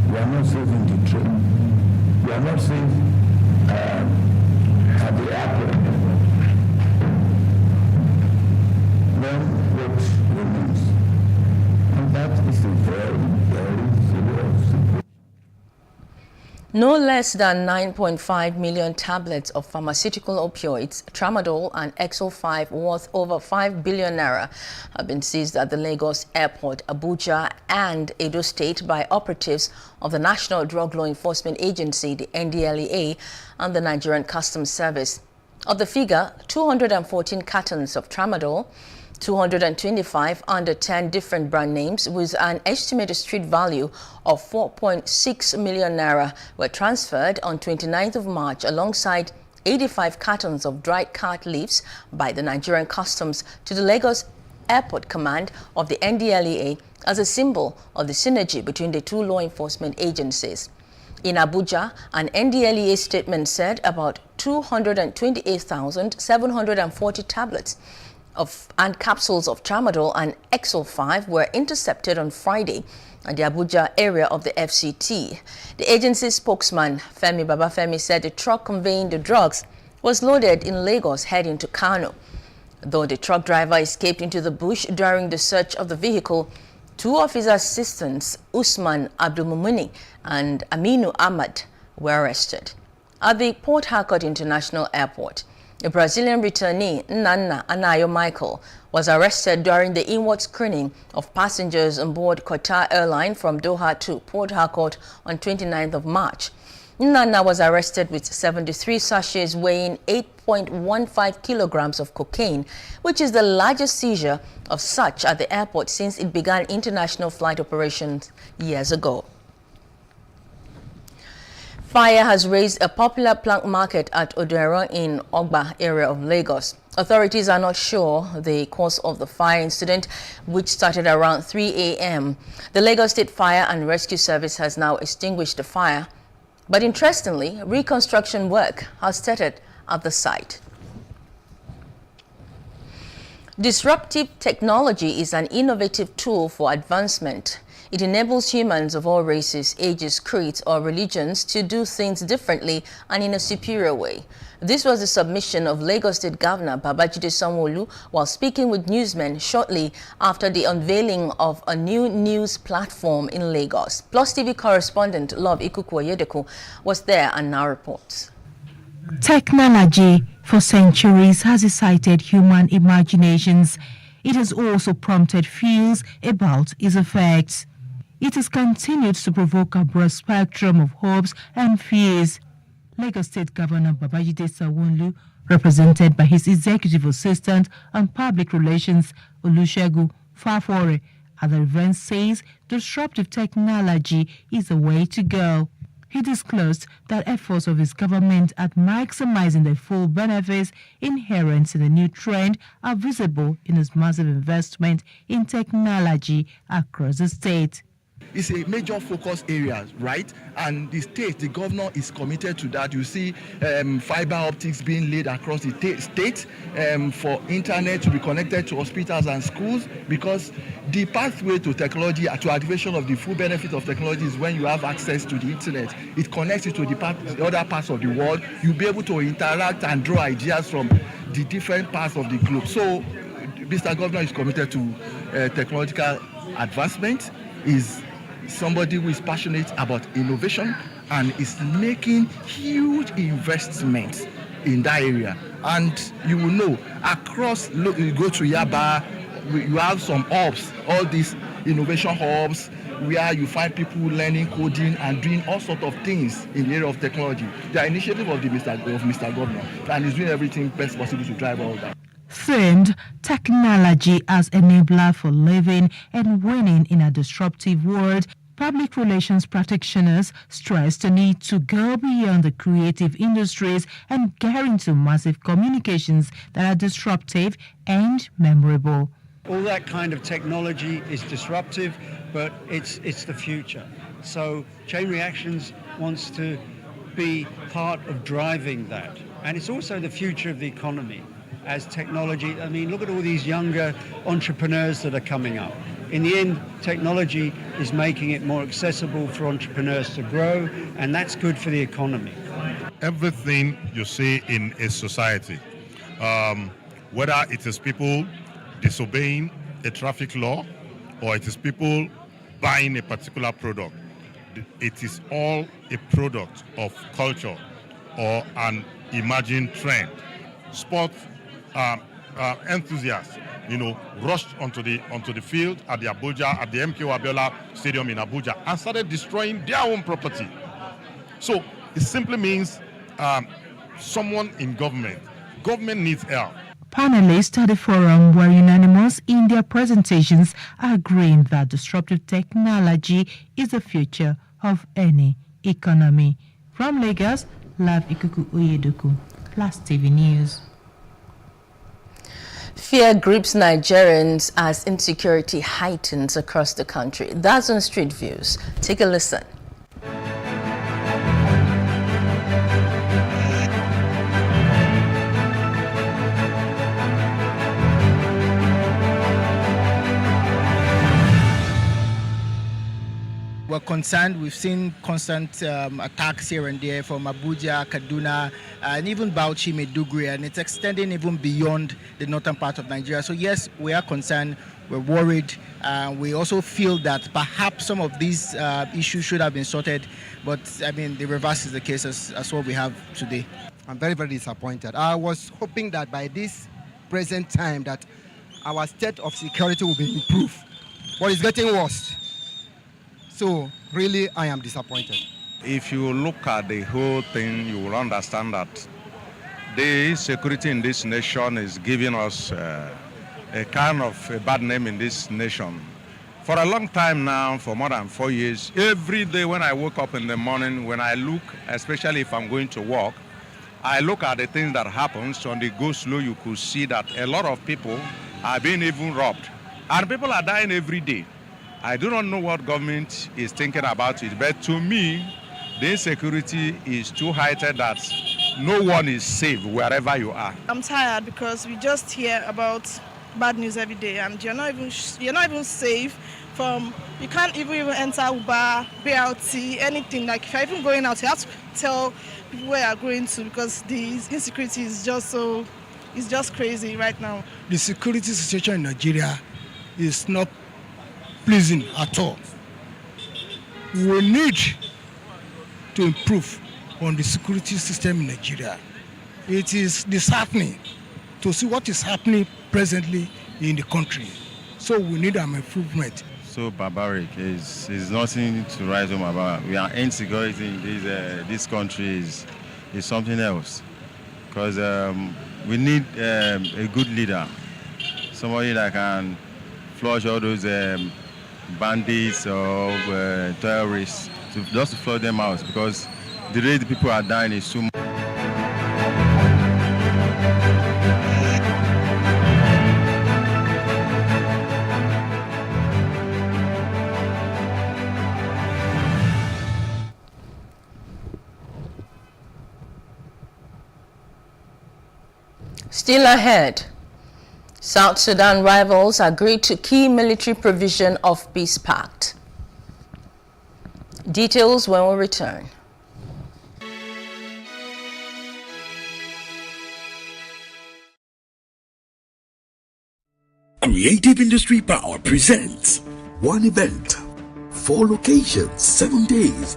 we are not safe in the train, we are not safe at the airport. Then what remains? And that is a very, very serious situation. No less than 9.5 million tablets of pharmaceutical opioids, tramadol and XO5 worth over 5 billion naira have been seized at the Lagos Airport, Abuja and Edo State by operatives of the National Drug Law Enforcement Agency, the NDLEA, and the Nigerian Customs Service. Of the figure, 214 cartons of tramadol, 225 under 10 different brand names with an estimated street value of 4.6 million naira were transferred on 29th of March alongside 85 cartons of dried cat leaves by the Nigerian Customs to the Lagos Airport Command of the NDLEA as a symbol of the synergy between the two law enforcement agencies. In Abuja, an NDLEA statement said about 228,740 tablets and capsules of tramadol and Exol 5 were intercepted on Friday at the Abuja area of the FCT. The agency's spokesman, Femi Babafemi, said the truck conveying the drugs was loaded in Lagos heading to Kano. Though the truck driver escaped into the bush during the search of the vehicle, two of his assistants, Usman Abdulmumuni and Aminu Ahmad, were arrested. At the Port Harcourt International Airport, a Brazilian returnee, Nana Anayo Michael, was arrested during the inward screening of passengers on board Qatar Airline from Doha to Port Harcourt on 29th of March. Nana was arrested with 73 sachets weighing 8.15 kilograms of cocaine, which is the largest seizure of such at the airport since it began international flight operations years ago. Fire has razed a popular plank market at Odero in Ogba area of Lagos. Authorities are not sure the cause of the fire incident, which started around 3 a.m. The Lagos State Fire and Rescue Service has now extinguished the fire. But interestingly, reconstruction work has started at the site. Disruptive technology is an innovative tool for advancement. It enables humans of all races, ages, creeds, or religions to do things differently and in a superior way. This was the submission of Lagos State Governor Babajide Sanwo-Olu while speaking with newsmen shortly after the unveiling of a new news platform in Lagos. Plus TV correspondent Love Ikuku was there and now reports. Technology for centuries has excited human imaginations. It has also prompted fears about its effects. It has continued to provoke a broad spectrum of hopes and fears. Lagos State Governor Babajide Sanwo-Olu, represented by his executive assistant on public relations, Olusegun Fafore, at the event says disruptive technology is the way to go. He disclosed that efforts of his government at maximizing the full benefits inherent in the new trend are visible in his massive investment in technology across the state. It's a major focus area, right? And the state, the governor is committed to that. You see fiber optics being laid across the state for internet to be connected to hospitals and schools, because the pathway to technology, to activation of the full benefit of technology is when you have access to the internet. It connects you to the other parts of the world. You'll be able to interact and draw ideas from the different parts of the globe. So Mr. Governor is committed to technological advancement, is somebody who is passionate about innovation and is making huge investments in that area. And you will know, across, look, you go to Yaba, you have some hubs, all these innovation hubs, where you find people learning coding and doing all sorts of things in the area of technology. The initiative of Mr. Governor, and he's doing everything best possible to drive all that. Themed technology as enabler for living and winning in a disruptive world, public relations practitioners stress the need to go beyond the creative industries and get into massive communications that are disruptive and memorable. All that kind of technology is disruptive, but it's the future. So Chain Reactions wants to be part of driving that. And it's also the future of the economy as technology. I mean, look at all these younger entrepreneurs that are coming up. In the end, technology is making it more accessible for entrepreneurs to grow, and that's good for the economy. Everything you see in a society, whether it is people disobeying a traffic law or it is people buying a particular product, it is all a product of culture or an emerging trend. Sports enthusiasts, rushed onto the field at the MKO Abiola Stadium in Abuja and started destroying their own property. So it simply means someone in government needs help. Panelists at the forum were unanimous in their presentations, agreeing that disruptive technology is the future of any economy. From Lagos, Love Ikuku Oyedoku, Plus TV News. Fear grips Nigerians as insecurity heightens across the country. That's on Street Views. Take a listen. We're concerned. We've seen constant attacks here and there from Abuja, Kaduna, and even Bauchi, Maiduguri, and it's extending even beyond the northern part of Nigeria. So yes, we are concerned. We're worried. We also feel that perhaps some of these issues should have been sorted, but I mean, the reverse is the case as what we have today. I'm very, very disappointed. I was hoping that by this present time that our state of security will be improved, but it's getting worse. So really, I am disappointed. If you look at the whole thing, you will understand that the security in this nation is giving us a kind of a bad name in this nation. For a long time now, for more than 4 years, every day when I wake up in the morning, when I look, especially if I'm going to work, I look at the things that happens on the go slow. You could see that a lot of people are being even robbed, and people are dying every day. I do not know what government is thinking about it, but to me, the insecurity is too heightened that no one is safe wherever you are. I'm tired because we just hear about bad news every day, and you're not even safe from. You can't even enter Uber, BLT, anything. Like if you're even going out, you have to tell people where you're going to because the insecurity is just crazy right now. The security situation in Nigeria is not pleasing at all. We need to improve on the security system in Nigeria. It is disheartening to see what is happening presently in the country. So we need an improvement. So barbaric is nothing to write home about. We are insecurity in this country is something else. Because we need a good leader, somebody that can flush all those bandits or terrorists, just to flush them out, because the rate the people are dying is too much. Still ahead, South Sudan rivals agreed to key military provision of peace pact. Details when we return. Creative Industry Power presents one event, 4 locations, 7 days,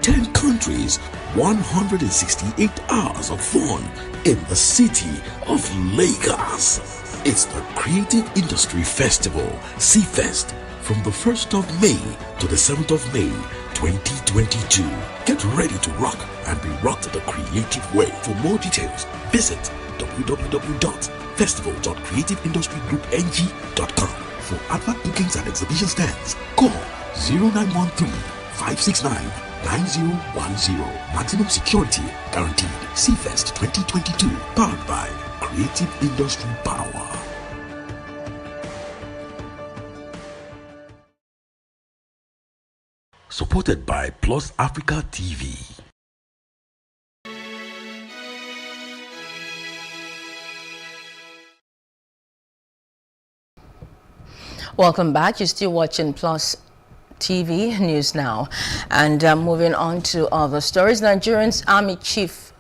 10 countries, 168 hours of fun in the city of Lagos. It's the Creative Industry Festival, C-Fest, from the 1st of May to the 7th of May, 2022. Get ready to rock and be rocked the creative way. For more details, visit www.festival.creativeindustrygroup.ng.com. For advert bookings and exhibition stands, call 0913-569-9010. Maximum security guaranteed. C-Fest 2022, powered by Creative Industry Power. Supported by PlusAfrica TV. Welcome back. You're still watching Plus TV News Now. And moving on to other stories, Sudan's Army Chief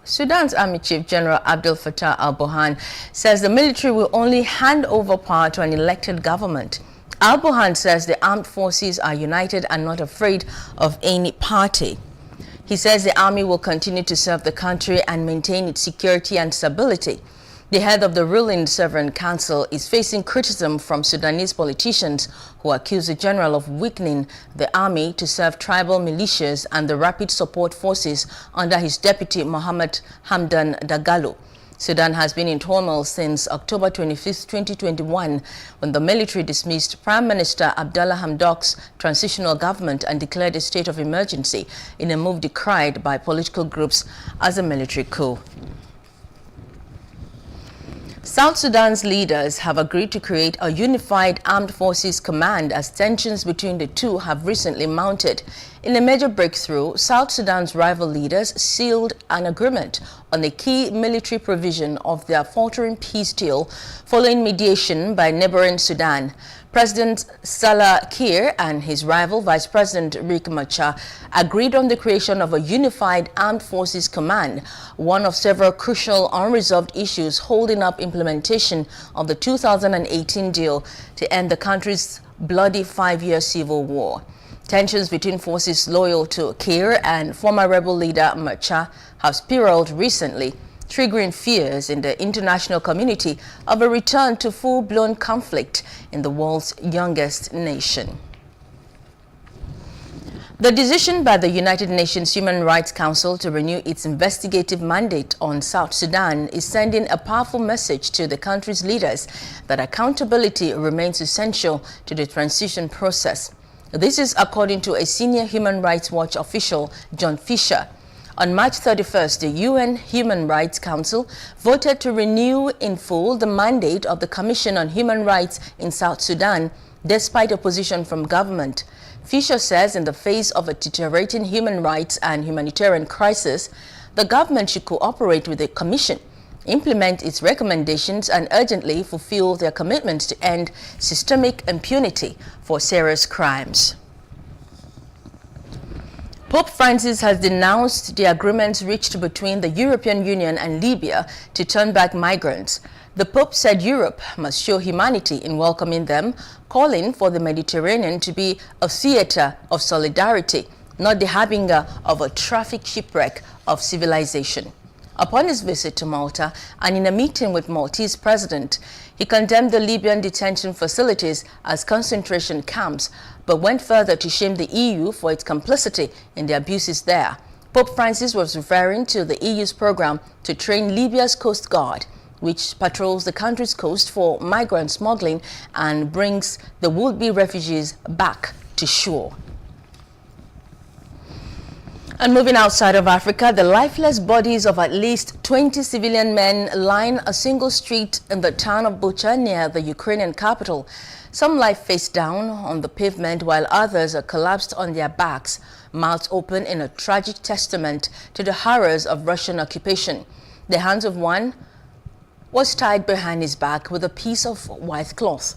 General Abdel Fattah al-Burhan says the military will only hand over power to an elected government. Al-Burhan says the armed forces are united and not afraid of any party. He says the army will continue to serve the country and maintain its security and stability. The head of the ruling Sovereign Council is facing criticism from Sudanese politicians who accuse the general of weakening the army to serve tribal militias and the rapid support forces under his deputy Mohammed Hamdan Dagalo. Sudan has been in turmoil since October 25, 2021, when the military dismissed Prime Minister Abdallah Hamdok's transitional government and declared a state of emergency in a move decried by political groups as a military coup. South Sudan's leaders have agreed to create a unified armed forces command as tensions between the two have recently mounted. In a major breakthrough, South Sudan's rival leaders sealed an agreement on a key military provision of their faltering peace deal following mediation by neighboring Sudan. President Salva Kiir and his rival Vice President Riek Machar agreed on the creation of a unified armed forces command, one of several crucial unresolved issues holding up implementation of the 2018 deal to end the country's bloody 5-year civil war. Tensions between forces loyal to Kiir and former rebel leader Machar have spiraled recently, triggering fears in the international community of a return to full-blown conflict in the world's youngest nation. The decision by the United Nations Human Rights Council to renew its investigative mandate on South Sudan is sending a powerful message to the country's leaders that accountability remains essential to the transition process. This is according to a senior Human Rights Watch official, John Fisher. On March 31st, the UN Human Rights Council voted to renew in full the mandate of the Commission on Human Rights in South Sudan, despite opposition from government. Fisher says in the face of a deteriorating human rights and humanitarian crisis, the government should cooperate with the Commission, implement its recommendations, and urgently fulfill their commitments to end systemic impunity for serious crimes. Pope Francis has denounced the agreements reached between the European Union and Libya to turn back migrants. The Pope said Europe must show humanity in welcoming them, calling for the Mediterranean to be a theater of solidarity, not the harbinger of a traffic shipwreck of civilization. Upon his visit to Malta and in a meeting with Maltese President, he condemned the Libyan detention facilities as concentration camps, but went further to shame the EU for its complicity in the abuses there. Pope Francis was referring to the EU's program to train Libya's Coast Guard, which patrols the country's coast for migrant smuggling and brings the would-be refugees back to shore. And moving outside of Africa, the lifeless bodies of at least 20 civilian men line a single street in the town of Bucha near the Ukrainian capital. Some lie face down on the pavement while others are collapsed on their backs, mouths open in a tragic testament to the horrors of Russian occupation. The hands of one was tied behind his back with a piece of white cloth.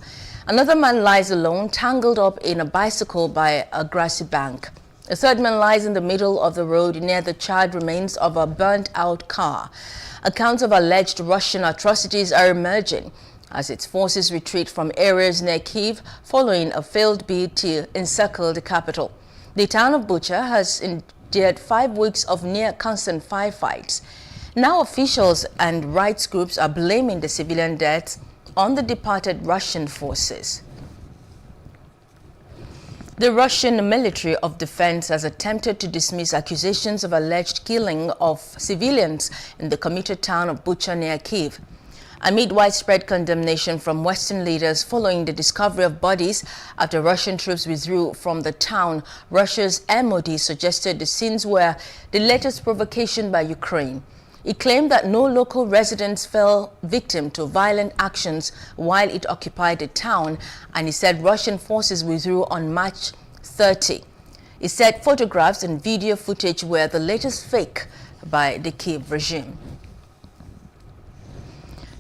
Another man lies alone, tangled up in a bicycle by a grassy bank. A third man lies in the middle of the road near the charred remains of a burnt-out car. Accounts of alleged Russian atrocities are emerging as its forces retreat from areas near Kyiv following a failed bid to encircle the capital. The town of Bucha has endured 5 weeks of near-constant firefights. Now officials and rights groups are blaming the civilian deaths on the departed Russian forces. The Russian Ministry of Defense has attempted to dismiss accusations of alleged killing of civilians in the commuter town of Bucha near Kyiv, amid widespread condemnation from Western leaders following the discovery of bodies after Russian troops withdrew from the town. Russia's MOD suggested the scenes were the latest provocation by Ukraine. It claimed that no local residents fell victim to violent actions while it occupied the town, and it said Russian forces withdrew on March 30. It said photographs and video footage were the latest fake by the Kyiv regime.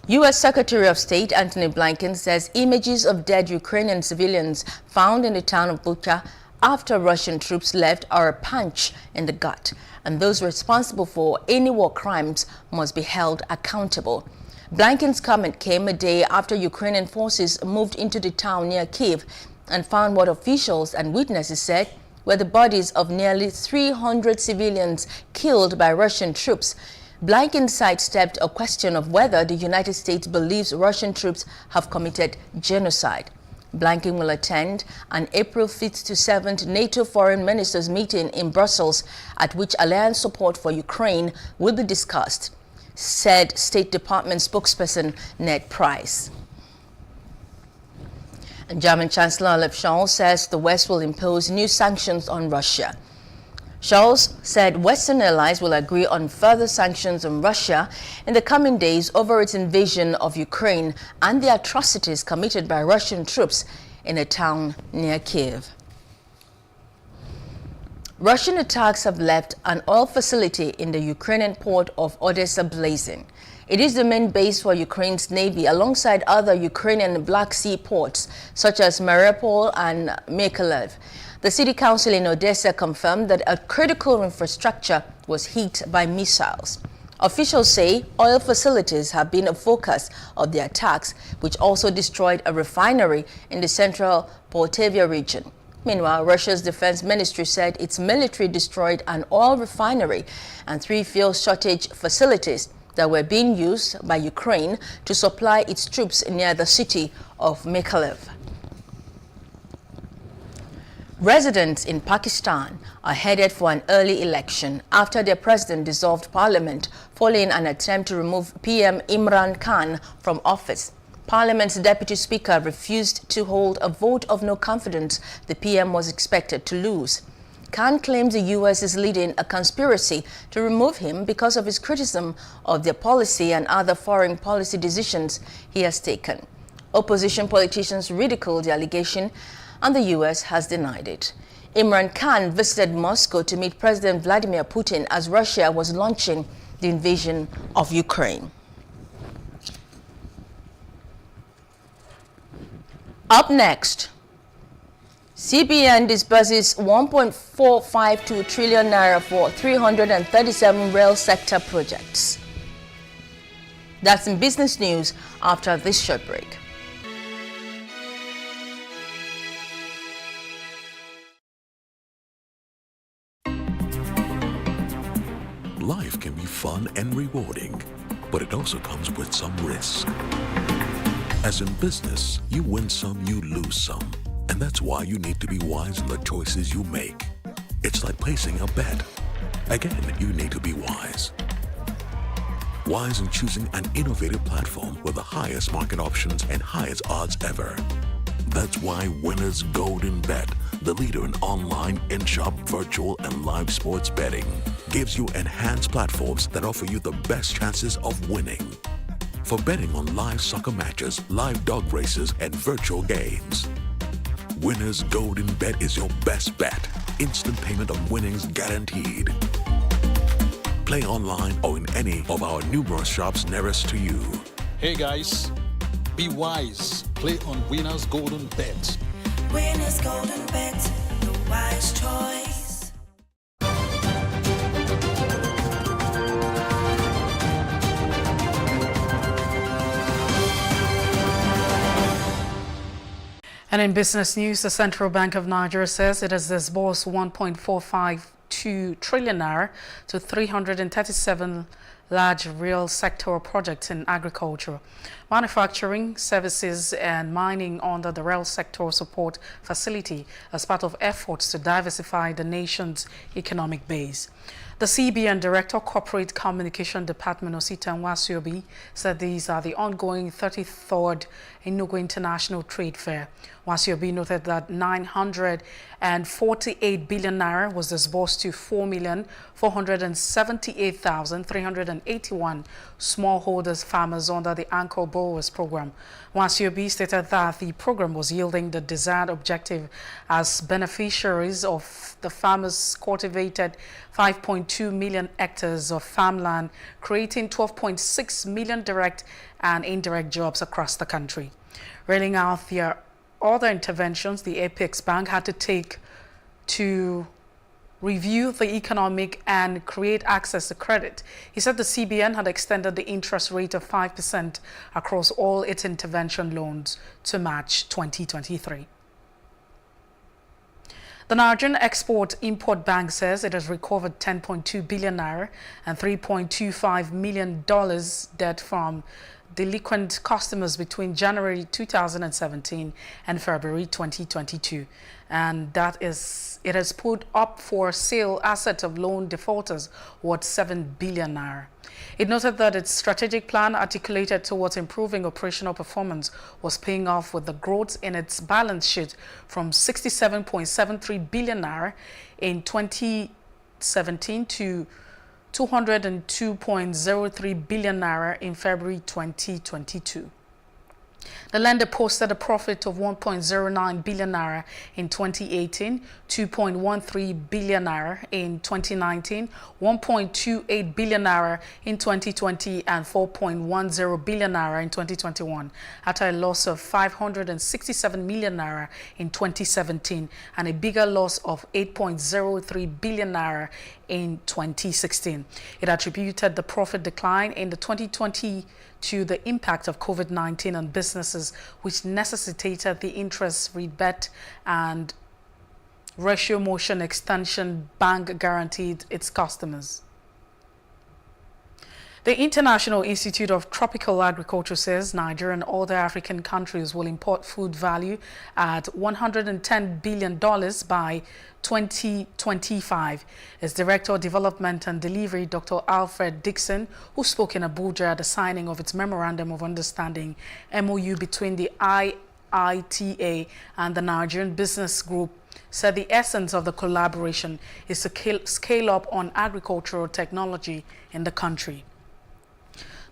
U.S. Secretary of State Antony Blinken says images of dead Ukrainian civilians found in the town of Bucha after Russian troops left are a punch in the gut, and those responsible for any war crimes must be held accountable. Blinken's comment came a day after Ukrainian forces moved into the town near Kyiv and found what officials and witnesses said were the bodies of nearly 300 civilians killed by Russian troops. Blinken sidestepped a question of whether the United States believes Russian troops have committed genocide. Blinken will attend an April 5th to 7th NATO Foreign Ministers meeting in Brussels, at which alliance support for Ukraine will be discussed. said State Department spokesperson Ned Price. And German Chancellor Olaf Scholz says the West will impose new sanctions on Russia. Scholz said Western allies will agree on further sanctions on Russia in the coming days over its invasion of Ukraine and the atrocities committed by Russian troops in a town near Kiev. Russian attacks have left an oil facility in the Ukrainian port of Odessa blazing. It is the main base for Ukraine's navy alongside other Ukrainian Black Sea ports such as Mariupol and Mykolaiv. The city council in Odessa confirmed that a critical infrastructure was hit by missiles. Officials say oil facilities have been a focus of the attacks, which also destroyed a refinery in the central Poltava region. Meanwhile, Russia's defense ministry said its military destroyed an oil refinery and 3 fuel shortage facilities that were being used by Ukraine to supply its troops near the city of Mykolaiv. Residents in Pakistan are headed for an early election after their president dissolved parliament following an attempt to remove PM Imran Khan from office. Parliament's deputy speaker refused to hold a vote of no confidence the PM was expected to lose. Khan claims the U.S. is leading a conspiracy to remove him because of his criticism of their policy and other foreign policy decisions he has taken. Opposition politicians ridiculed the allegation, and the U.S. has denied it. Imran Khan visited Moscow to meet President Vladimir Putin as Russia was launching the invasion of Ukraine. Up next, CBN disburses 1.452 trillion naira for 337 rail sector projects. That's in business news after this short break. Life can be fun and rewarding, but it also comes with some risk. As in business, you win some, you lose some. And that's why you need to be wise in the choices you make. It's like placing a bet. Again, you need to be wise. Wise in choosing an innovative platform with the highest market options and highest odds ever. That's why Winners Golden Bet, the leader in online, in-shop, virtual, and live sports betting, gives you enhanced platforms that offer you the best chances of winning. For betting on live soccer matches, live dog races, and virtual games. Winners Golden Bet is your best bet. Instant payment on winnings guaranteed. Play online or in any of our numerous shops nearest to you. Hey guys, be wise. Play on Winners Golden Bet. Winners Golden Bet, the wise choice. And in business news, the Central Bank of Nigeria says it has disbursed 1.452 trillion naira to 337 large real sector projects in agriculture, manufacturing, services and mining under the rail sector support facility as part of efforts to diversify the nation's economic base. The CBN Director, Corporate Communication Department, Ositan Wasiobi, said these are the ongoing 33rd Enugu International Trade Fair. Wasiobi noted that 948 billion naira was disbursed to 4,478,381 smallholders farmers under the Anchor Borrowers Program. Wasiobi stated that the program was yielding the desired objective as beneficiaries of the farmers cultivated 5.2 million hectares of farmland, creating 12.6 million direct and indirect jobs across the country. Railing out their other interventions the Apex Bank had to take to review the economic and create access to credit. He said the CBN had extended the interest rate of 5% across all its intervention loans to March 2023. The Nigerian Export-Import Bank says it has recovered 10.2 billion naira and $3.25 million debt from delinquent customers between January 2017 and February 2022. and it has put up for sale assets of loan defaulters worth 7 billion naira. It noted that its strategic plan articulated towards improving operational performance was paying off with the growth in its balance sheet from 67.73 billion naira in 2017 to 202.03 billion naira in February 2022. The lender posted a profit of 1.09 billion naira in 2018, 2.13 billion naira in 2019, 1.28 billion naira in 2020, and 4.10 billion naira in 2021, after a loss of 567 million naira in 2017 and a bigger loss of 8.03 billion naira in 2016. It attributed the profit decline in the 2020 to the impact of COVID-19 on businesses, which necessitated the interest rebate and ratio motion extension bank guaranteed its customers. The International Institute of Tropical Agriculture says Nigeria and other African countries will import food value at $110 billion by 2025. Its Director of Development and Delivery, Dr. Alfred Dixon, who spoke in Abuja at the signing of its Memorandum of Understanding (MOU) between the IITA and the Nigerian Business Group, said the essence of the collaboration is to scale up on agricultural technology in the country.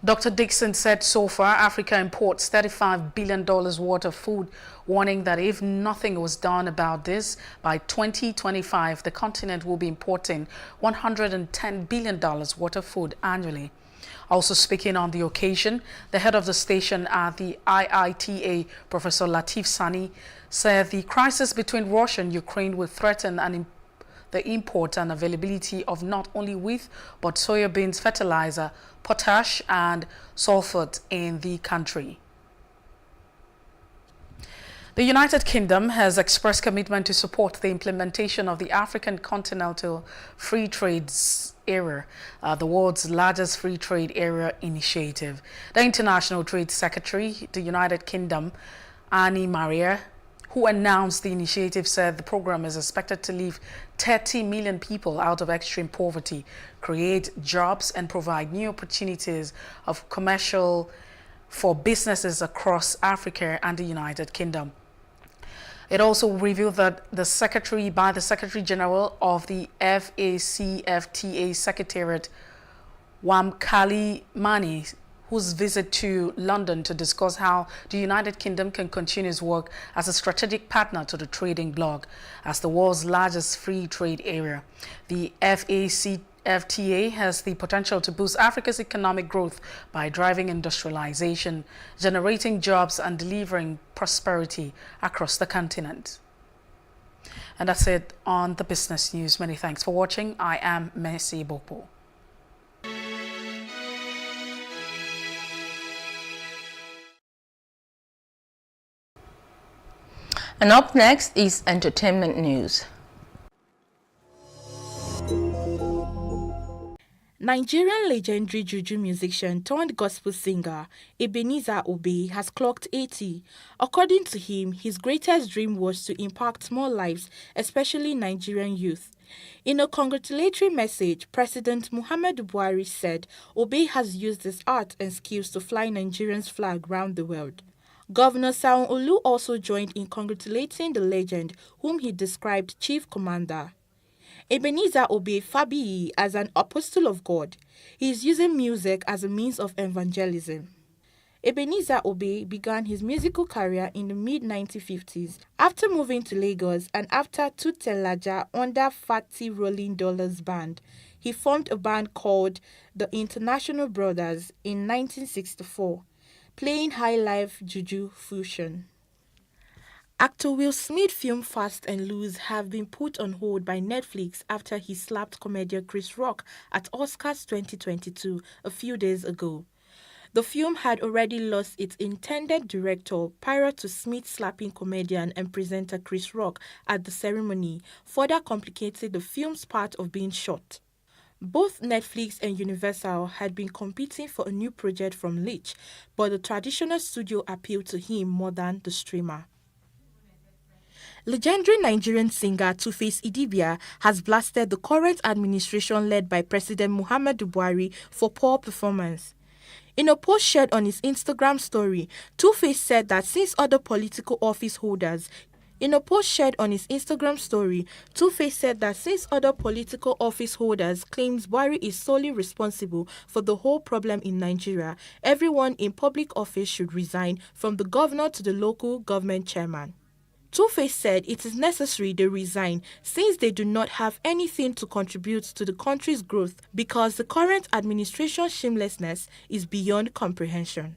Dr. Dixon said so far Africa imports $35 billion worth of food, warning that if nothing was done about this, by 2025 the continent will be importing $110 billion worth of food annually. Also speaking on the occasion, the head of the station at the IITA, Professor Latif Sani, said the crisis between Russia and Ukraine will threaten the import and availability of not only wheat but soybeans, fertilizer, potash and sulfate in the country. The United Kingdom has expressed commitment to support the implementation of the African Continental Free Trade Area, the world's largest free trade area initiative. The International Trade Secretary, the United Kingdom, Annie Maria, who announced the initiative, said the program is expected to leave 30 million people out of extreme poverty, create jobs and provide new opportunities of commercial for businesses across Africa and the United Kingdom. It also revealed that the Secretary General of the FACFTA Secretariat, Wamkali Mani, whose visit to London to discuss how the United Kingdom can continue its work as a strategic partner to the trading bloc as the world's largest free trade area. The FACFTA has the potential to boost Africa's economic growth by driving industrialization, generating jobs and delivering prosperity across the continent. And that's it on the business news. Many thanks for watching. I am Messi Bokpo. And up next is entertainment news. Nigerian legendary juju musician turned gospel singer Ebenezer Obey has clocked 80. According to him, his greatest dream was to impact more lives, especially Nigerian youth. In a congratulatory message, President Muhammadu Buhari said Obey has used his art and skills to fly Nigeria's flag round the world. Governor Sanwo-Olu also joined in congratulating the legend, whom he described Chief Commander. Ebenezer Obey Fabiyi as an apostle of God. He is using music as a means of evangelism. Ebenezer Obey began his musical career in the mid-1950s after moving to Lagos, and after Tutelaja under Fatty Rolling Dollars Band. He formed a band called the International Brothers in 1964, playing high-life juju fusion. Actor Will Smith's film Fast and Loose have been put on hold by Netflix after he slapped comedian Chris Rock at Oscars 2022 a few days ago. The film had already lost its intended director prior to Smith slapping comedian and presenter Chris Rock at the ceremony, further complicating the film's part of being shot. Both Netflix and Universal had been competing for a new project from Leach, but the traditional studio appealed to him more than the streamer. Legendary Nigerian singer Two-Face Idibia has blasted the current administration led by President Muhammadu Buhari for poor performance. In a post shared on his Instagram story, Two-Face said that since other political office holders claims Buhari is solely responsible for the whole problem in Nigeria, everyone in public office should resign from the governor to the local government chairman. Two-Face said it is necessary they resign since they do not have anything to contribute to the country's growth because the current administration's shamelessness is beyond comprehension.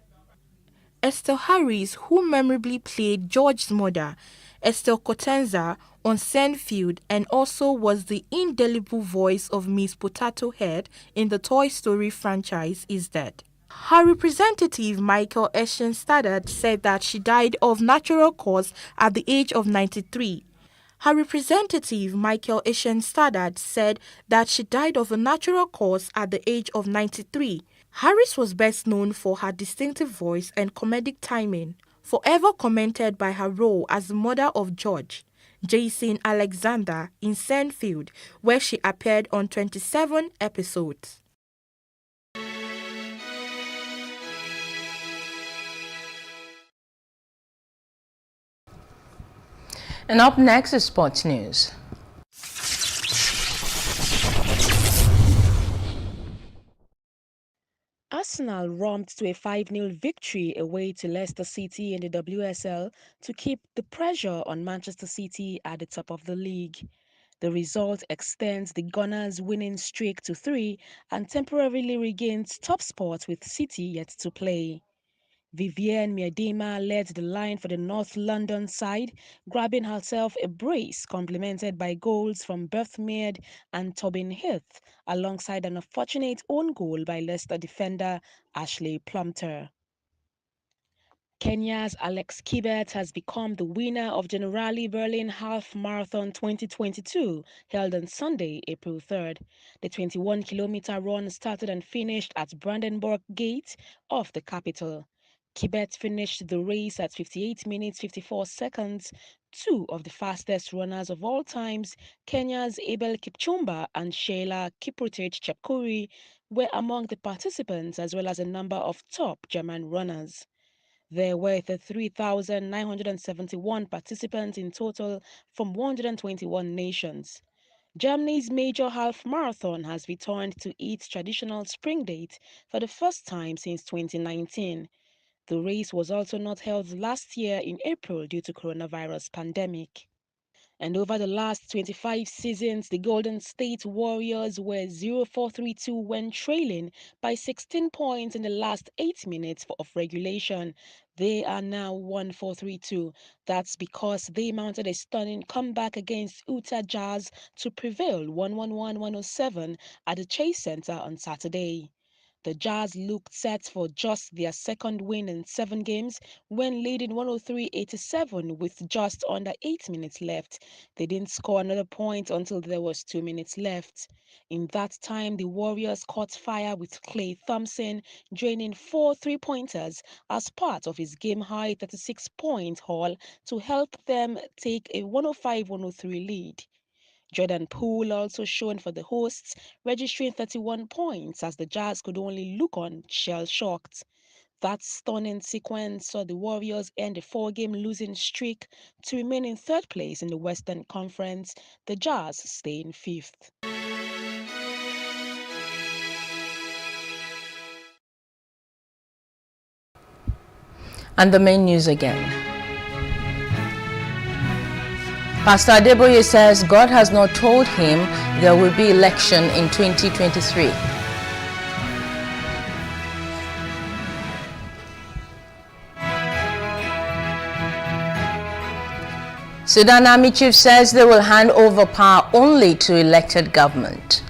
Estelle Harris, who memorably played George's mother, Estelle Cotenza, on Seinfeld and also was the indelible voice of Miss Potato Head in the Toy Story franchise, is dead. Her representative, Michael Eschen-Stadard, said that she died of natural cause at the age of 93. Harris was best known for her distinctive voice and comedic timing, forever commented by her role as the mother of George, Jason Alexander, in Seinfeld, where she appeared on 27 episodes. And up next is sports news. Arsenal romped to a 5-0 victory away to Leicester City in the WSL to keep the pressure on Manchester City at the top of the league. The result extends the Gunners' winning streak to 3 and temporarily regains top spot with City yet to play. Vivienne Miedema led the line for the North London side, grabbing herself a brace complemented by goals from Beth Mead and Tobin Heath, alongside an unfortunate own goal by Leicester defender Ashley Plumter. Kenya's Alex Kibet has become the winner of Generali Berlin Half Marathon 2022, held on Sunday, April 3rd. The 21-kilometer run started and finished at Brandenburg Gate of the capital. Kibet finished the race at 58 minutes 54 seconds. Two of the fastest runners of all times, Kenya's Abel Kipchumba and Sheila Kiprotich Chepkuri, were among the participants, as well as a number of top German runners. There were 3,971 participants in total from 121 nations. Germany's major half marathon has returned to its traditional spring date for the first time since 2019. The race was also not held last year in April due to coronavirus pandemic. And over the last 25 seasons, the Golden State Warriors were 0-4-3-2 when trailing by 16 points in the last 8 minutes of regulation. They are now 1-4-3-2. That's because they mounted a stunning comeback against Utah Jazz to prevail 111-107 at the Chase Center on Saturday. The Jazz looked set for just their second win in 7 games when leading 103-87 with just under 8 minutes left. They didn't score another point until there was 2 minutes left. In that time, the Warriors caught fire with Klay Thompson draining 4 three-pointers as part of his game-high 36-point haul to help them take a 105-103 lead. Jordan Poole also shone for the hosts, registering 31 points as the Jazz could only look on shell-shocked. That stunning sequence saw the Warriors end a 4-game losing streak to remain in 3rd place in the Western Conference, the Jazz staying 5th. And the main news again. Pastor Adeboye says God has not told him there will be election in 2023. Sudan Army Chief says they will hand over power only to elected government.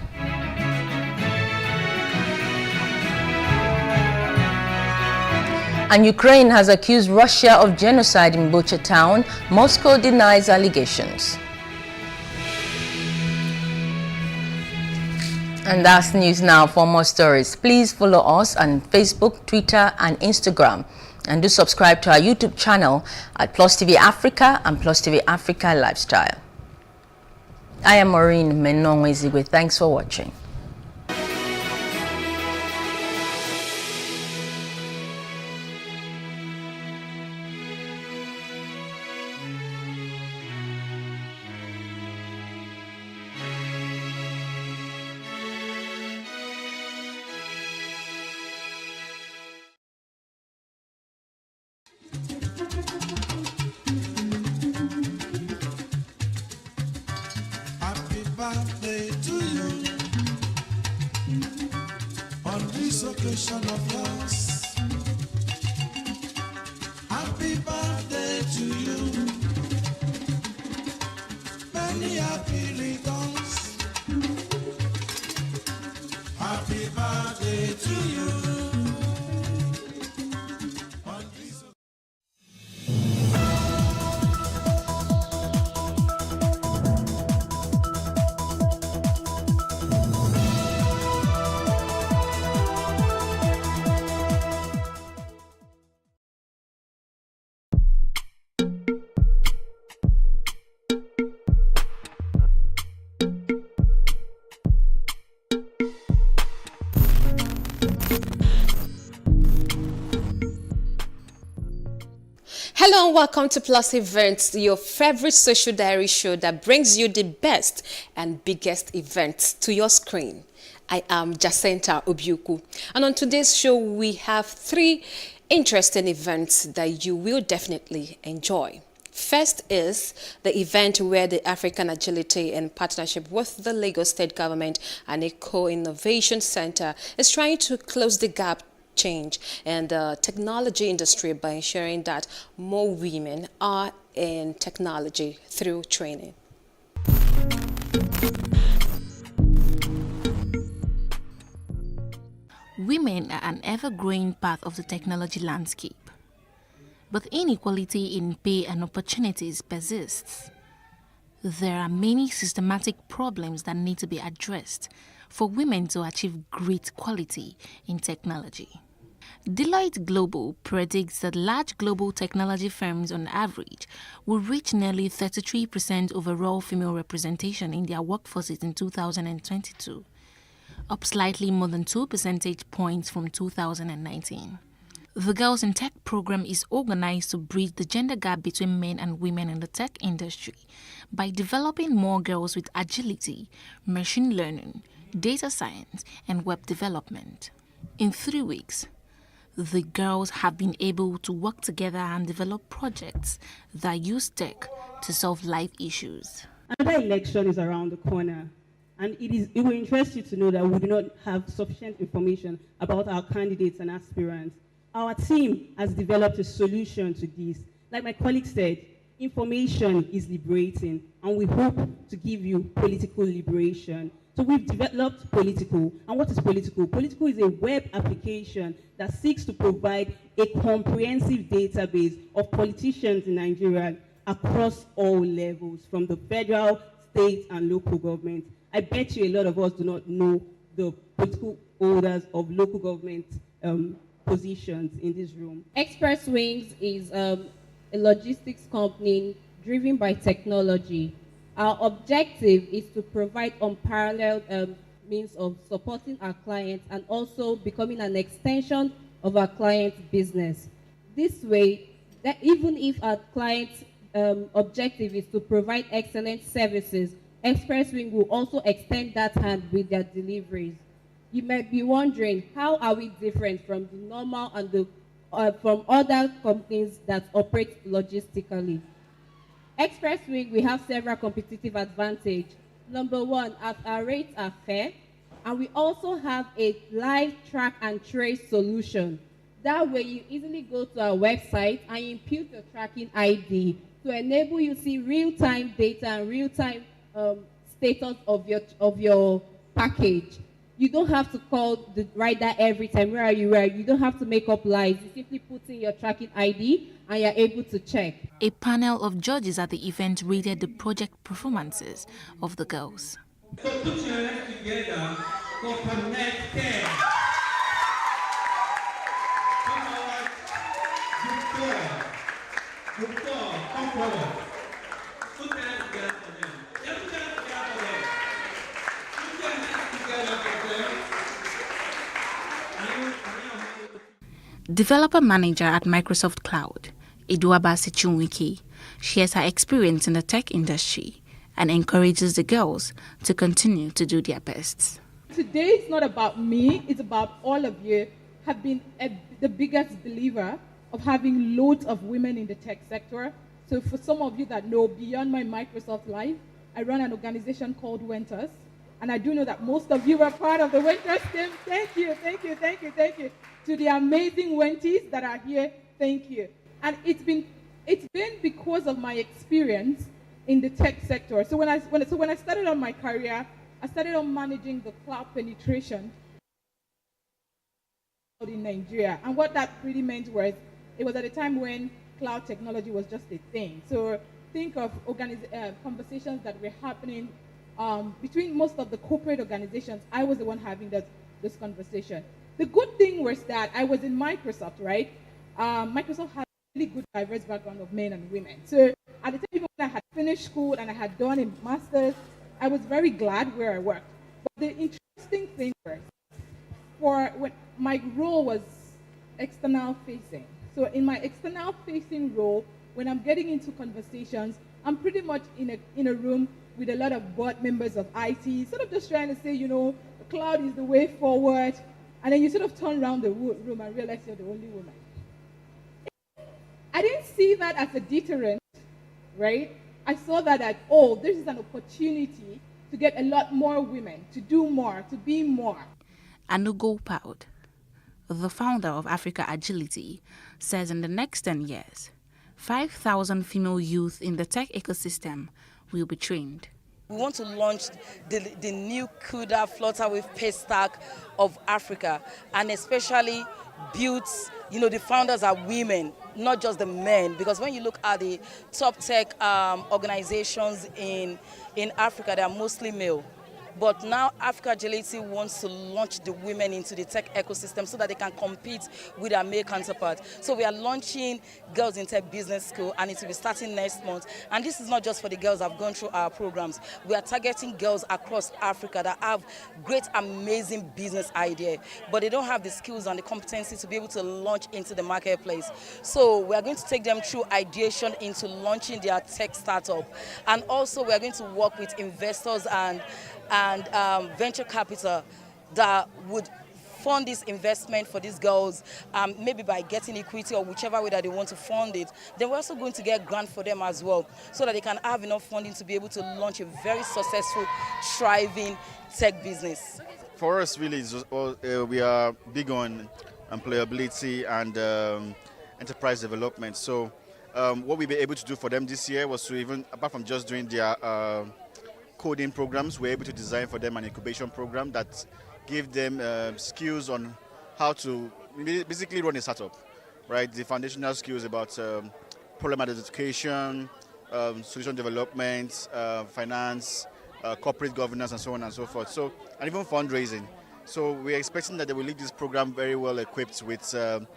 And Ukraine has accused Russia of genocide in Bucha town. Moscow denies allegations. And that's news now. For more stories, please follow us on Facebook, Twitter, and Instagram And do subscribe to our YouTube channel at PlusTvAfrica and PlusTvAfrica Lifestyle. I am Maureen Menong-Ezigwe. Thanks for watching. Birthday to you on this occasion of yours. Happy birthday to you. Many happy returns. Happy birthday to you. Hello and welcome to Plus Events, your favorite social diary show that brings you the best and biggest events to your screen. I am Jacinta Obiuku, and on today's show we have 3 interesting events that you will definitely enjoy. First is the event where the African Agility in partnership with the Lagos State Government and a Co-Innovation Center is trying to close the gap change in the technology industry by ensuring that more women are in technology through training. Women are an ever-growing part of the technology landscape, but inequality in pay and opportunities persists. There are many systematic problems that need to be addressed for women to achieve great quality in technology. Deloitte Global predicts that large global technology firms on average will reach nearly 33% overall female representation in their workforces in 2022, up slightly more than 2 percentage points from 2019. The Girls in Tech program is organized to bridge the gender gap between men and women in the tech industry by developing more girls with agility, machine learning, data science, and web development. In 3 weeks, the girls have been able to work together and develop projects that use tech to solve life issues. Another election is around the corner, and it will interest you to know that we do not have sufficient information about our candidates and aspirants. Our team has developed a solution to this. Like my colleague said, information is liberating, and we hope to give you political liberation. So we've developed Political. And what is Political? Political is a web application that seeks to provide a comprehensive database of politicians in Nigeria across all levels, from the federal, state, and local government. I bet you a lot of us do not know the political holders of local government positions in this room. Express Wings is a logistics company driven by technology. Our objective is to provide unparalleled means of supporting our clients and also becoming an extension of our client's business. This way, that even if our client's objective is to provide excellent services, Express Wing will also extend that hand with their deliveries. You might be wondering, how are we different from the normal and from other companies that operate logistically? Express Wing, we have several competitive advantages. Number 1, our rates are fair, and we also have a live track and trace solution. That way, you easily go to our website and input your tracking ID to enable you to see real-time data and real-time status of your package. You don't have to call the rider every time. Where are you? Where? You don't have to make up lies. You simply put in your tracking ID and you're able to check. A panel of judges at the event rated the project performances of the girls. So put your hands together for Connect 10. Come on. Developer manager at Microsoft Cloud, Eduaba Sichunwiki, shares her experience in the tech industry and encourages the girls to continue to do their best. Today it's not about me, it's about all of you. Have been the biggest believer of having loads of women in the tech sector. So for some of you that know, beyond my Microsoft life, I run an organization called Wenters, and I do know that most of you are part of the Wenters team. Thank you, thank you, thank you, thank you. To the amazing Wenties that are here, thank you. And it's been because of my experience in the tech sector. So when I started on my career, I started on managing the cloud penetration in Nigeria. And what that pretty meant was, it was at a time when cloud technology was just a thing. So think of conversations that were happening between most of the corporate organizations. I was the one having this conversation. The good thing was that I was in Microsoft, right? Microsoft had a really good diverse background of men and women. So at the time, even when I had finished school and I had done a master's, I was very glad where I worked. But the interesting thing was, when my role was external facing. So in my external facing role, when I'm getting into conversations, I'm pretty much in a room with a lot of board members of IT, sort of just trying to say, the cloud is the way forward. And then you sort of turn around the room and realize you're the only woman. I didn't see that as a deterrent, right? I saw that as, this is an opportunity to get a lot more women, to do more, to be more. Anugo Poud, the founder of Africa Agility, says in the next 10 years, 5,000 female youth in the tech ecosystem will be trained. We want to launch the new CUDA Flutter Wave Pace Stack of Africa, and especially build, the founders are women, not just the men, because when you look at the top tech organizations in Africa, they are mostly male. But now Africa Agility wants to launch the women into the tech ecosystem so that they can compete with their male counterparts. So we are launching Girls in Tech Business School, and it will be starting next month. And this is not just for the girls that have gone through our programs. We are targeting girls across Africa that have great, amazing business idea, but they don't have the skills and the competency to be able to launch into the marketplace. So we are going to take them through ideation into launching their tech startup. And also we are going to work with investors and venture capital that would fund this investment for these girls, maybe by getting equity or whichever way that they want to fund it. Then we're also going to get grant for them as well, so that they can have enough funding to be able to launch a very successful, thriving tech business. For us, really, we are big on employability and enterprise development. So what we were able to do for them this year was to, even apart from just doing their coding programs, we're able to design for them an incubation program that gave them skills on how to basically run a startup, right? The foundational skills about problem identification, solution development, finance, corporate governance, and so on and so forth. So, and even fundraising. So we're expecting that they will leave this program very well equipped with the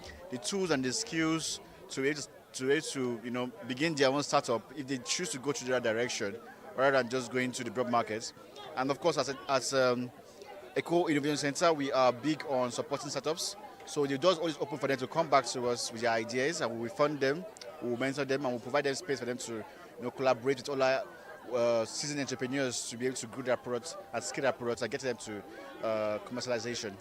tools and the skills to begin their own startup if they choose to go to that direction, rather than just going to the broad markets. And of course, as Eco Innovation Center, we are big on supporting startups. So the doors always open for them to come back to us with their ideas, and we will fund them, we will mentor them, and we'll provide them space for them to collaborate with other seasoned entrepreneurs to be able to grow their products and scale their products and get them to commercialization.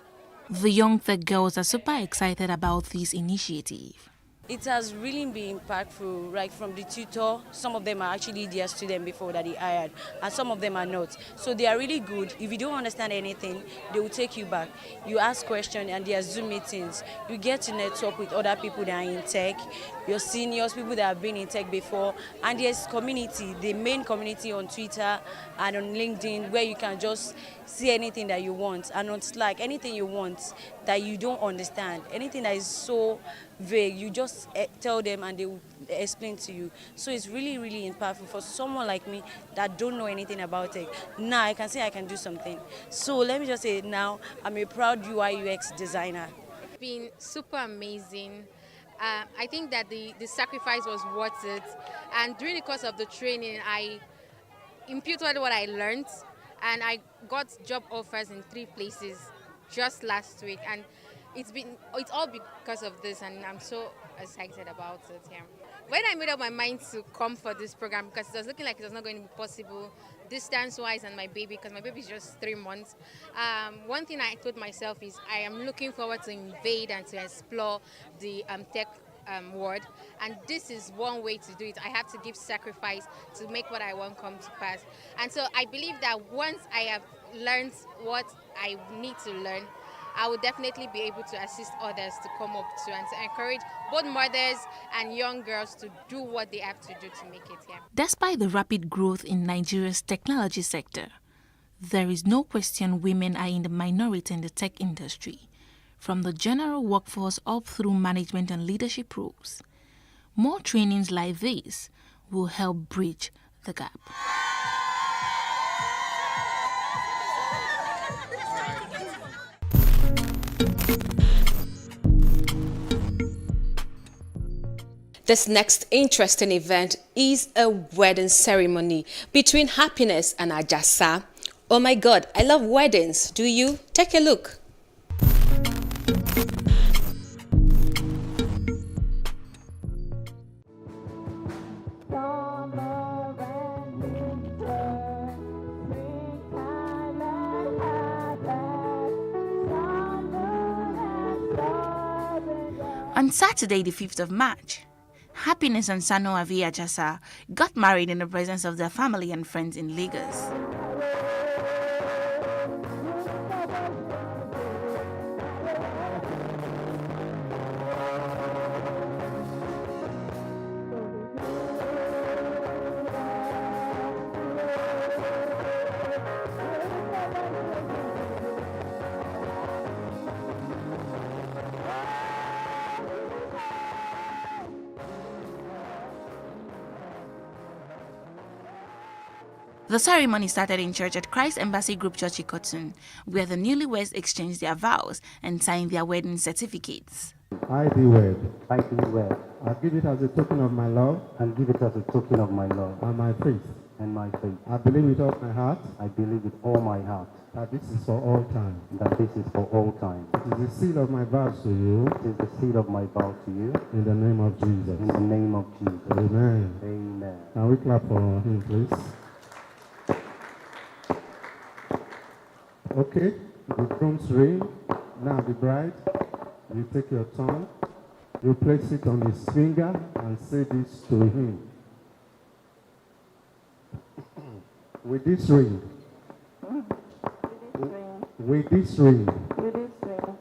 The young tech girls are super excited about this initiative. It has really been impactful, right from the tutor. Some of them are actually their student before that they hired, and some of them are not. So they are really good. If you don't understand anything, they will take you back. You ask questions, and there are Zoom meetings. You get to network with other people that are in tech, your seniors, people that have been in tech before, and there's community, the main community on Twitter and on LinkedIn, where you can just see anything that you want, and on Slack, anything you want that you don't understand, anything that is so vague, you just tell them and they will explain to you. So it's really, really impactful for someone like me that don't know anything about it. Now I can say I can do something. So let me just say now I'm a proud UI UX designer. It's been super amazing. I think that the sacrifice was worth it. And during the course of the training, I imputed what I learned, and I got job offers in 3 places just last week. And it's all because of this, and I'm so excited about it. Yeah. When I made up my mind to come for this program, because it was looking like it was not going to be possible distance-wise and my baby, because my baby is just 3 months, one thing I told myself is I am looking forward to invade and to explore the tech world, and this is one way to do it. I have to give sacrifice to make what I want come to pass. And so I believe that once I have learned what I need to learn, I will definitely be able to assist others to come up to and to encourage both mothers and young girls to do what they have to do to make it here. Despite the rapid growth in Nigeria's technology sector, there is no question women are in the minority in the tech industry, from the general workforce up through management and leadership roles. More trainings like this will help bridge the gap. This next interesting event is a wedding ceremony between Happiness and Ajasa. Oh my God, I love weddings. Do you? Take a look. On Saturday, the 5th of March, Happiness and Sano Avi Ajasa got married in the presence of their family and friends in Lagos. The ceremony started in church at Christ Embassy Group Church Ikotun, where the newlyweds exchanged their vows and signed their wedding certificates. I do wed. I do wed. I give it as a token of my love. And give it as a token of my love. And my faith. And my faith. I believe with all my heart. I believe with all my heart. That this is for all time. That this is for all time. It is the seal of my vows to you. It is the seal of my vow to you. In the name of Jesus. In the name of Jesus. Amen. Amen. Can we clap for him, please? Okay, the groom's ring. Now the bride, you take your tongue, you place it on his finger and say this to him. With this ring, with this ring,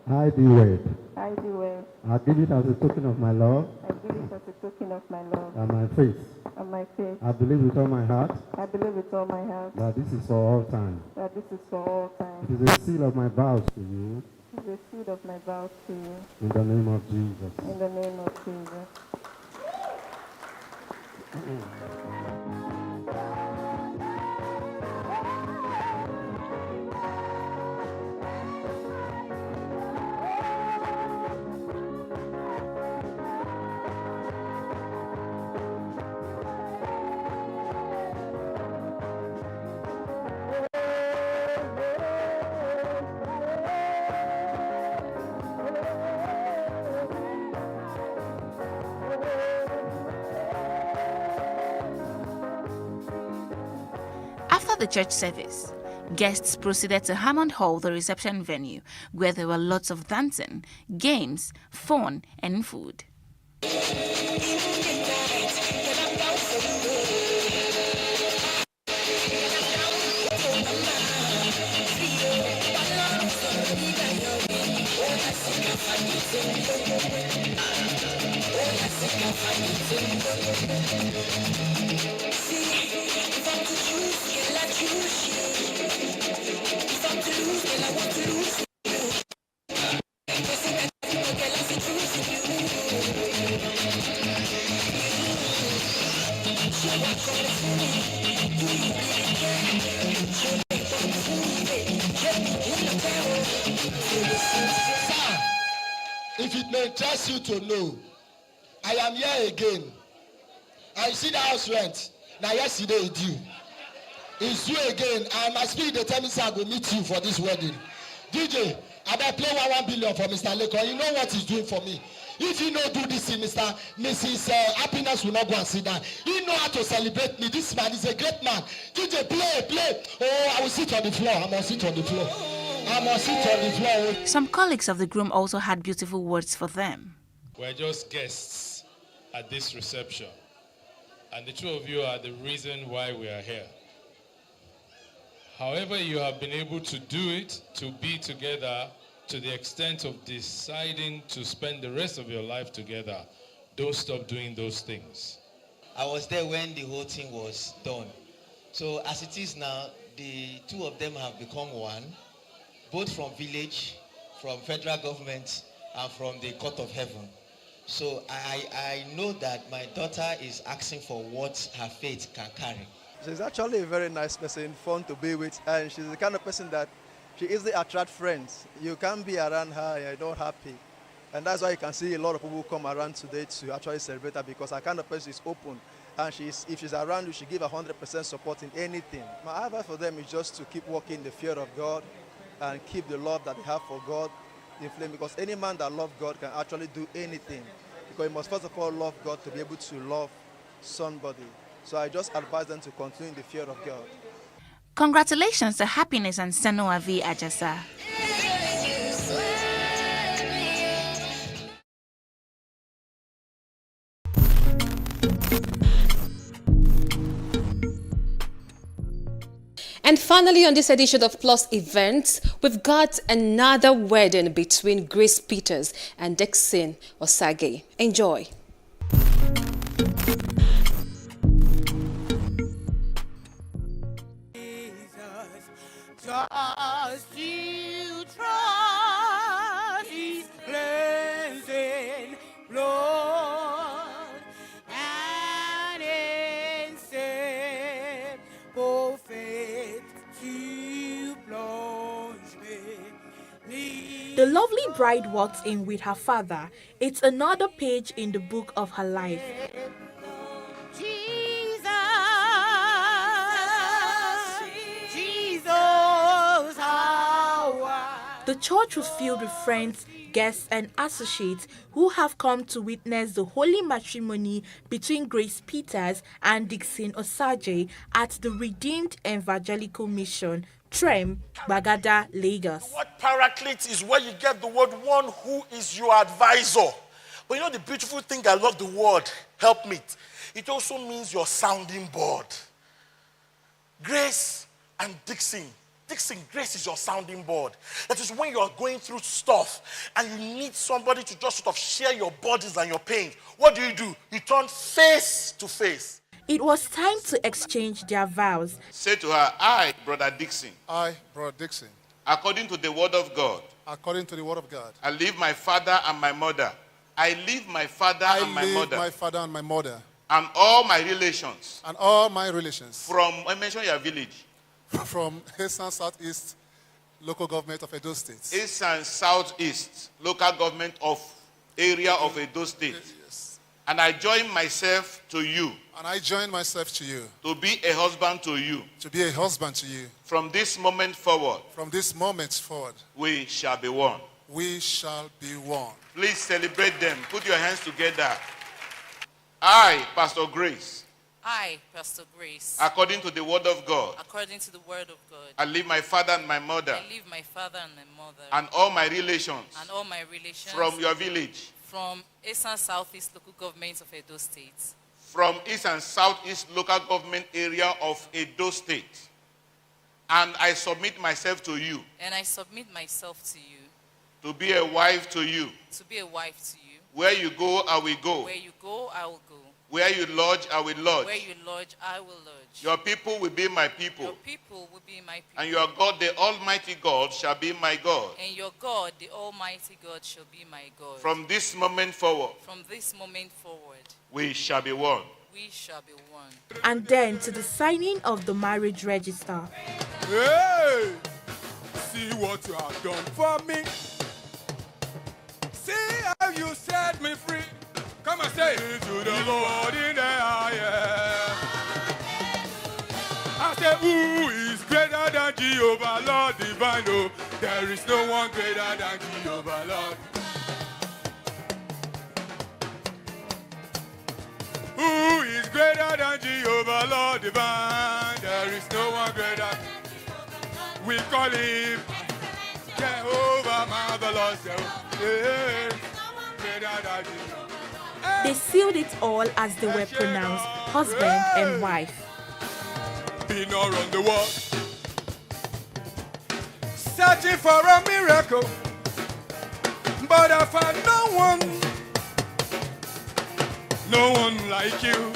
I do wed. I do wed. I give it as a token of my love. I give it as a token of my love. And my faith. And my faith. I believe with all my heart. I believe with all my heart. That this is for all time. That this is for all time. It is the seal of my vows to you. It is the seal of my vows to you. In the name of Jesus. In the name of Jesus. After the church service, guests proceeded to Hammond Hall, the reception venue, where there were lots of dancing, games, fun, and food. If it may interest you to know, I am here again. I see the house rent. Now yesterday it's due. It's due again. And my spirit they tell me say I go meet you for this wedding. DJ, I better play 1 billion for Mr. Lekon. You know what he's doing for me. If you don't do this, Mrs. Happiness will not go and sit down. He know how to celebrate me. This man is a great man. DJ, play. Oh, I will sit on the floor. I must sit on the floor. Some colleagues of the groom also had beautiful words for them. We're just guests at this reception. And the two of you are the reason why we are here. However, you have been able to do it, to be together, to the extent of deciding to spend the rest of your life together. Don't stop doing those things. I was there when the whole thing was done. So as it is now, the two of them have become one, both from village, from federal government, and from the court of heaven. So I know that my daughter is asking for what her faith can carry. She's actually a very nice person, fun to be with, and she's the kind of person that she easily attracts friends. You can't be around her and you're not happy. And that's why you can see a lot of people come around today to actually celebrate her, because her kind of person is open. And if she's around you, she gives 100% support in anything. My advice for them is just to keep walking in the fear of God and keep the love that they have for God in flame, because any man that loves God can actually do anything. Because you must first of all love God to be able to love somebody. So I just advise them to continue in the fear of God. Congratulations to Happiness and Senua V. Ajasa. And finally, on this edition of Plus Events, we've got another wedding between Grace Peters and Dixon Osage. Enjoy. Just you trust His cleansing blood and instead faith to plunge me. The lovely bride walks in with her father. It's another page in the book of her life. The church was filled with friends, guests, and associates who have come to witness the holy matrimony between Grace Peters and Dixon Osage at the Redeemed Evangelical Mission, Trem, Bagada, Lagos. What paraclete is where you get the word one who is your advisor. But you know the beautiful thing I love the word, helpmeet. It also means your sounding board. Grace and Dixon, Grace is your sounding board. That is when you are going through stuff and you need somebody to just sort of share your burdens and your pains. What do? You turn face to face. It was time to exchange their vows. Say to her, I, Brother Dixon. I, Brother Dixon. According to the word of God. According to the word of God. I leave my father and my mother. I leave my father and my mother. my father and my mother. And all my relations. And all my relations. From, I mentioned your village. From East and Southeast local government of Edo State. East and Southeast local government of area of Edo State. Yes. And I join myself to you. And I join myself to you. To be a husband to you. To be a husband to you. From this moment forward. From this moment forward. We shall be one. We shall be one. Please celebrate them. Put your hands together. I, Pastor Grace. I, Pastor Grace. According to the word of God. According to the word of God. I leave my father and my mother. I leave my father and my mother. And all my relations. And all my relations. From your village. From East and Southeast local governments of Edo State. From East and Southeast local government area of Edo State. And I submit myself to you. And I submit myself to you. To be a wife to you. To be a wife to you. Where you go, I will go. Where you go, I will go. Where you lodge, I will lodge. Where you lodge, I will lodge. Your people will be my people. Your people will be my people. And your God, the Almighty God, shall be my God. And your God, the Almighty God, shall be my God. From this moment forward. From this moment forward. We shall be one. We shall be one. And then to the signing of the marriage register. Hey! See what you have done for me. See how you set me free. Come and say it to the Lord in the highest. I say, who is greater than Jehovah, Lord divine? divine, oh. There is no one greater than Jehovah, Lord. Who is greater than Jehovah, Lord divine? There is no one greater. We call him Jehovah, marvelous. Greater than Jehovah. They sealed it all as they were pronounced husband and wife. Been around the world, searching for a miracle, but I found no one like you.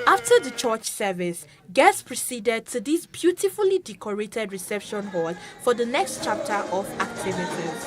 After the church service, guests proceeded to this beautifully decorated reception hall for the next chapter of activities.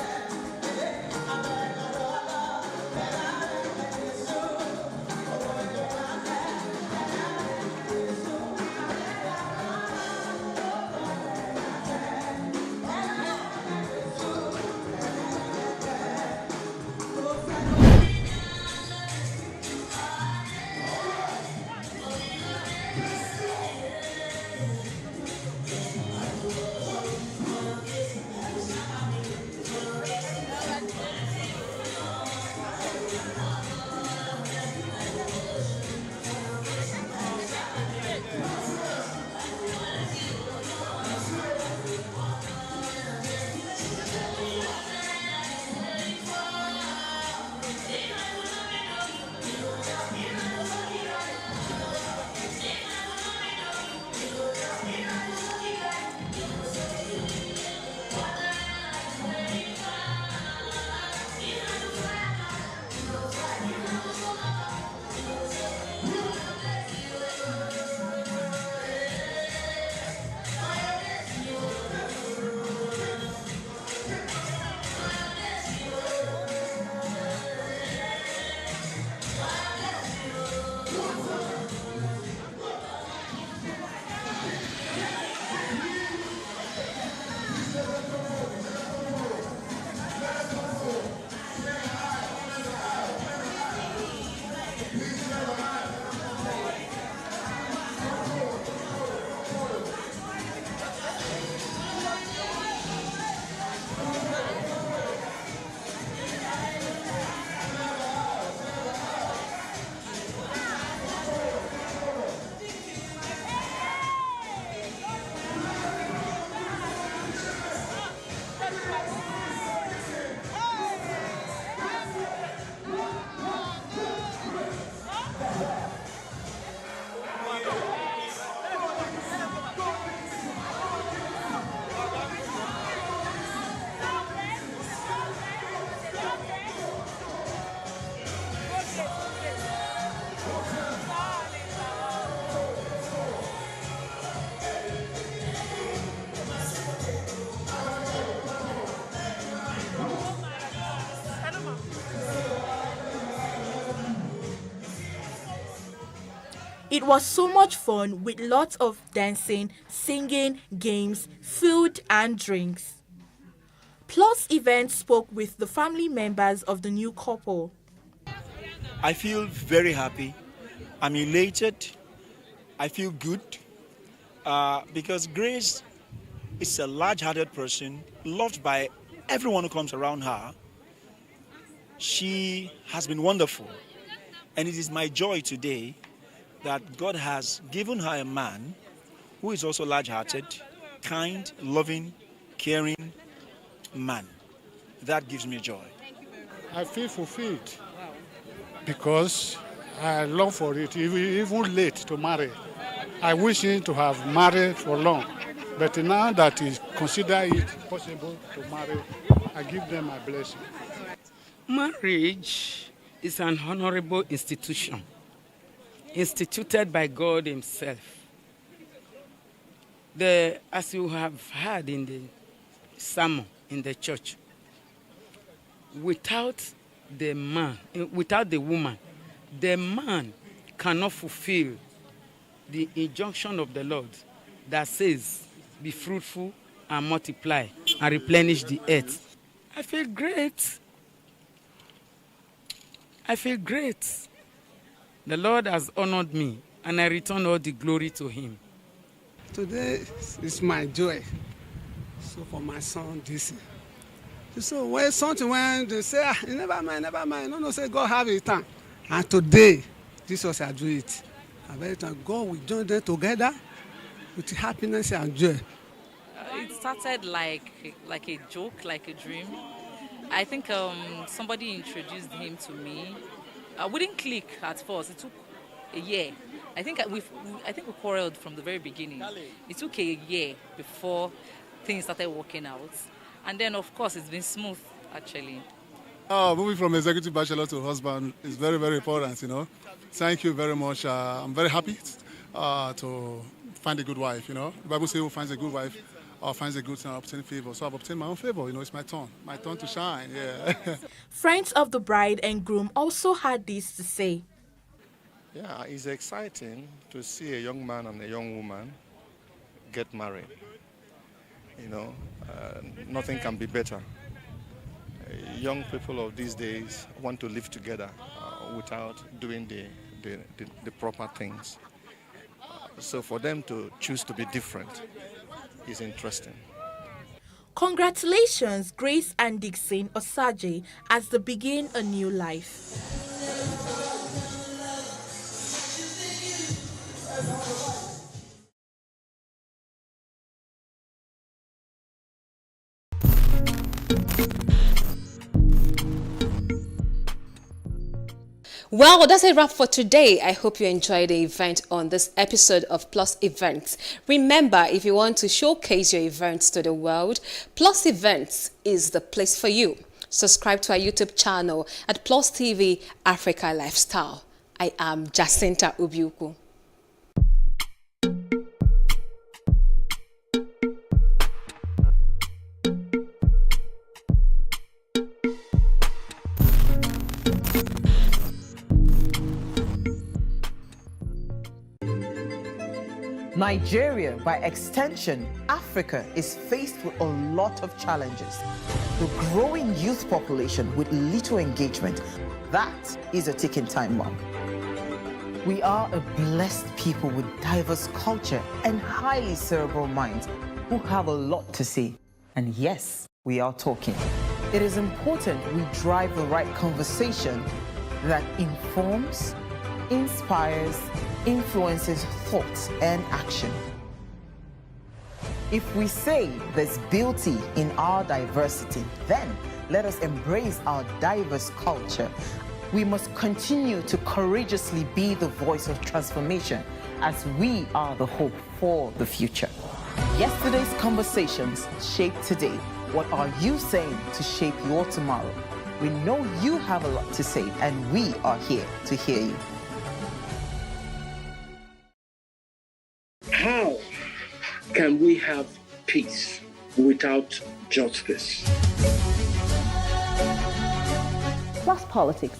It was so much fun with lots of dancing, singing, games, food and drinks. Plus Events spoke with the family members of the new couple. I feel very happy. I'm elated. I feel good because Grace is a large-hearted person, loved by everyone who comes around her. She has been wonderful. And it is my joy today that God has given her a man who is also large-hearted, kind, loving, caring man. That gives me joy. I feel fulfilled because I long for it, even late to marry. I wish him to have married for long, but now that he consider it possible to marry, I give them my blessing. Marriage is an honorable institution, instituted by God himself. As you have heard in the sermon in the church, without the woman, the man cannot fulfill the injunction of the Lord that says, be fruitful and multiply and replenish the earth. I feel great. I feel great. The Lord has honored me, and I return all the glory to him. Today is my joy So for my son, this. So when something when they say, never mind. No, say God have a time. And today, Jesus will do it. I bet God will join them together with happiness and joy. It started like a joke, like a dream. I think somebody introduced him to me. We didn't click at first. It took a year. I think we quarreled from the very beginning. It took a year before things started working out. And then, of course, it's been smooth, actually. Moving from executive bachelor to husband is very, very important, you know. Thank you very much. I'm very happy to find a good wife, you know. The Bible says who finds a good wife finds a good thing, obtain favor. So I've obtained my own favor, you know, it's my turn to shine, yeah. Friends of the bride and groom also had this to say. Yeah, it's exciting to see a young man and a young woman get married. You know, nothing can be better. Young people of these days want to live together without doing the proper things. So for them to choose to be different is interesting. Congratulations, Grace and Dixon Osaje, as they begin a new life. Well, that's a wrap for today. I hope you enjoyed the event on this episode of Plus Events. Remember, if you want to showcase your events to the world, Plus Events is the place for you. Subscribe to our YouTube channel at PlusTvAfrica Lifestyle. I am Jacinta Ubiuku. Nigeria, by extension, Africa, is faced with a lot of challenges. The growing youth population with little engagement, that is a ticking time bomb. We are a blessed people with diverse culture and highly cerebral minds who have a lot to say. And yes, we are talking. It is important we drive the right conversation that informs, inspires, influences thoughts and action. If we say there's beauty in our diversity, then let us embrace our diverse culture. We must continue to courageously be the voice of transformation as we are the hope for the future. Yesterday's conversations shape today. What are you saying to shape your tomorrow? We know you have a lot to say, and we are here to hear you. How can we have peace without justice? Plus Politics.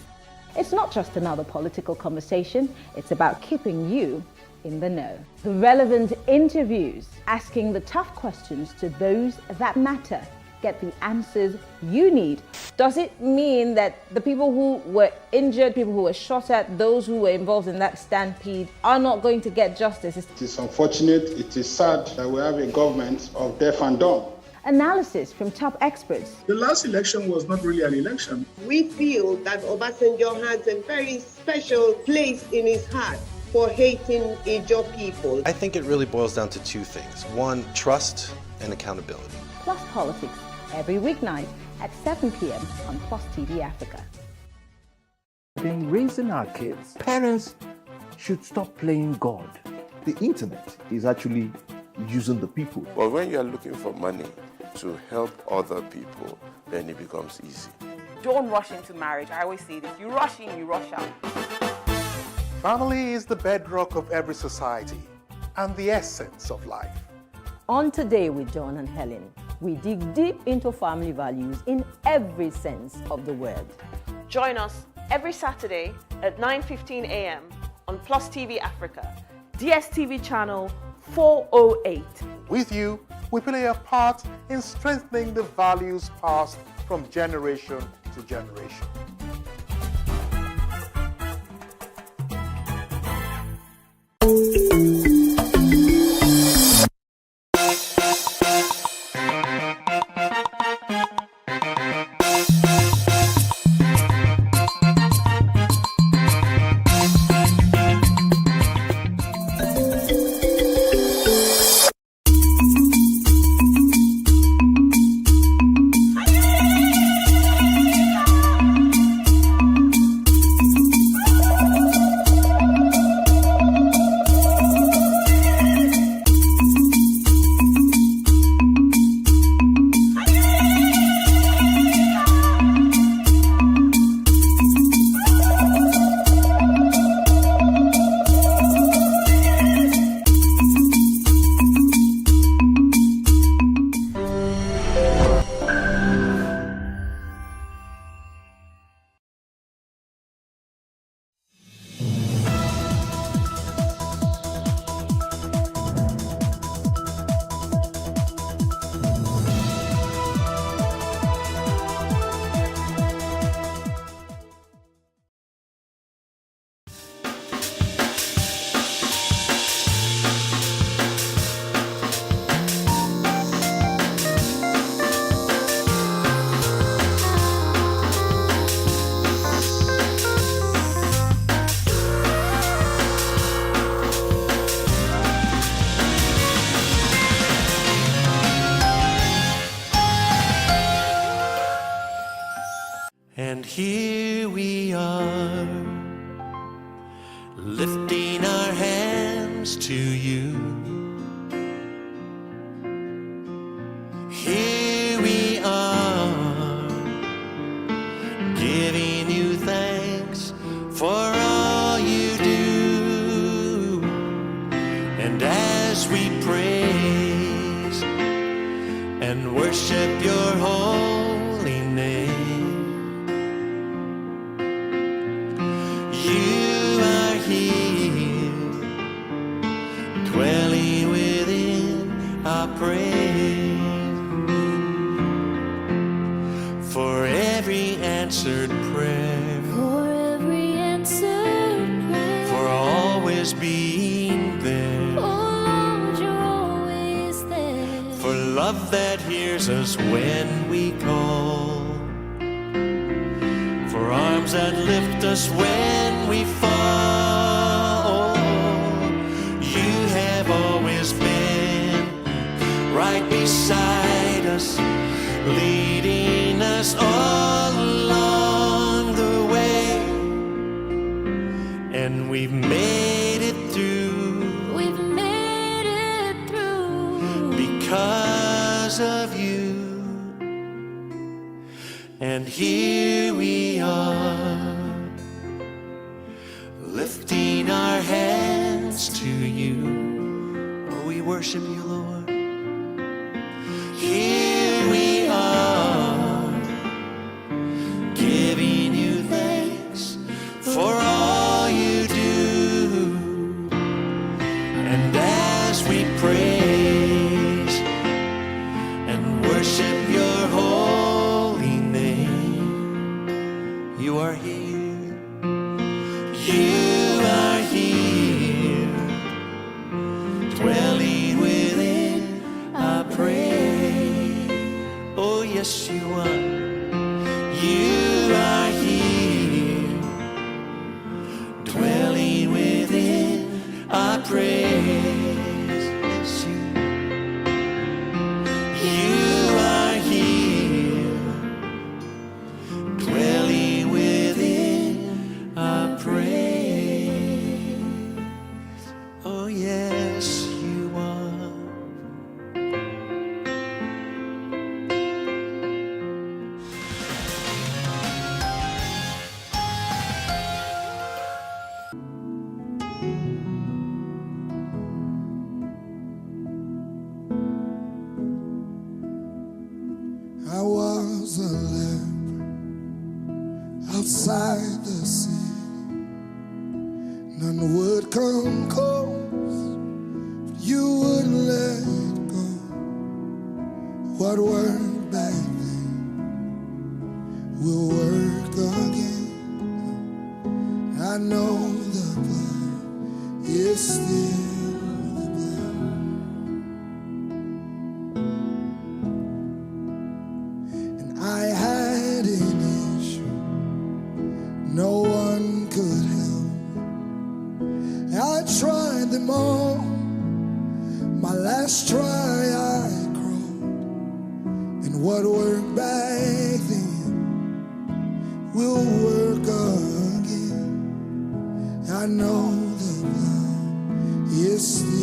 It's not just another political conversation, it's about keeping you in the know. The relevant interviews, asking the tough questions to those that matter. Get the answers you need. Does it mean that the people who were injured, people who were shot at, those who were involved in that stampede are not going to get justice? It is unfortunate, it is sad that we have a government of deaf and dumb. Analysis from top experts. The last election was not really an election. We feel that Obasanjo has a very special place in his heart for hating Ijaw people. I think it really boils down to two things. One, trust and accountability. Plus Politics, every weeknight at 7 p.m. on Plus TV Africa. In raising our kids, parents should stop playing God. The internet is actually using the people. But when you are looking for money to help other people, then it becomes easy. Don't rush into marriage. I always say this. You rush in, you rush out. Family is the bedrock of every society and the essence of life. On Today with John and Helen, we dig deep into family values in every sense of the word. Join us every Saturday at 9:15 a.m. on Plus TV Africa, DSTV channel 408. With you, we play a part in strengthening the values passed from generation to generation. And here we are, lifting our hands to you. Here we are, giving you thanks for all you do. And as we praise and worship your holy name, you are here, dwelling within our praise. For every answered prayer, For every answered prayer, for always being there, oh Lord, you're always there. for love that hears us when we call, for arms that lift us when we fall. You have always been right beside us, leading us all along the way. And we've made it through. We've made it through Because of you. And here we are, lifting our hands to you. Oh, we worship you, Lord. Here we are, giving you thanks for all you do. And as we praise and worship your holy name, you are here. You are here, dwelling within our praise. Oh, yes, you are. You are here, dwelling within our praise. Yes, you are here, dwelling within our praise. Oh, yes, you are. I was a leper outside the city. None would come close, but you wouldn't let go. What worked back then will work again. I know the blood is still the blood. I had an issue no one could help. I tried them all. My last try I crawled. And what worked back then will work again. I know the blood is still